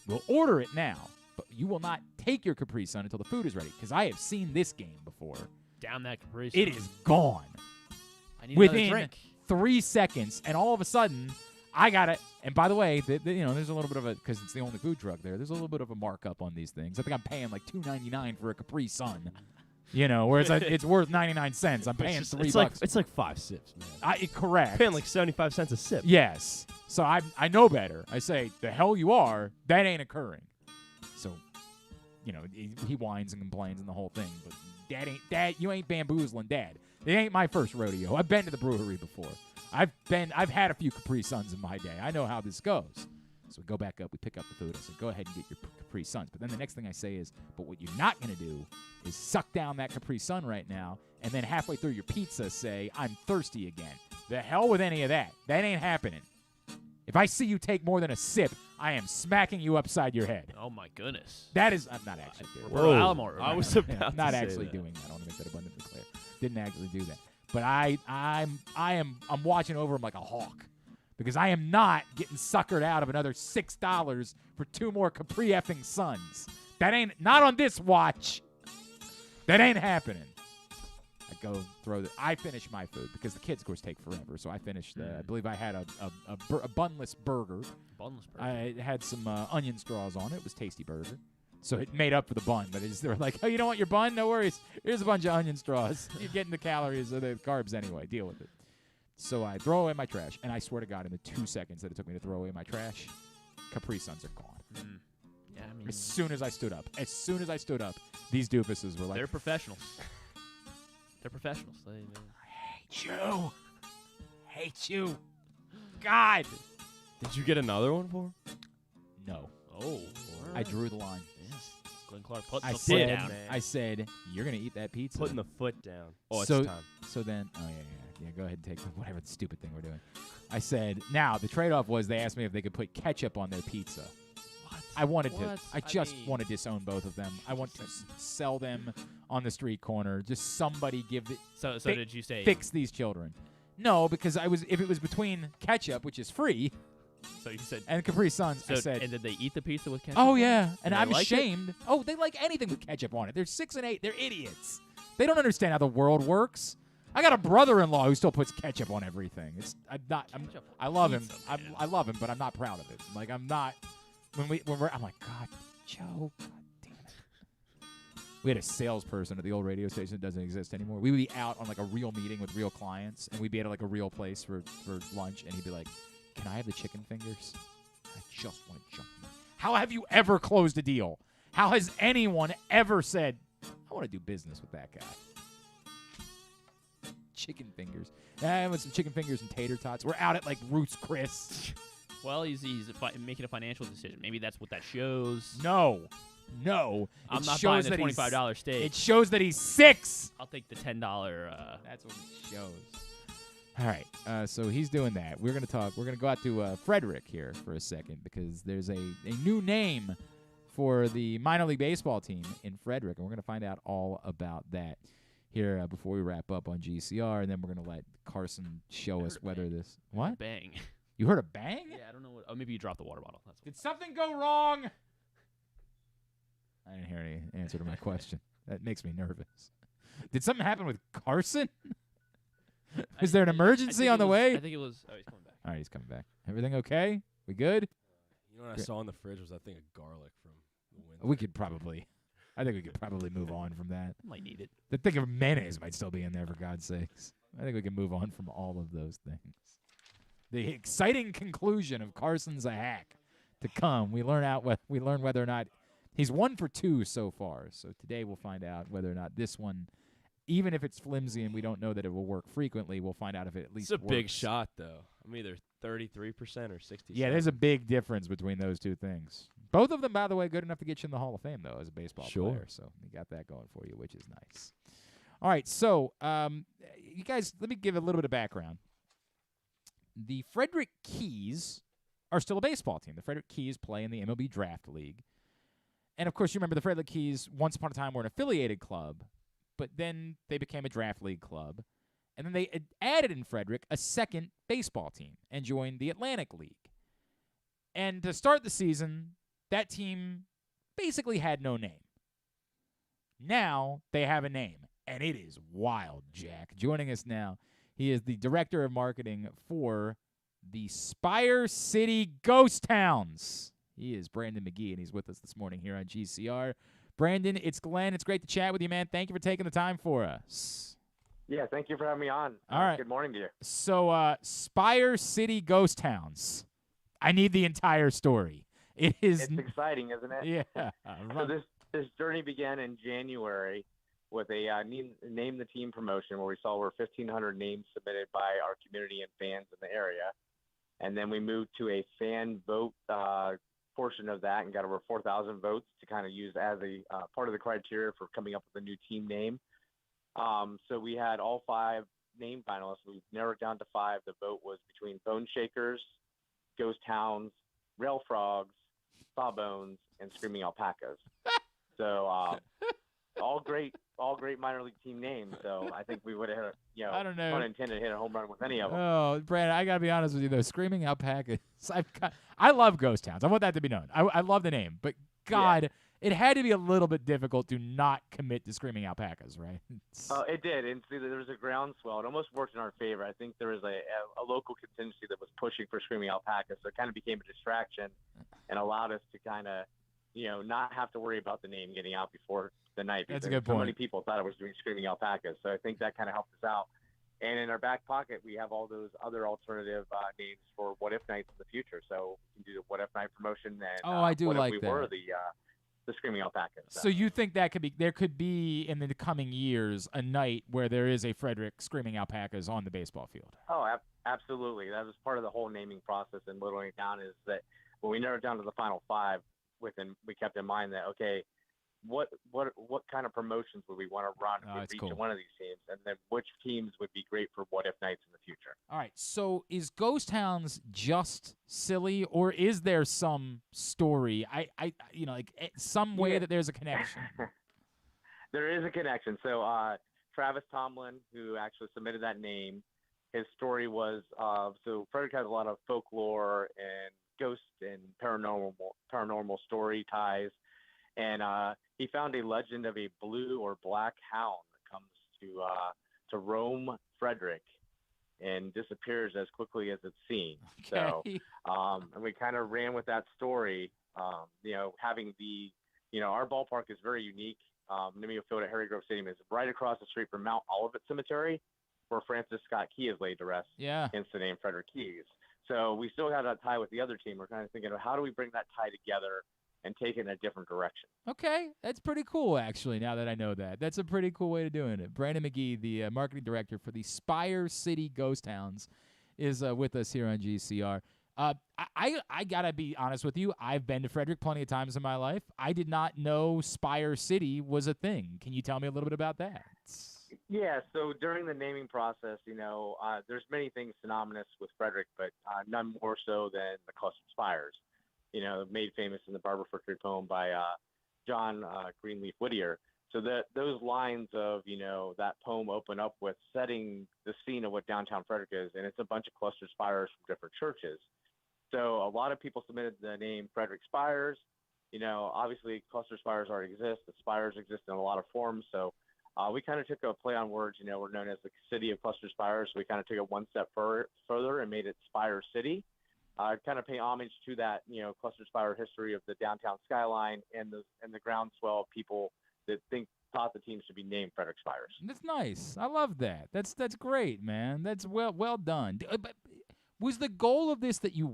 We'll order it now, but you will not take your Capri Sun until the food is ready, because I have seen this game before. Down that Capri Sun. It is gone. I need within another drink. 3 seconds, and all of a sudden." I got it. And by the way, there's a little bit of because it's the only food truck there. There's a little bit of a markup on these things. I think I'm paying like $2.99 for a Capri Sun. Where it's worth 99 cents. I'm paying $3. It's like 5 sips, man. Correct. Paying like 75 cents a sip. Yes. So I know better. I say, the hell you are. That ain't occurring. So, he whines and complains and the whole thing. But Dad, you ain't bamboozling Dad. It ain't my first rodeo. I've been to the brewery before. I've had a few Capri Suns in my day. I know how this goes. So we go back up. We pick up the food. I said, go ahead and get your Capri Suns. But then the next thing I say is, but what you're not going to do is suck down that Capri Sun right now and then halfway through your pizza say, I'm thirsty again. The hell with any of that. That ain't happening. If I see you take more than a sip, I am smacking you upside your head. Oh, my goodness. That is, I'm not actually doing that. I was about to not say actually that. doing that. I want to make that abundantly clear. Didn't actually do that. But I'm watching over him like a hawk, because I am not getting suckered out of another $6 for 2 more Capri effing Suns. That ain't not on this watch. That ain't happening. I finish my food because the kids, of course, take forever. So I finished. I believe I had a bunless burger. I had some onion straws on it. It was tasty burger. So it made up for the bun, but they were like, "Oh, you don't want your bun? No worries. Here's a bunch of onion straws. You're getting the calories or the carbs anyway. Deal with it." So I throw away my trash, and I swear to God, in the 2 seconds that it took me to throw away my trash, Capri Suns are gone. Yeah, I mean, as soon as I stood up, these doofuses were like, "They're professionals. They're professionals." I hate you. God. Did you get another one for him? No. Oh. I drew the line. Glenn Clark put I the said, foot down. I said, you're going to eat that pizza. Putting the foot down. Oh, so, it's time. So then, yeah, go ahead and take whatever stupid thing we're doing. I said, now, the trade-off was they asked me if they could put ketchup on their pizza. What? I wanted to. I just want to disown both of them. I want to sell them on the street corner. Just somebody give it. So did you say fix these children? No, because if it was between ketchup, which is free. So you said and Capri Suns. I said, and did they eat the pizza with ketchup? Oh yeah, and I'm like ashamed. Oh, they like anything with ketchup on it. They're 6 and 8. They're idiots. They don't understand how the world works. I got a brother-in-law who still puts ketchup on everything. I love him. I love him, but I'm not proud of it. Like I'm not. I'm like, God, Joe, God damn it. We had a salesperson at the old radio station that doesn't exist anymore. We would be out on like a real meeting with real clients, and we'd be at like a real place for lunch, and he'd be like, "Can I have the chicken fingers? I just want to jump in." How have you ever closed a deal? How has anyone ever said, "I want to do business with that guy"? Chicken fingers. I want some chicken fingers and tater tots. We're out at like Ruth's Chris. Well, he's making a financial decision. Maybe that's what that shows. No. I'm It not shows buying the that he's- $25 steak. It shows that he's 6. I'll take the $10. That's what it shows. All right, so he's doing that. We're gonna talk. We're gonna go out to Frederick here for a second because there's a new name for the minor league baseball team in Frederick, and we're gonna find out all about that here before we wrap up on GCR, and then we're gonna let Carson show us whether this what bang. You heard a bang? Yeah, I don't know what. Oh, maybe you dropped the water bottle. That's Did something go wrong? I didn't hear any answer to my question. That makes me nervous. Did something happen with Carson? Is there an emergency on the way? I think it was. Oh, he's coming back. All right, he's coming back. Everything okay? We good? You know what I saw in the fridge was, I think, a garlic from the winter. We could probably. I think we could probably move on from that. Might need it. The thing of mayonnaise might still be in there, for God's sakes. I think we can move on from all of those things. The exciting conclusion of Carson's a hack to come. We learn whether or not he's 1 for 2 so far. So today we'll find out whether or not this one, even if it's flimsy and we don't know that it will work frequently, we'll find out if it at least It's a works. big shot, though. I'm either 33% or 60%. Yeah, there's a big difference between those two things. Both of them, by the way, good enough to get you in the Hall of Fame, though, as a baseball player. So you got that going for you, which is nice. All right, so you guys, let me give a little bit of background. The Frederick Keys are still a baseball team. The Frederick Keys play in the MLB Draft League. And, of course, you remember the Frederick Keys once upon a time were an affiliated club, but then they became a Draft League club. And then they added in Frederick a second baseball team and joined the Atlantic League. And to start the season, that team basically had no name. Now they have a name, and it is wild, Jack. Joining us now, he is the director of marketing for the Spire City Ghost Hounds. He is Brandon McGee, and he's with us this morning here on GCR. Brandon, it's Glenn. It's great to chat with you, man. Thank you for taking the time for us. Yeah, thank you for having me on. All right. Good morning to you. So, Spire City Ghost Hounds. I need the entire story. It's exciting, isn't it? Yeah. So this journey began in January with a name the team promotion where we saw over 1,500 names submitted by our community and fans in the area. And then we moved to a fan vote portion of that and got over 4,000 votes to kind of use as a part of the criteria for coming up with a new team name. So we had all 5 name finalists. We narrowed down to 5. The vote was between Bone Shakers, Ghost Hounds, Rail Frogs, Sawbones, and Screaming Alpacas. So all great minor league team names. So I think we would have, I don't know, pun intended, hit a home run with any of them. Oh, Brandon, I gotta be honest with you though. Screaming Alpacas. I love Ghost Hounds. I want that to be known. I love the name, but God, it had to be a little bit difficult to not commit to Screaming Alpacas, right? It did, and see, there was a groundswell. It almost worked in our favor. I think there was a local contingency that was pushing for Screaming Alpacas, so it kind of became a distraction and allowed us to kind of, not have to worry about the name getting out before the night. That's a because good point. So many people thought it was doing Screaming Alpacas, so I think that kind of helped us out. And in our back pocket, we have all those other alternative names for What If Nights in the future. So we can do the What If Night promotion. And, I do what like if we that. were the Screaming Alpacas. So you think there could be in the coming years a night where there is a Frederick Screaming Alpacas on the baseball field? Oh, absolutely. That was part of the whole naming process and whittling it down is that when we narrowed down to the final 5, we kept in mind that, okay, what kind of promotions would we want to run with each one of these teams, and then which teams would be great for What If Nights in the future. All right, so is Ghost Hounds just silly, or is there some story? Some way that there's a connection. There is a connection. So Travis Tomlin, who actually submitted that name, his story was so Frederick has a lot of folklore and ghost and paranormal story ties. And he found a legend of a blue or black hound that comes to roam Frederick and disappears as quickly as it's seen. Okay. So, and we kind of ran with that story, having the our ballpark is very unique. Nimio Field at Harry Grove Stadium is right across the street from Mount Olivet Cemetery, where Francis Scott Key is laid to rest. Yeah. Hence the name Frederick Keys. So we still have that tie with the other team. We're kind of thinking of how do we bring that tie together and take it in a different direction. Okay, that's pretty cool, actually, now that I know that. That's a pretty cool way of doing it. Brandon McGee, the marketing director for the Spire City Ghost Hounds, is with us here on GCR. I got to be honest with you. I've been to Frederick plenty of times in my life. I did not know Spire City was a thing. Can you tell me a little bit about that? Yeah, so during the naming process, there's many things synonymous with Frederick, but none more so than the clustered spires. Made famous in the Barber Frickery poem by John Greenleaf Whittier. So those lines of, that poem open up with setting the scene of what downtown Frederick is, and it's a bunch of clustered spires from different churches. So a lot of people submitted the name Frederick Spires. Obviously cluster spires already exist. The spires exist in a lot of forms. So we kind of took a play on words. We're known as the city of cluster spires. So we kind of took it one step further and made it Spire City. Kind of pay homage to that, cluster spire history of the downtown skyline and the groundswell of people that thought the team should be named Frederick Spires. That's nice. I love that. That's great, man. That's well done. But was the goal of this that you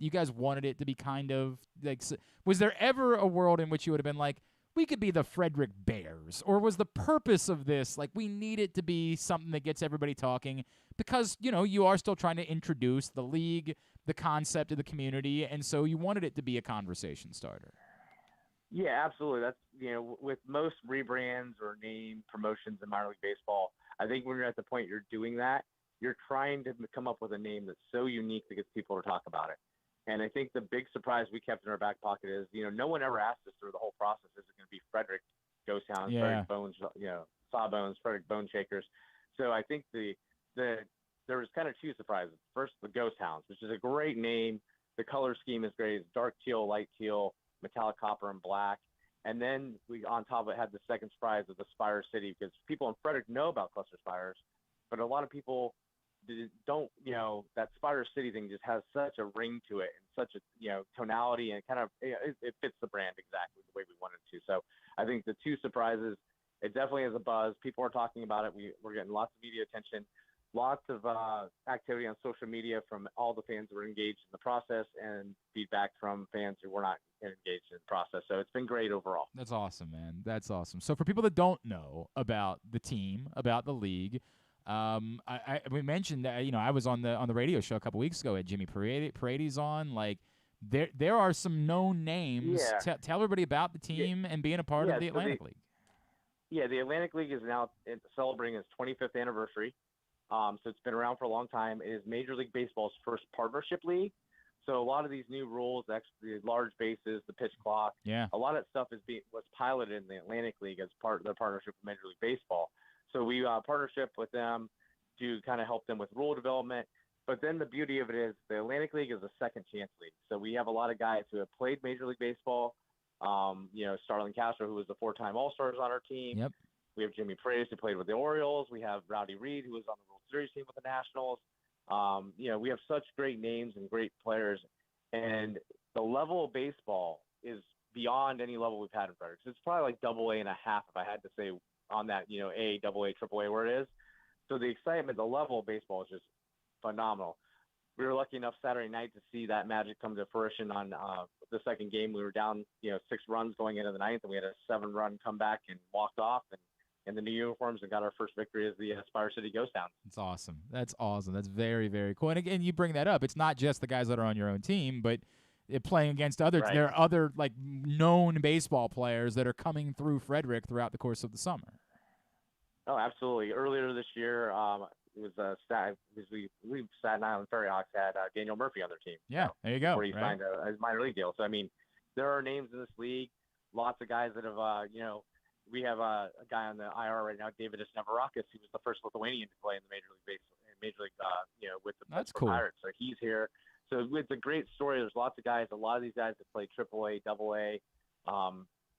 guys wanted it to be kind of like, was there ever a world in which you would have been like, we could be the Frederick Bears? Or was the purpose of this, like, we need it to be something that gets everybody talking because, you are still trying to introduce the league, the concept of the community, and so you wanted it to be a conversation starter? Yeah, absolutely. That's, with most rebrands or name promotions in minor league baseball, I think when you're at the point you're doing that, you're trying to come up with a name that's so unique that gets people to talk about it. And I think the big surprise we kept in our back pocket is, no one ever asked us through the whole process, is it going to be Frederick Ghost Hounds, Frederick Bones, Sawbones, Frederick Bone Shakers? So I think there was kind of two surprises. First, the Ghost Hounds, which is a great name. The color scheme is great. It's dark teal, light teal, metallic copper, and black. And then we, on top of it, had the second surprise of the Spire City, because people in Frederick know about cluster spires, but a lot of people don't, that Spire City thing just has such a ring to it and such a, tonality, and kind of, it fits the brand exactly the way we wanted to. So I think the two surprises, it definitely has a buzz. People are talking about it. We're getting lots of media attention, lots of activity on social media from all the fans that were engaged in the process, and feedback from fans who were not engaged in the process. So it's been great overall. That's awesome, man. That's awesome. So for people that don't know about the team, about the league, we mentioned that, I was on the radio show a couple weeks ago. At Jimmy Paredes on. Like, there are some known names. Yeah. Tell everybody about the team and being a part of the Atlantic League. Yeah, the Atlantic League is now celebrating its 25th anniversary. So it's been around for a long time. It is Major League Baseball's first partnership league. So a lot of these new rules, the large bases, the pitch clock, a lot of that stuff was piloted in the Atlantic League as part of their partnership with Major League Baseball. So we partnership with them to kind of help them with rule development. But then the beauty of it is the Atlantic League is a second chance league. So we have a lot of guys who have played Major League Baseball. Starlin Castro, who was the 4-time All-Stars on our team. Yep. We have Jimmy Paredes, who played with the Orioles. We have Rowdy Reed, who was on the World Series team with the Nationals. We have such great names and great players. And the level of baseball is beyond any level we've had in Frederick. So it's probably like AA and a half, if I had to say, on that, A, AA, AAA, where it is. So the excitement, the level of baseball is just phenomenal. We were lucky enough Saturday night to see that magic come to fruition on the second game. We were down, 6 runs going into the ninth, and we had a 7-run comeback and walked off and in the new uniforms and got our first victory as the Spire City Ghost Hounds. That's awesome. That's awesome. That's very, very cool. And again, you bring that up. It's not just the guys that are on your own team, but playing against others. Right. There are other known baseball players that are coming through Frederick throughout the course of the summer. Oh, absolutely. Earlier this year, it was we Staten Island Ferry Hawks had Daniel Murphy on their team. Yeah, there you go. Before he signed a minor league deal. So, I mean, there are names in this league, lots of guys that have, we have a guy on the IR right now, David Navarakis, who was the first Lithuanian to play in the Major League, with the That's cool. Pirates. So he's here. So it's a great story. There's lots of guys. A lot of these guys that play AAA, AA.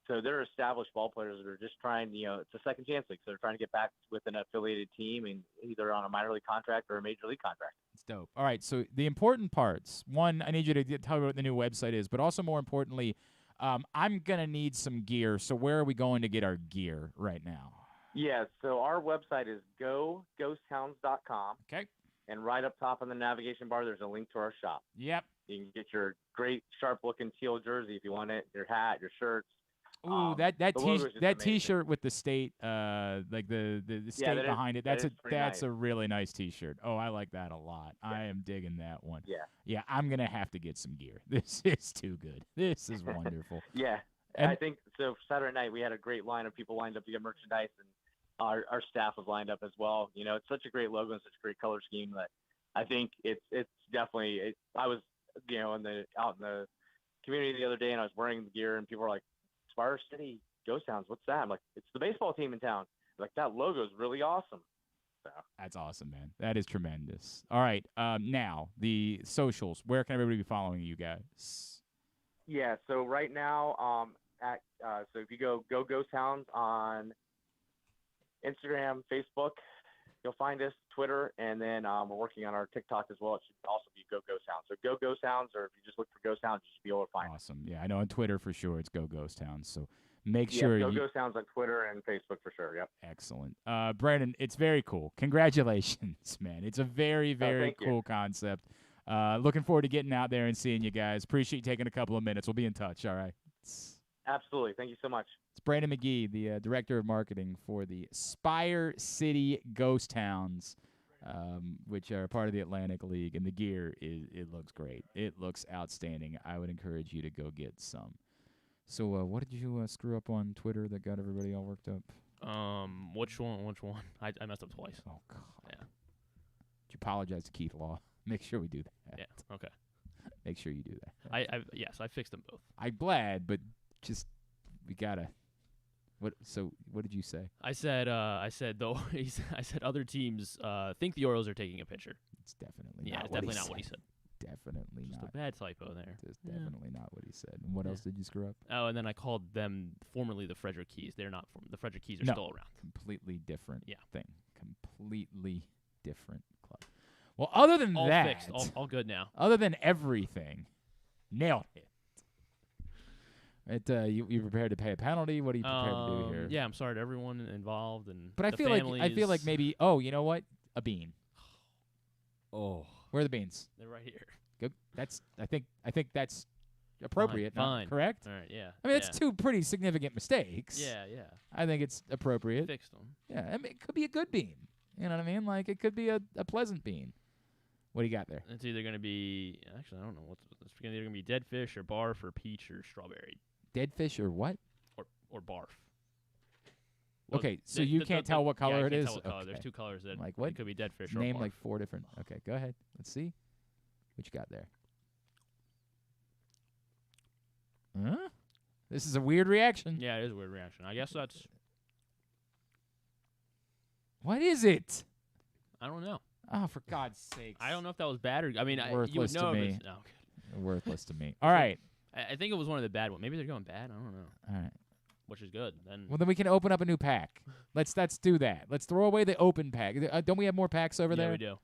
So they're established ball players that are just trying, it's a second chance league. So they're trying to get back with an affiliated team and either on a minor league contract or a major league contract. It's dope. All right. So the important parts, one, I need you to tell me what the new website is, but also more importantly, I'm going to need some gear. So where are we going to get our gear right now? Yeah, so our website is goghosthounds.com. Okay. And right up top on the navigation bar, there's a link to our shop. Yep. You can get your great sharp-looking teal jersey if you want it, your hat, your shirts. Ooh, that T-shirt with the state, like the state behind it. That's nice. a really nice T-shirt. Oh, I like that a lot. Yeah. I am digging that one. Yeah. Yeah, I'm gonna have to get some gear. This is too good. This is wonderful. Yeah, and I think so. Saturday night we had a great line of people lined up to get merchandise, and our staff was lined up as well. You know, it's such a great logo and such a great color scheme that I think it's definitely. I was out in the community the other day, and I was wearing the gear, and people were like, Spire City Ghost Hounds, what's that? I'm like, it's the baseball team in town. Like, that logo is really awesome. So. That's awesome, man. That is tremendous. All right, now the socials. Where can everybody be following you guys? Yeah, so right now, so if you go Ghost Hounds on Instagram, Facebook, you'll find us, Twitter, and then we're working on our TikTok as well. It should also be Go Ghost Hounds. So Go Ghost Hounds, or if you just look for Ghost Hounds, you should be able to find it. Awesome. Yeah, I know on Twitter for sure it's Go Ghost Hounds. So make sure Go Ghost Hounds on Twitter and Facebook for sure. Yep. Excellent. Brandon, it's very cool. Congratulations, man. It's a very, very cool concept. Looking forward to getting out there and seeing you guys. Appreciate you taking a couple of minutes. We'll be in touch. All right. Absolutely. Thank you so much. It's Brandon McGee, the Director of Marketing for the Spire City Ghost Hounds, which are part of the Atlantic League. And the gear, it looks great. It looks outstanding. I would encourage you to go get some. So what did you screw up on Twitter that got everybody all worked up? Which one? I messed up twice. Oh, God. Yeah. Did you apologize to Keith Law? Make sure we do that. Yeah, okay. Make sure you do that. I fixed them both. I'm glad, but just we gotta. What did you say? I said other teams think the Orioles are taking a pitcher. It's definitely not what he said. Definitely just not. a bad typo there. Just definitely not what he said. And what else did you screw up? Oh, and then I called them formerly the Frederick Keys. They're not. The Frederick Keys are still around. Completely different thing. Completely different club. Well, other than all that, fixed. All good now. Other than everything, nailed it. You prepared to pay a penalty? What are you prepared to do here? Yeah, I'm sorry to everyone involved and. But I feel like maybe. Oh, you know what? A bean. Oh, where are the beans? They're right here. Good. I think that's appropriate. Fine. Correct. All right. Yeah. I mean, it's two pretty significant mistakes. Yeah. I think it's appropriate. Fixed them. Yeah. I mean, it could be a good bean. You know what I mean? Like it could be a pleasant bean. What do you got there? It's either going to be I don't know it's either going to be dead fish or barf or peach or strawberry. Dead fish or what? Or barf. Well, okay, so you can't tell what color it is? Tell what color. Okay. There's two colors that like what? It could be dead fish or Name barf. like 4 different. Okay, go ahead. Let's see. What you got there? Huh? This is a weird reaction. Yeah, it is a weird reaction. I guess that's... What is it? I don't know. Oh, for God's sake. I don't know if that was bad or... I mean, worthless you would know to if me. it's... No, okay. Worthless to me. All right. I think it was one of the bad ones. Maybe they're going bad. I don't know. All right. Which is good. Well, then we can open up a new pack. Let's do that. Let's throw away the open pack. Don't we have more packs over there? Yeah, we do.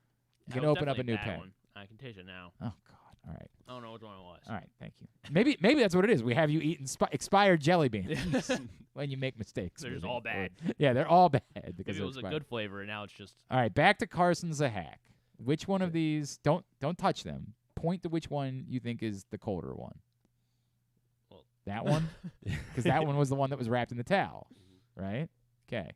You can open up a new pack. One. I can taste it now. Oh, God. All right. I don't know which one it was. All right. Thank you. Maybe that's what it is. We have you eating expired jelly beans when you make mistakes. They're just all bad. Yeah, they're all bad. Because Maybe it was a good flavor, and now it's just... All right, back to Carson's a hack. Which one of these... Don't touch them. Point to which one you think is the colder one. Well, that one? Because that one was the one that was wrapped in the towel, right? Okay.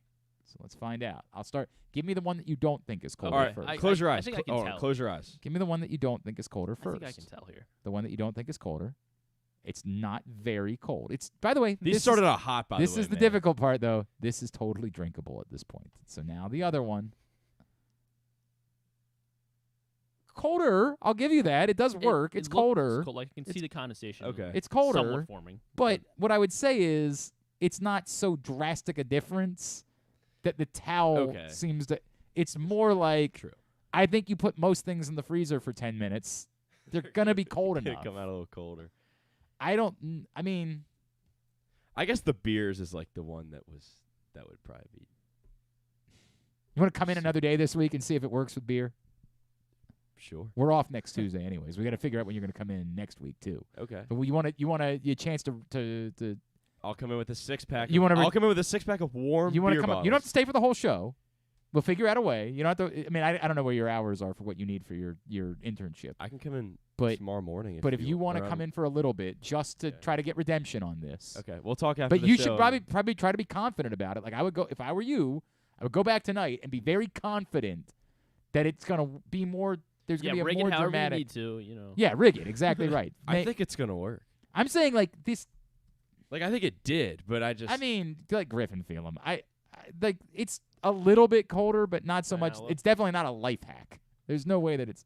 So let's find out. I'll start. Give me the one that you don't think is colder all right, first. Close your eyes. I think I can tell. Close your eyes. Give me the one that you don't think is colder first. I think I can tell here. The one that you don't think is colder. It's not very cold. It's, by the way, these started out hot. By the way, this is the difficult part, though. This is totally drinkable at this point. So now the other one. Colder, I'll give you that. It does work. It's colder. Cold. Like you can see the condensation. Okay. It's colder. Somewhat forming. But what I would say is it's not so drastic a difference that the towel seems to. It's more like. True. I think you put most things in the freezer for 10 minutes. They're gonna be cold enough. They come out a little colder. I mean. I guess the beers is like the one that would probably be. You want to come in another day this week and see if it works with beer? Sure. We're off next Tuesday, anyways. We got to figure out when you're going to come in next week too. Okay. But you want a chance to. I'll come in with a 6-pack. I'll come in with a 6-pack of warm. You want beer to come? bottles. You don't have to stay for the whole show. We'll figure out a way. You don't have to. I mean, I don't know where your hours are for what you need for your internship. I can come in tomorrow morning. If you want to come in for a little bit, just to try to get redemption on this. Okay, we'll talk after. But you should probably try to be confident about it. Like I would go if I were you. I would go back tonight and be very confident that it's gonna be more. There's gonna be a rig more it however dramatic. you need to, Yeah, rig it exactly right. I think it's gonna work. I'm saying like this. Like I think it did, but I just. I mean, like Griffin feel him. I like it's a little bit colder, but not so much. It's definitely not a life hack. There's no way that it's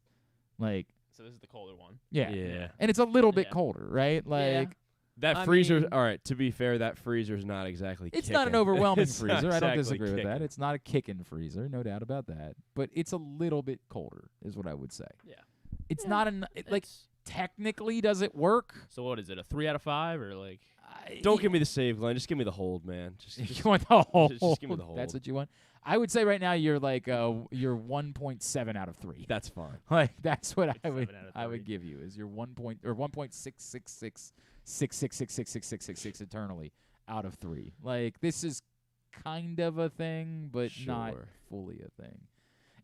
like. So this is the colder one. Yeah. Yeah. And it's a little bit colder, right? Like that freezer. All right. To be fair, that freezer's not exactly. It's kicking. not an overwhelming It's not freezer. I don't exactly disagree with that. kicking. It's not a kicking freezer, no doubt about that. But it's a little bit colder, is what I would say. Yeah. It's not like technically does it work? So what is it? A 3 out of 5 or like? Don't give me the save, Glenn. Just give me the hold, man. Just You want the hold? Just give me the hold. That's what you want. I would say right now you're like you're 1.7 out of 3. That's fine. Like that's what I would give you is your 1.66666666666 eternally out of 3. Like this is kind of a thing, but not fully a thing.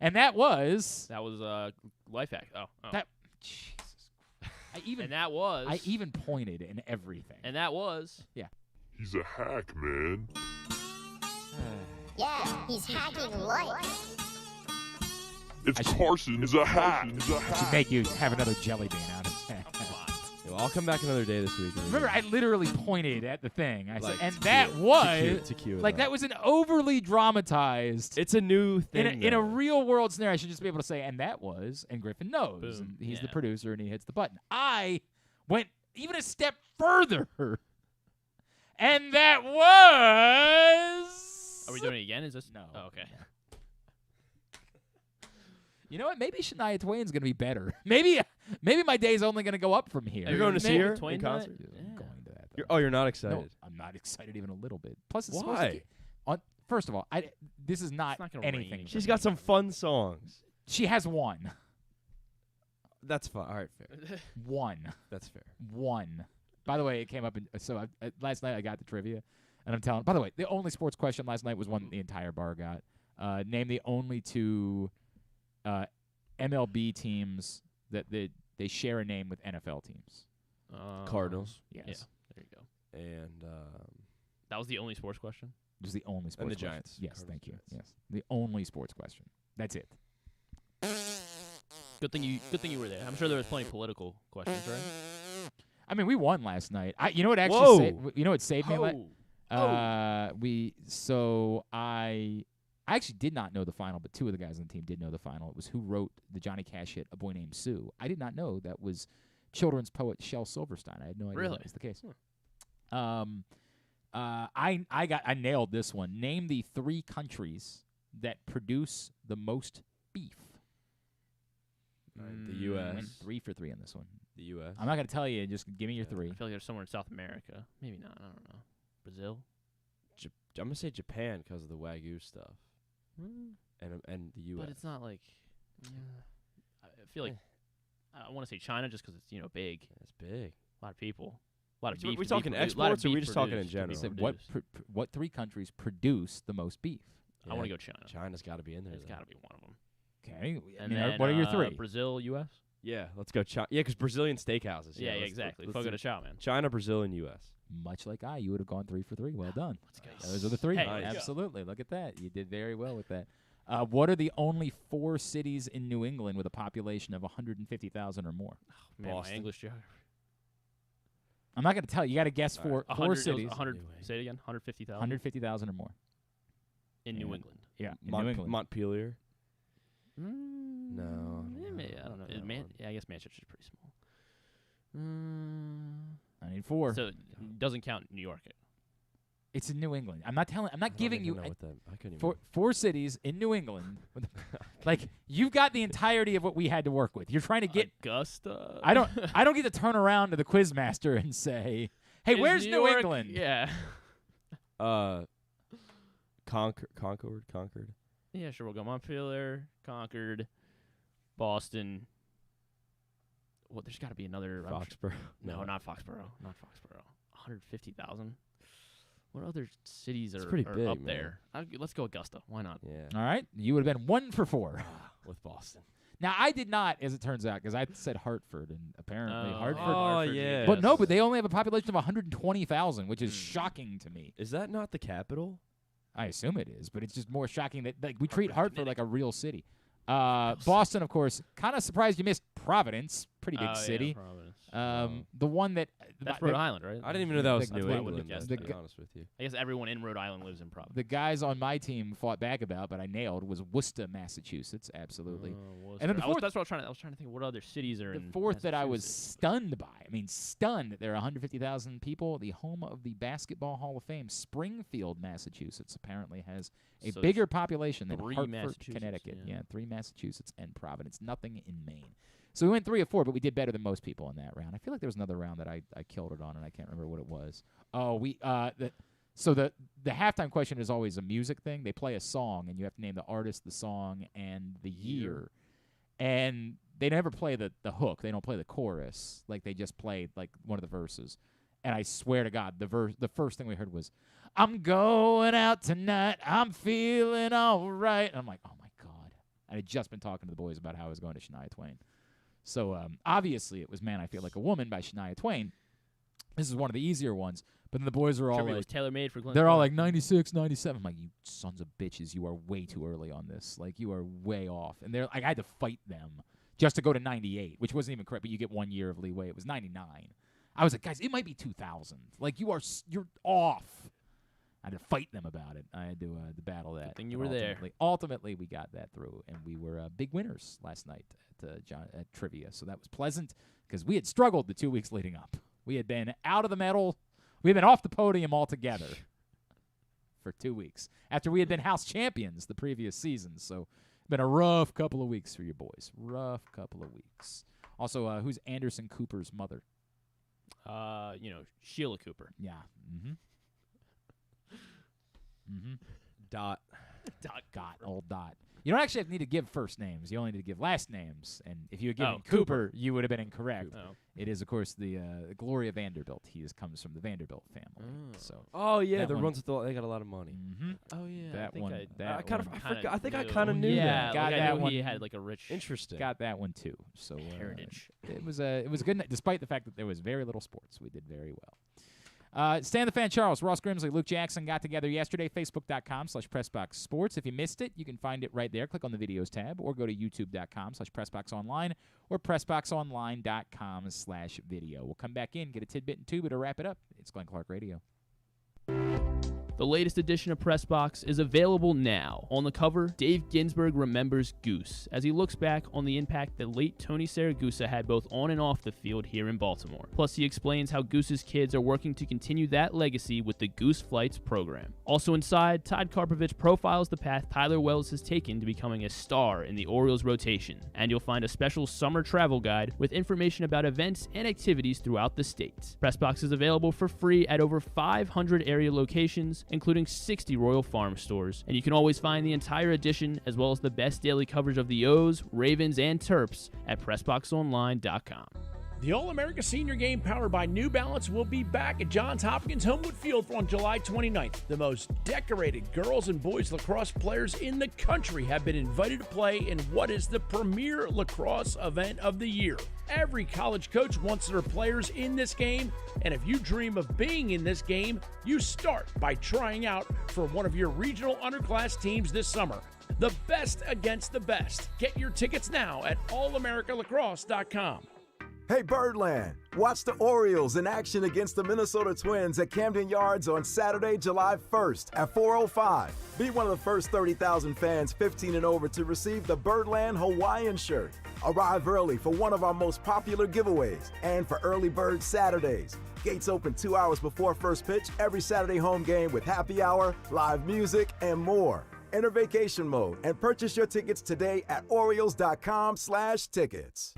And that was life hack. Oh. That Jesus. I even pointed and everything. And that was He's a hack, man. Yeah, he's hacking life. It's Carson is a hack. I should make you have another jelly bean out of that. Well, I'll come back another day this week. Remember, I literally pointed at the thing. I Like, said, and to that cue it, was to cue it like up. that was an overly dramatized. It's a new thing. In a real world scenario, I should just be able to say, and that was, and Griffin knows, Boom. and he's the producer, and he hits the button. I went even a step further, and that was. Are we doing it again? Is this no? Oh, okay. You know what? Maybe Shania Twain's gonna be better. Maybe my day's only gonna go up from here. You're going to see her Twain in concert? I'm going to that. You're not excited. No, I'm not excited even a little bit. Plus, it's Why? First of all, this is not gonna anything. rain. She's got some fun songs. She has one. That's fine. All right, fair. One. That's fair. One. By the way, it came up. Last night I got the trivia, and I'm telling. By the way, the only sports question last night was one the entire bar got. Name the only two MLB teams that they share a name with NFL teams. Cardinals. Yes. Yeah, there you go. And That was the only sports question? It was the only sports and the question. Giants. Yes, Cardinals, thank you. Giants. Yes, the only sports question. That's it. Good thing you were there. I'm sure there was plenty of political questions, right? I mean, we won last night. You know what actually? You know what saved me? I actually did not know the final, but two of the guys on the team did know the final. It was who wrote the Johnny Cash hit "A Boy Named Sue." I did not know that was children's poet Shel Silverstein. I had no idea that was the case. I nailed this one. Name the 3 countries that produce the most beef. The U.S. Went 3 for 3 on this one. The U.S. I'm not going to tell you. Just give me your 3. I feel like there's somewhere in South America. Maybe not. I don't know. Brazil? I'm going to say Japan because of the Wagyu stuff. And the U.S. But it's not like. I feel like. I want to say China just because it's, big. It's big. A lot of people. A lot of beef. Are we talking exports or are we just talking in general? Said what 3 countries produce the most beef? I want to go China. China's got to be in there. It's got to be one of them. Okay. And then, what are your 3? Brazil, U.S.? Yeah, let's go China. Yeah, because Brazilian steakhouses. Yeah, exactly. Let's Fuck do it a shot, man. China, Brazil, and U.S. Much like you would have gone 3 for 3. Well done. Let's go. Those are the 3. Hey, absolutely. Look at that. You did very well with that. What are the only 4 cities in New England with a population of 150,000 or more? Oh, man, my English geography. I'm not going to tell you. You got to guess 4 cities. 100. Say it again. 150,000. 150,000 or more. In New England. Yeah, in New England. Montpelier. No. I don't know. I guess Manchester's pretty small. I need 4. So it doesn't count New York. It's in New England. I'm not giving you I couldn't even. 4 cities in New England. Like you've got the entirety of what we had to work with. You're trying to get Augusta. I don't get to turn around to the quizmaster and say, "Hey, where's New England?" Yeah. Concord. Yeah, sure. We'll go Montpelier, Concord, Boston, Well, there's got to be another. Foxborough. No, not Foxborough. Not Foxborough. 150,000. What other cities are pretty big, up man. there? Let's go Augusta. Why not? Yeah. All right. You would have been 1 for 4. With Boston. Now, I did not, as it turns out, because I said Hartford, and apparently Hartford. Hartford, yeah. But no, but they only have a population of 120,000, which is shocking to me. Is that not the capital? I assume it is, but it's just more shocking that we treat Hartford like a real city. Boston, of course, kind of surprised you missed Providence, pretty big city. Yeah, Providence. The one that that's Rhode Island, right? I didn't even know that was That's New what I would've England. guessed. To be honest with you, I guess everyone in Rhode Island lives in Providence. the guys on my team fought back about, but I nailed, was Worcester, Massachusetts. Absolutely. And then the fourth, that's what I was trying to think. What other cities are in the fourth that I was Massachusetts? stunned by. I mean, stunned that there are 150,000 people. The home of the Basketball Hall of Fame, Springfield, Massachusetts, apparently has a So bigger population than 3 Hartford, Massachusetts, Connecticut. yeah. 3 Massachusetts and Providence. Nothing in Maine. So we went 3 of 4, but we did better than most people in that round. I feel like there was another round that I killed it on, and I can't remember what it was. Oh, so the halftime question is always a music thing. They play a song, and you have to name the artist, the song, and the year. And they never play the hook. They don't play the chorus. Like, they just play, like, one of the verses. And I swear to God, the first thing we heard was, "I'm going out tonight. I'm feeling all right." And I'm like, oh, my God. I had just been talking to the boys about how I was going to Shania Twain. So, obviously, it was Man, I Feel Like a Woman by Shania Twain. This is one of the easier ones. But then the boys are all Trivia like, was tailor-made for Glenn they're all Clark. like 96, 97. I'm like, you sons of bitches, you are way too early on this. Like, you are way off. And they're like, I had to fight them just to go to 98, which wasn't even correct, but you get 1 year of leeway. It was 99. I was like, guys, it might be 2000. Like, you're off. I had to fight them about it. I had to battle that. Good thing you But were there. Ultimately, we got that through, and we were big winners last night at Trivia. So that was pleasant because we had struggled the 2 weeks leading up. We had been out of the medal. We had been off the podium altogether for 2 weeks after we had been house champions the previous season. So it's been a rough couple of weeks for you boys. Rough couple of weeks. Also, who's Anderson Cooper's mother? Sheila Cooper. Yeah. Mm-hmm. Mm-hmm. Dot. Old Dot. You don't actually need to give first names. You only need to give last names. And if you had given Cooper. Cooper, you would have been incorrect. Oh. It is, of course, the Gloria Vanderbilt. He comes from the Vanderbilt family. So. Oh yeah, that the one- ones with they got a lot of money. Mm-hmm. Oh yeah, That I think one. I think I kind of knew Yeah, that. Got like I that knew one. he had like a rich Interesting. Got that one too. So heritage. It was a good night, despite the fact that there was very little sports. We did very well. Stan the Fan Charles, Ross Grimsley, Luke Jackson got together yesterday. Facebook.com/PressBoxSports. If you missed it, you can find it right there. Click on the videos tab or go to YouTube.com/PressBoxOnline or PressBoxOnline.com/video. We'll come back in, get a tidbit and two, but to wrap it up, it's Glenn Clark Radio. The latest edition of Press Box is available now. On the cover, Dave Ginsburg remembers Goose as he looks back on the impact that late Tony Saragusa had both on and off the field here in Baltimore. Plus, he explains how Goose's kids are working to continue that legacy with the Goose Flights program. Also inside, Todd Karpovich profiles the path Tyler Wells has taken to becoming a star in the Orioles rotation. And you'll find a special summer travel guide with information about events and activities throughout the state. Press Box is available for free at over 500 area locations, including 60 Royal Farm stores. And you can always find the entire edition, as well as the best daily coverage of the O's, Ravens, and Terps at PressBoxOnline.com. The All-America Senior Game powered by New Balance will be back at Johns Hopkins Homewood Field on July 29th. The most decorated girls and boys lacrosse players in the country have been invited to play in what is the premier lacrosse event of the year. Every college coach wants their players in this game, and if you dream of being in this game, you start by trying out for one of your regional underclass teams this summer. The best against the best. Get your tickets now at allamericalacrosse.com. Hey Birdland, watch the Orioles in action against the Minnesota Twins at Camden Yards on Saturday, July 1st at 4:05. Be one of the first 30,000 fans 15 and over to receive the Birdland Hawaiian shirt. Arrive early for one of our most popular giveaways and for early bird Saturdays. Gates open 2 hours before first pitch every Saturday home game with happy hour, live music, and more. Enter vacation mode and purchase your tickets today at Orioles.com/tickets.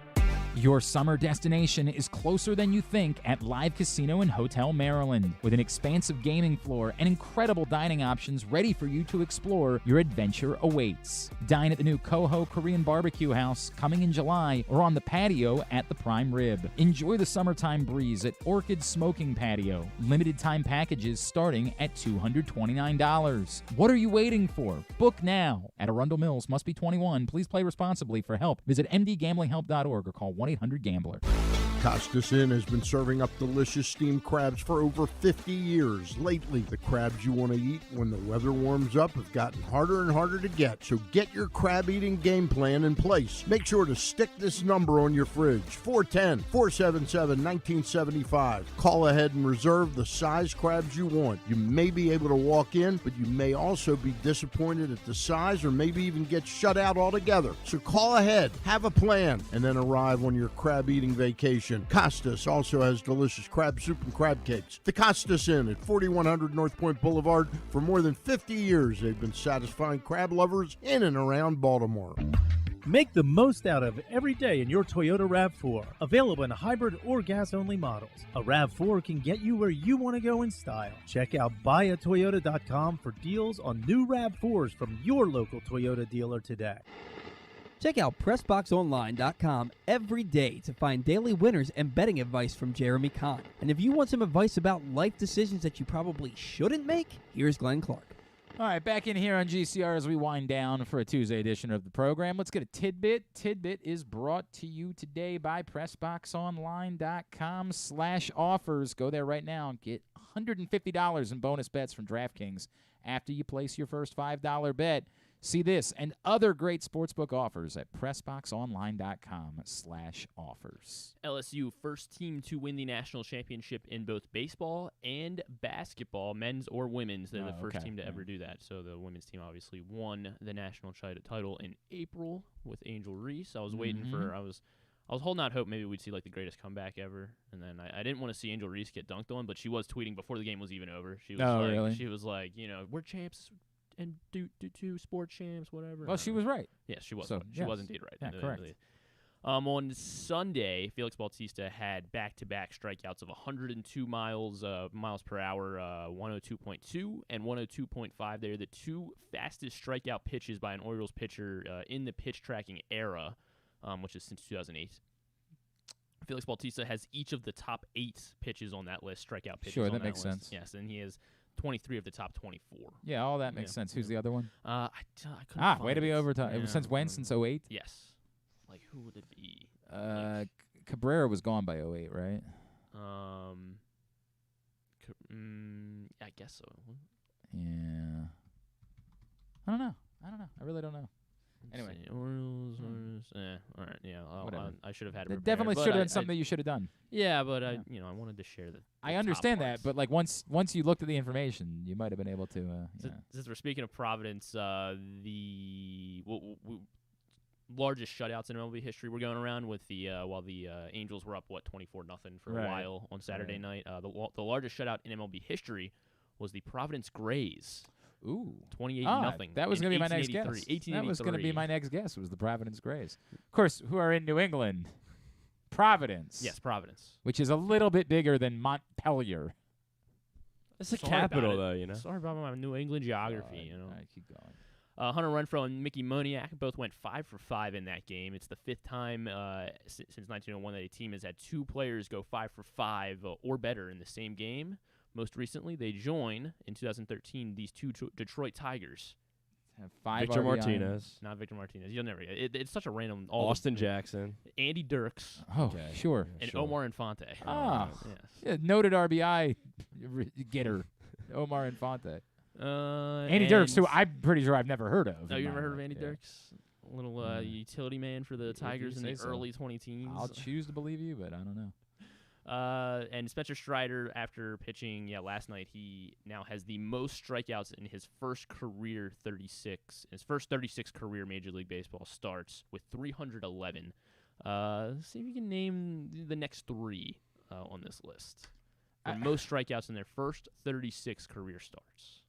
Your summer destination is closer than you think at Live Casino and Hotel Maryland. With an expansive gaming floor and incredible dining options ready for you to explore, your adventure awaits. Dine at the new Coho Korean Barbecue House coming in July or on the patio at the Prime Rib. Enjoy the summertime breeze at Orchid Smoking Patio. Limited time packages starting at $229. What are you waiting for? Book now. At Arundel Mills, must be 21. Please play responsibly. For help, visit mdgamblinghelp.org or call 1-800-GAMBLER. Costas Inn has been serving up delicious steamed crabs for over 50 years. Lately, the crabs you want to eat when the weather warms up have gotten harder and harder to get. So get your crab eating game plan in place. Make sure to stick this number on your fridge, 410-477-1975. Call ahead and reserve the size crabs you want. You may be able to walk in, but you may also be disappointed at the size or maybe even get shut out altogether. So call ahead, have a plan, and then arrive on your crab eating vacation. Costas also has delicious crab soup and crab cakes. The Costas Inn at 4100 North Point Boulevard. For more than 50 years, they've been satisfying crab lovers in and around Baltimore. Make the most out of every day in your Toyota RAV4. Available in hybrid or gas-only models. A RAV4 can get you where you want to go in style. Check out buyatoyota.com for deals on new RAV4s from your local Toyota dealer today. Check out PressBoxOnline.com every day to find daily winners and betting advice from Jeremy Kahn. And if you want some advice about life decisions that you probably shouldn't make, here's Glenn Clark. All right, back in here on GCR as we wind down for a Tuesday edition of the program. Let's get a tidbit. Tidbit is brought to you today by PressBoxOnline.com/offers. Go there right now and get $150 in bonus bets from DraftKings after you place your first $5 bet. See this and other great sportsbook offers at PressBoxOnline.com/offers. LSU, first team to win the national championship in both baseball and basketball, men's or women's. They're the first team to ever do that. So the women's team obviously won the national title in April with Angel Reese. I was waiting for I was holding out hope maybe we'd see like the greatest comeback ever, and then I didn't want to see Angel Reese get dunked on, but she was tweeting before the game was even over. She was really? She was like, we're champs. And do sport champs, whatever. Well, she was right. Yes, she was. So, she was indeed right. Yeah, correct. On Sunday, Felix Bautista had back-to-back strikeouts of 102 miles per hour, 102.2 and 102.5. They're the two fastest strikeout pitches by an Orioles pitcher in the pitch tracking era, which is since 2008. Felix Bautista has each of the top 8 pitches on that list, strikeout pitches. Sure, on that makes list. sense. Yes, and he has 23 of the top 24. Yeah, all that makes sense. Who's the other one? I couldn't way to be find it. overtime. Yeah, Since when? Since 08? Yes. Like, who would it be? Cabrera was gone by 08, right? I guess so. Yeah. I don't know. I really don't know. Anyway. Orioles. All right. Yeah. I should have had it prepared. Definitely should have been something you should have done. Yeah, but I wanted to share the I understand that, but like once you looked at the information, you might have been able to. Since we're speaking of Providence, the largest shutouts in MLB history were going around with the while the Angels were up 24-0 for a while on Saturday night. The largest shutout in MLB history was the Providence Grays. Ooh, 28-0. That was going to be my next guess. 1883. That was going to be my next guess. Was the Providence Grays, of course, who are in New England. Providence. Yes, Providence. Which is a little bit bigger than Montpelier. It's the capital, though. Sorry about my New England geography. All right, keep going. Hunter Renfroe and Mickey Moniak both went 5 for 5 in that game. It's the 5th time since 1901 that a team has had 2 players go 5 for 5 or better in the same game. Most recently, they join in 2013 these 2 Detroit Tigers. Have 5 Victor RBI. Martinez. Not Victor Martinez. You'll never. It's such a random. Austin Jackson. Andy Dirks. Oh, sure. And Omar Infante. Ah, yes. Yeah, noted RBI getter, Omar Infante. Andy And Dirks, who I'm pretty sure I've never heard of. No, you never heard of Andy Dirks? A little utility man for the Tigers in the early 2010s. I'll choose to believe you, but I don't know. And Spencer Strider, after pitching last night, he now has the most strikeouts in his first career 36. His first 36 career Major League Baseball starts with 311. See if you can name the next 3 on this list. The most strikeouts in their first 36 career starts.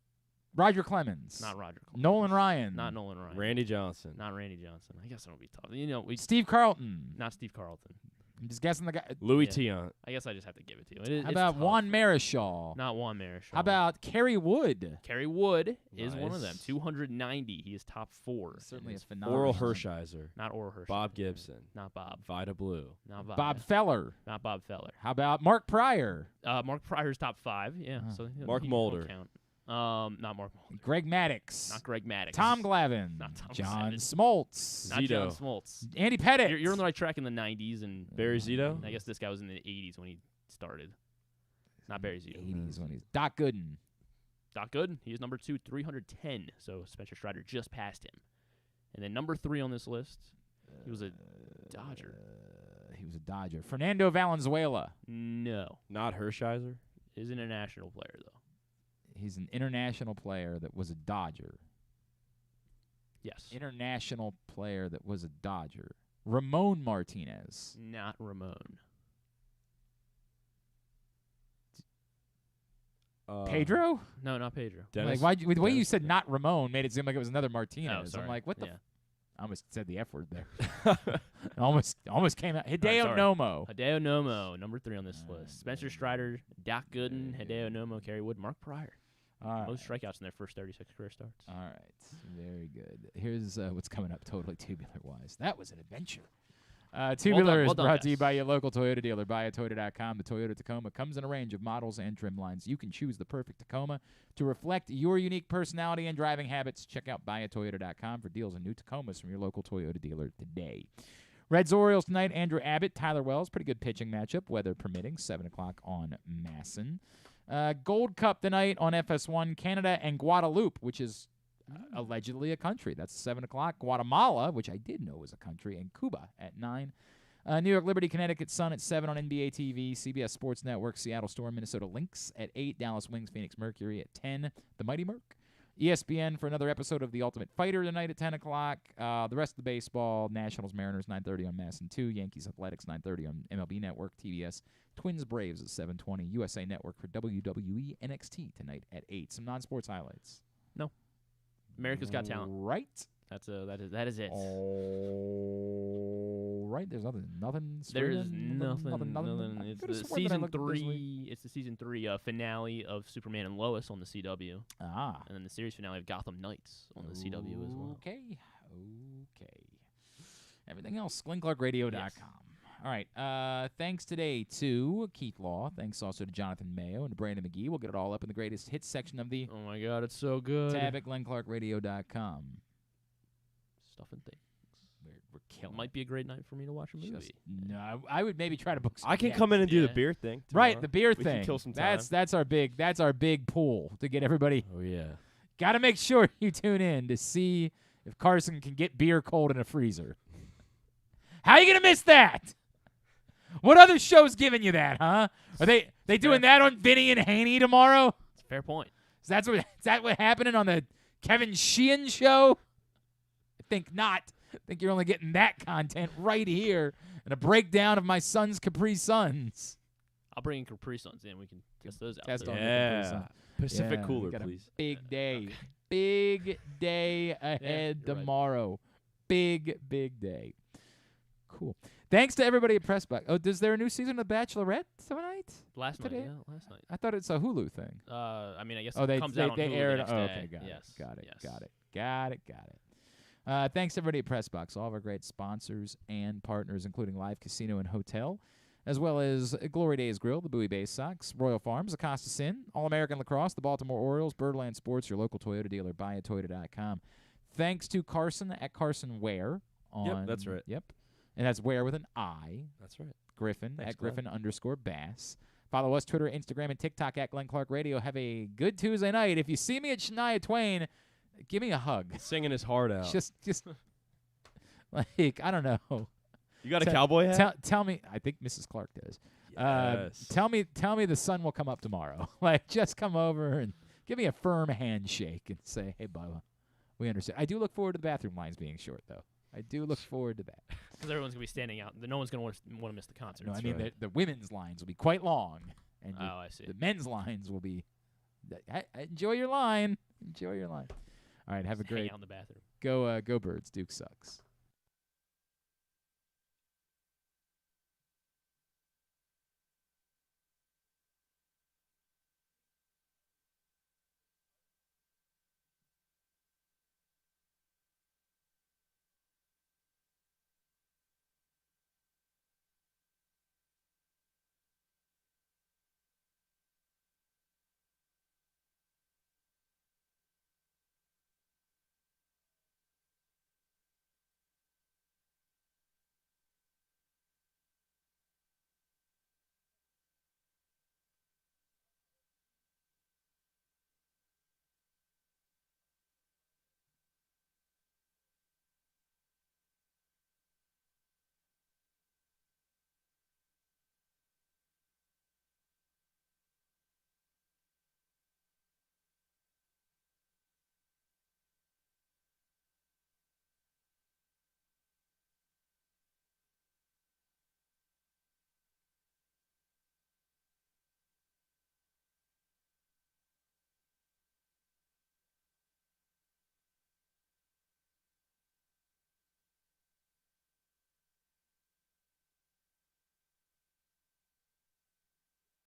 Roger Clemens. Not Roger Clemens. Nolan Ryan. Not Nolan Ryan. Randy Johnson. Not Randy Johnson. I guess it'll be tough. Steve Carlton. Not Steve Carlton. I'm just guessing the guy. Louis Tiant. I guess I just have to give it to you. How about tough. Juan Marichal? Not Juan Marichal. How about Kerry Wood? Kerry Wood is one of them. Nice. 290. He is top 4. Certainly a phenomenal. Oral Hershiser. Not Oral Hershiser. Bob Gibson. Not Bob. Vida Blue. Not Bob. Bob Feller. Not Bob Feller. How about Mark Pryor? Mark Pryor's top 5. Yeah. So Mark he Mulder. won't count. Not Mark Mulder. Greg Maddux. Not Greg Maddux. Tom Glavine. Not Tom John Glavine. Smoltz. Not John Smoltz. Andy Pettit. You're on the right track in the 90s. And Barry Zito? I guess this guy was in the 80s when he started. Not Barry Zito. 80s when he's Doc Gooden. Doc Gooden. He is number 2, 310. So Spencer Strider just passed him. And then number 3 on this list, he was a Dodger. He was a Dodger. Fernando Valenzuela. No. Not Hershiser? He's an international player, though. He's an international player that was a Dodger. Yes. International player that was a Dodger. Ramon Martinez. Not Ramon. Pedro? No, not Pedro. Like, the way you said not Ramon made it seem like it was another Martinez. Oh, sorry. I'm like, what the? Yeah. I almost said the F word there. almost came out. Hideo Nomo. Hideo Nomo, number 3 on this list. Spencer Strider, Doc Gooden, Hideo Nomo, Kerry Wood, Mark Pryor. Most strikeouts in their first 36 career starts. All right. Very good. Here's what's coming up totally tubular-wise. That was an adventure. Tubular is brought to you by your local Toyota dealer. BuyAToyota.com. The Toyota Tacoma comes in a range of models and trim lines. You can choose the perfect Tacoma to reflect your unique personality and driving habits. Check out BuyAToyota.com for deals on new Tacomas from your local Toyota dealer today. Reds-Orioles tonight. Andrew Abbott, Tyler Wells. Pretty good pitching matchup, weather permitting. 7 o'clock on Masson. Gold Cup tonight on FS1. Canada and Guadeloupe, which is allegedly a country. That's 7 o'clock. Guatemala, which I did know was a country, and Cuba at 9. New York Liberty, Connecticut Sun at 7 on NBA TV. CBS Sports Network, Seattle Storm, Minnesota Lynx at 8. Dallas Wings, Phoenix Mercury at 10. The Mighty Merc. ESPN for another episode of The Ultimate Fighter tonight at 10 o'clock. The rest of the baseball, Nationals, Mariners, 9:30 on Masson 2. Yankees Athletics, 9:30 on MLB Network, TBS. Twins Braves at 7:20. USA Network for WWE NXT tonight at 8. Some non-sports highlights. No. America's Got Talent. Right. That is it. All right. There's nothing. There's nothing. I It's could've the sworn that I season looked at this 3. It's the season 3 finale of Superman and Lois on the CW. Ah. And then the series finale of Gotham Knights on the CW as well. Okay. Everything else, GlennClarkRadio.com. Yes. All right. Thanks today to Keith Law. Thanks also to Jonathan Mayo and to Brandon McGee. We'll get it all up in the greatest hits section of the Oh my God, it's so good. tab at GlennClarkRadio.com. Stuff and things. We're killing. Might be a great night for me to watch a movie. No, I would maybe try to book some I can guests. come in and do the beer thing tomorrow. Right, the beer We thing. can kill some time. That's our big pool to get everybody. Oh, yeah. Got to make sure you tune in to see if Carson can get beer cold in a freezer. How you going to miss that? What other show's giving you that, huh? Are they doing that on Vinny and Haney tomorrow? It's a fair point. Is that what happening on the Kevin Sheehan show? I think not. I think you're only getting that content right here and a breakdown of my son's Capri Suns. I'll bring in Capri Suns in. We can test those out. Test later. on the Capri Sun. Pacific Yeah, Cooler, we got a please. Big day. Big day ahead you're right. tomorrow. Big day. Cool. Thanks to everybody at Pressbox. Oh, is there a new season of Bachelorette tonight? Last night, Today? yeah, last night. I thought it's a Hulu thing. I mean, I guess Oh, it comes out on Hulu aired the next it. day. Okay, got Yes. it. Got it. Thanks to everybody at Pressbox, all of our great sponsors and partners, including Live Casino and Hotel, as well as Glory Days Grill, the Bowie Bay Sox, Royal Farms, Acosta Sin, All-American Lacrosse, the Baltimore Orioles, Birdland Sports, your local Toyota dealer, BuyAToyota.com. Thanks to Carson at Carson Ware. Yep, that's right. Yep. And that's Ware with an I. That's right. Griffin Thanks, at Griffin_Bass. Follow us Twitter, Instagram, and TikTok at Glenn Clark Radio. Have a good Tuesday night. If you see me at Shania Twain, give me a hug. Singing his heart out. Just like, I don't know. You got a cowboy hat? Tell me. I think Mrs. Clark does. Yes. Tell me the sun will come up tomorrow. Like, just come over and give me a firm handshake and say, hey, Bubba, we understand. I do look forward to the bathroom lines being short, though. I do look forward to that. Because everyone's going to be standing out. No one's going to want to miss the concert. No, I mean, the women's lines will be quite long. And I see. The men's lines will be, enjoy your line. Enjoy your line. All right, have a Just hang great. out in the bathroom. Go Birds. Duke sucks.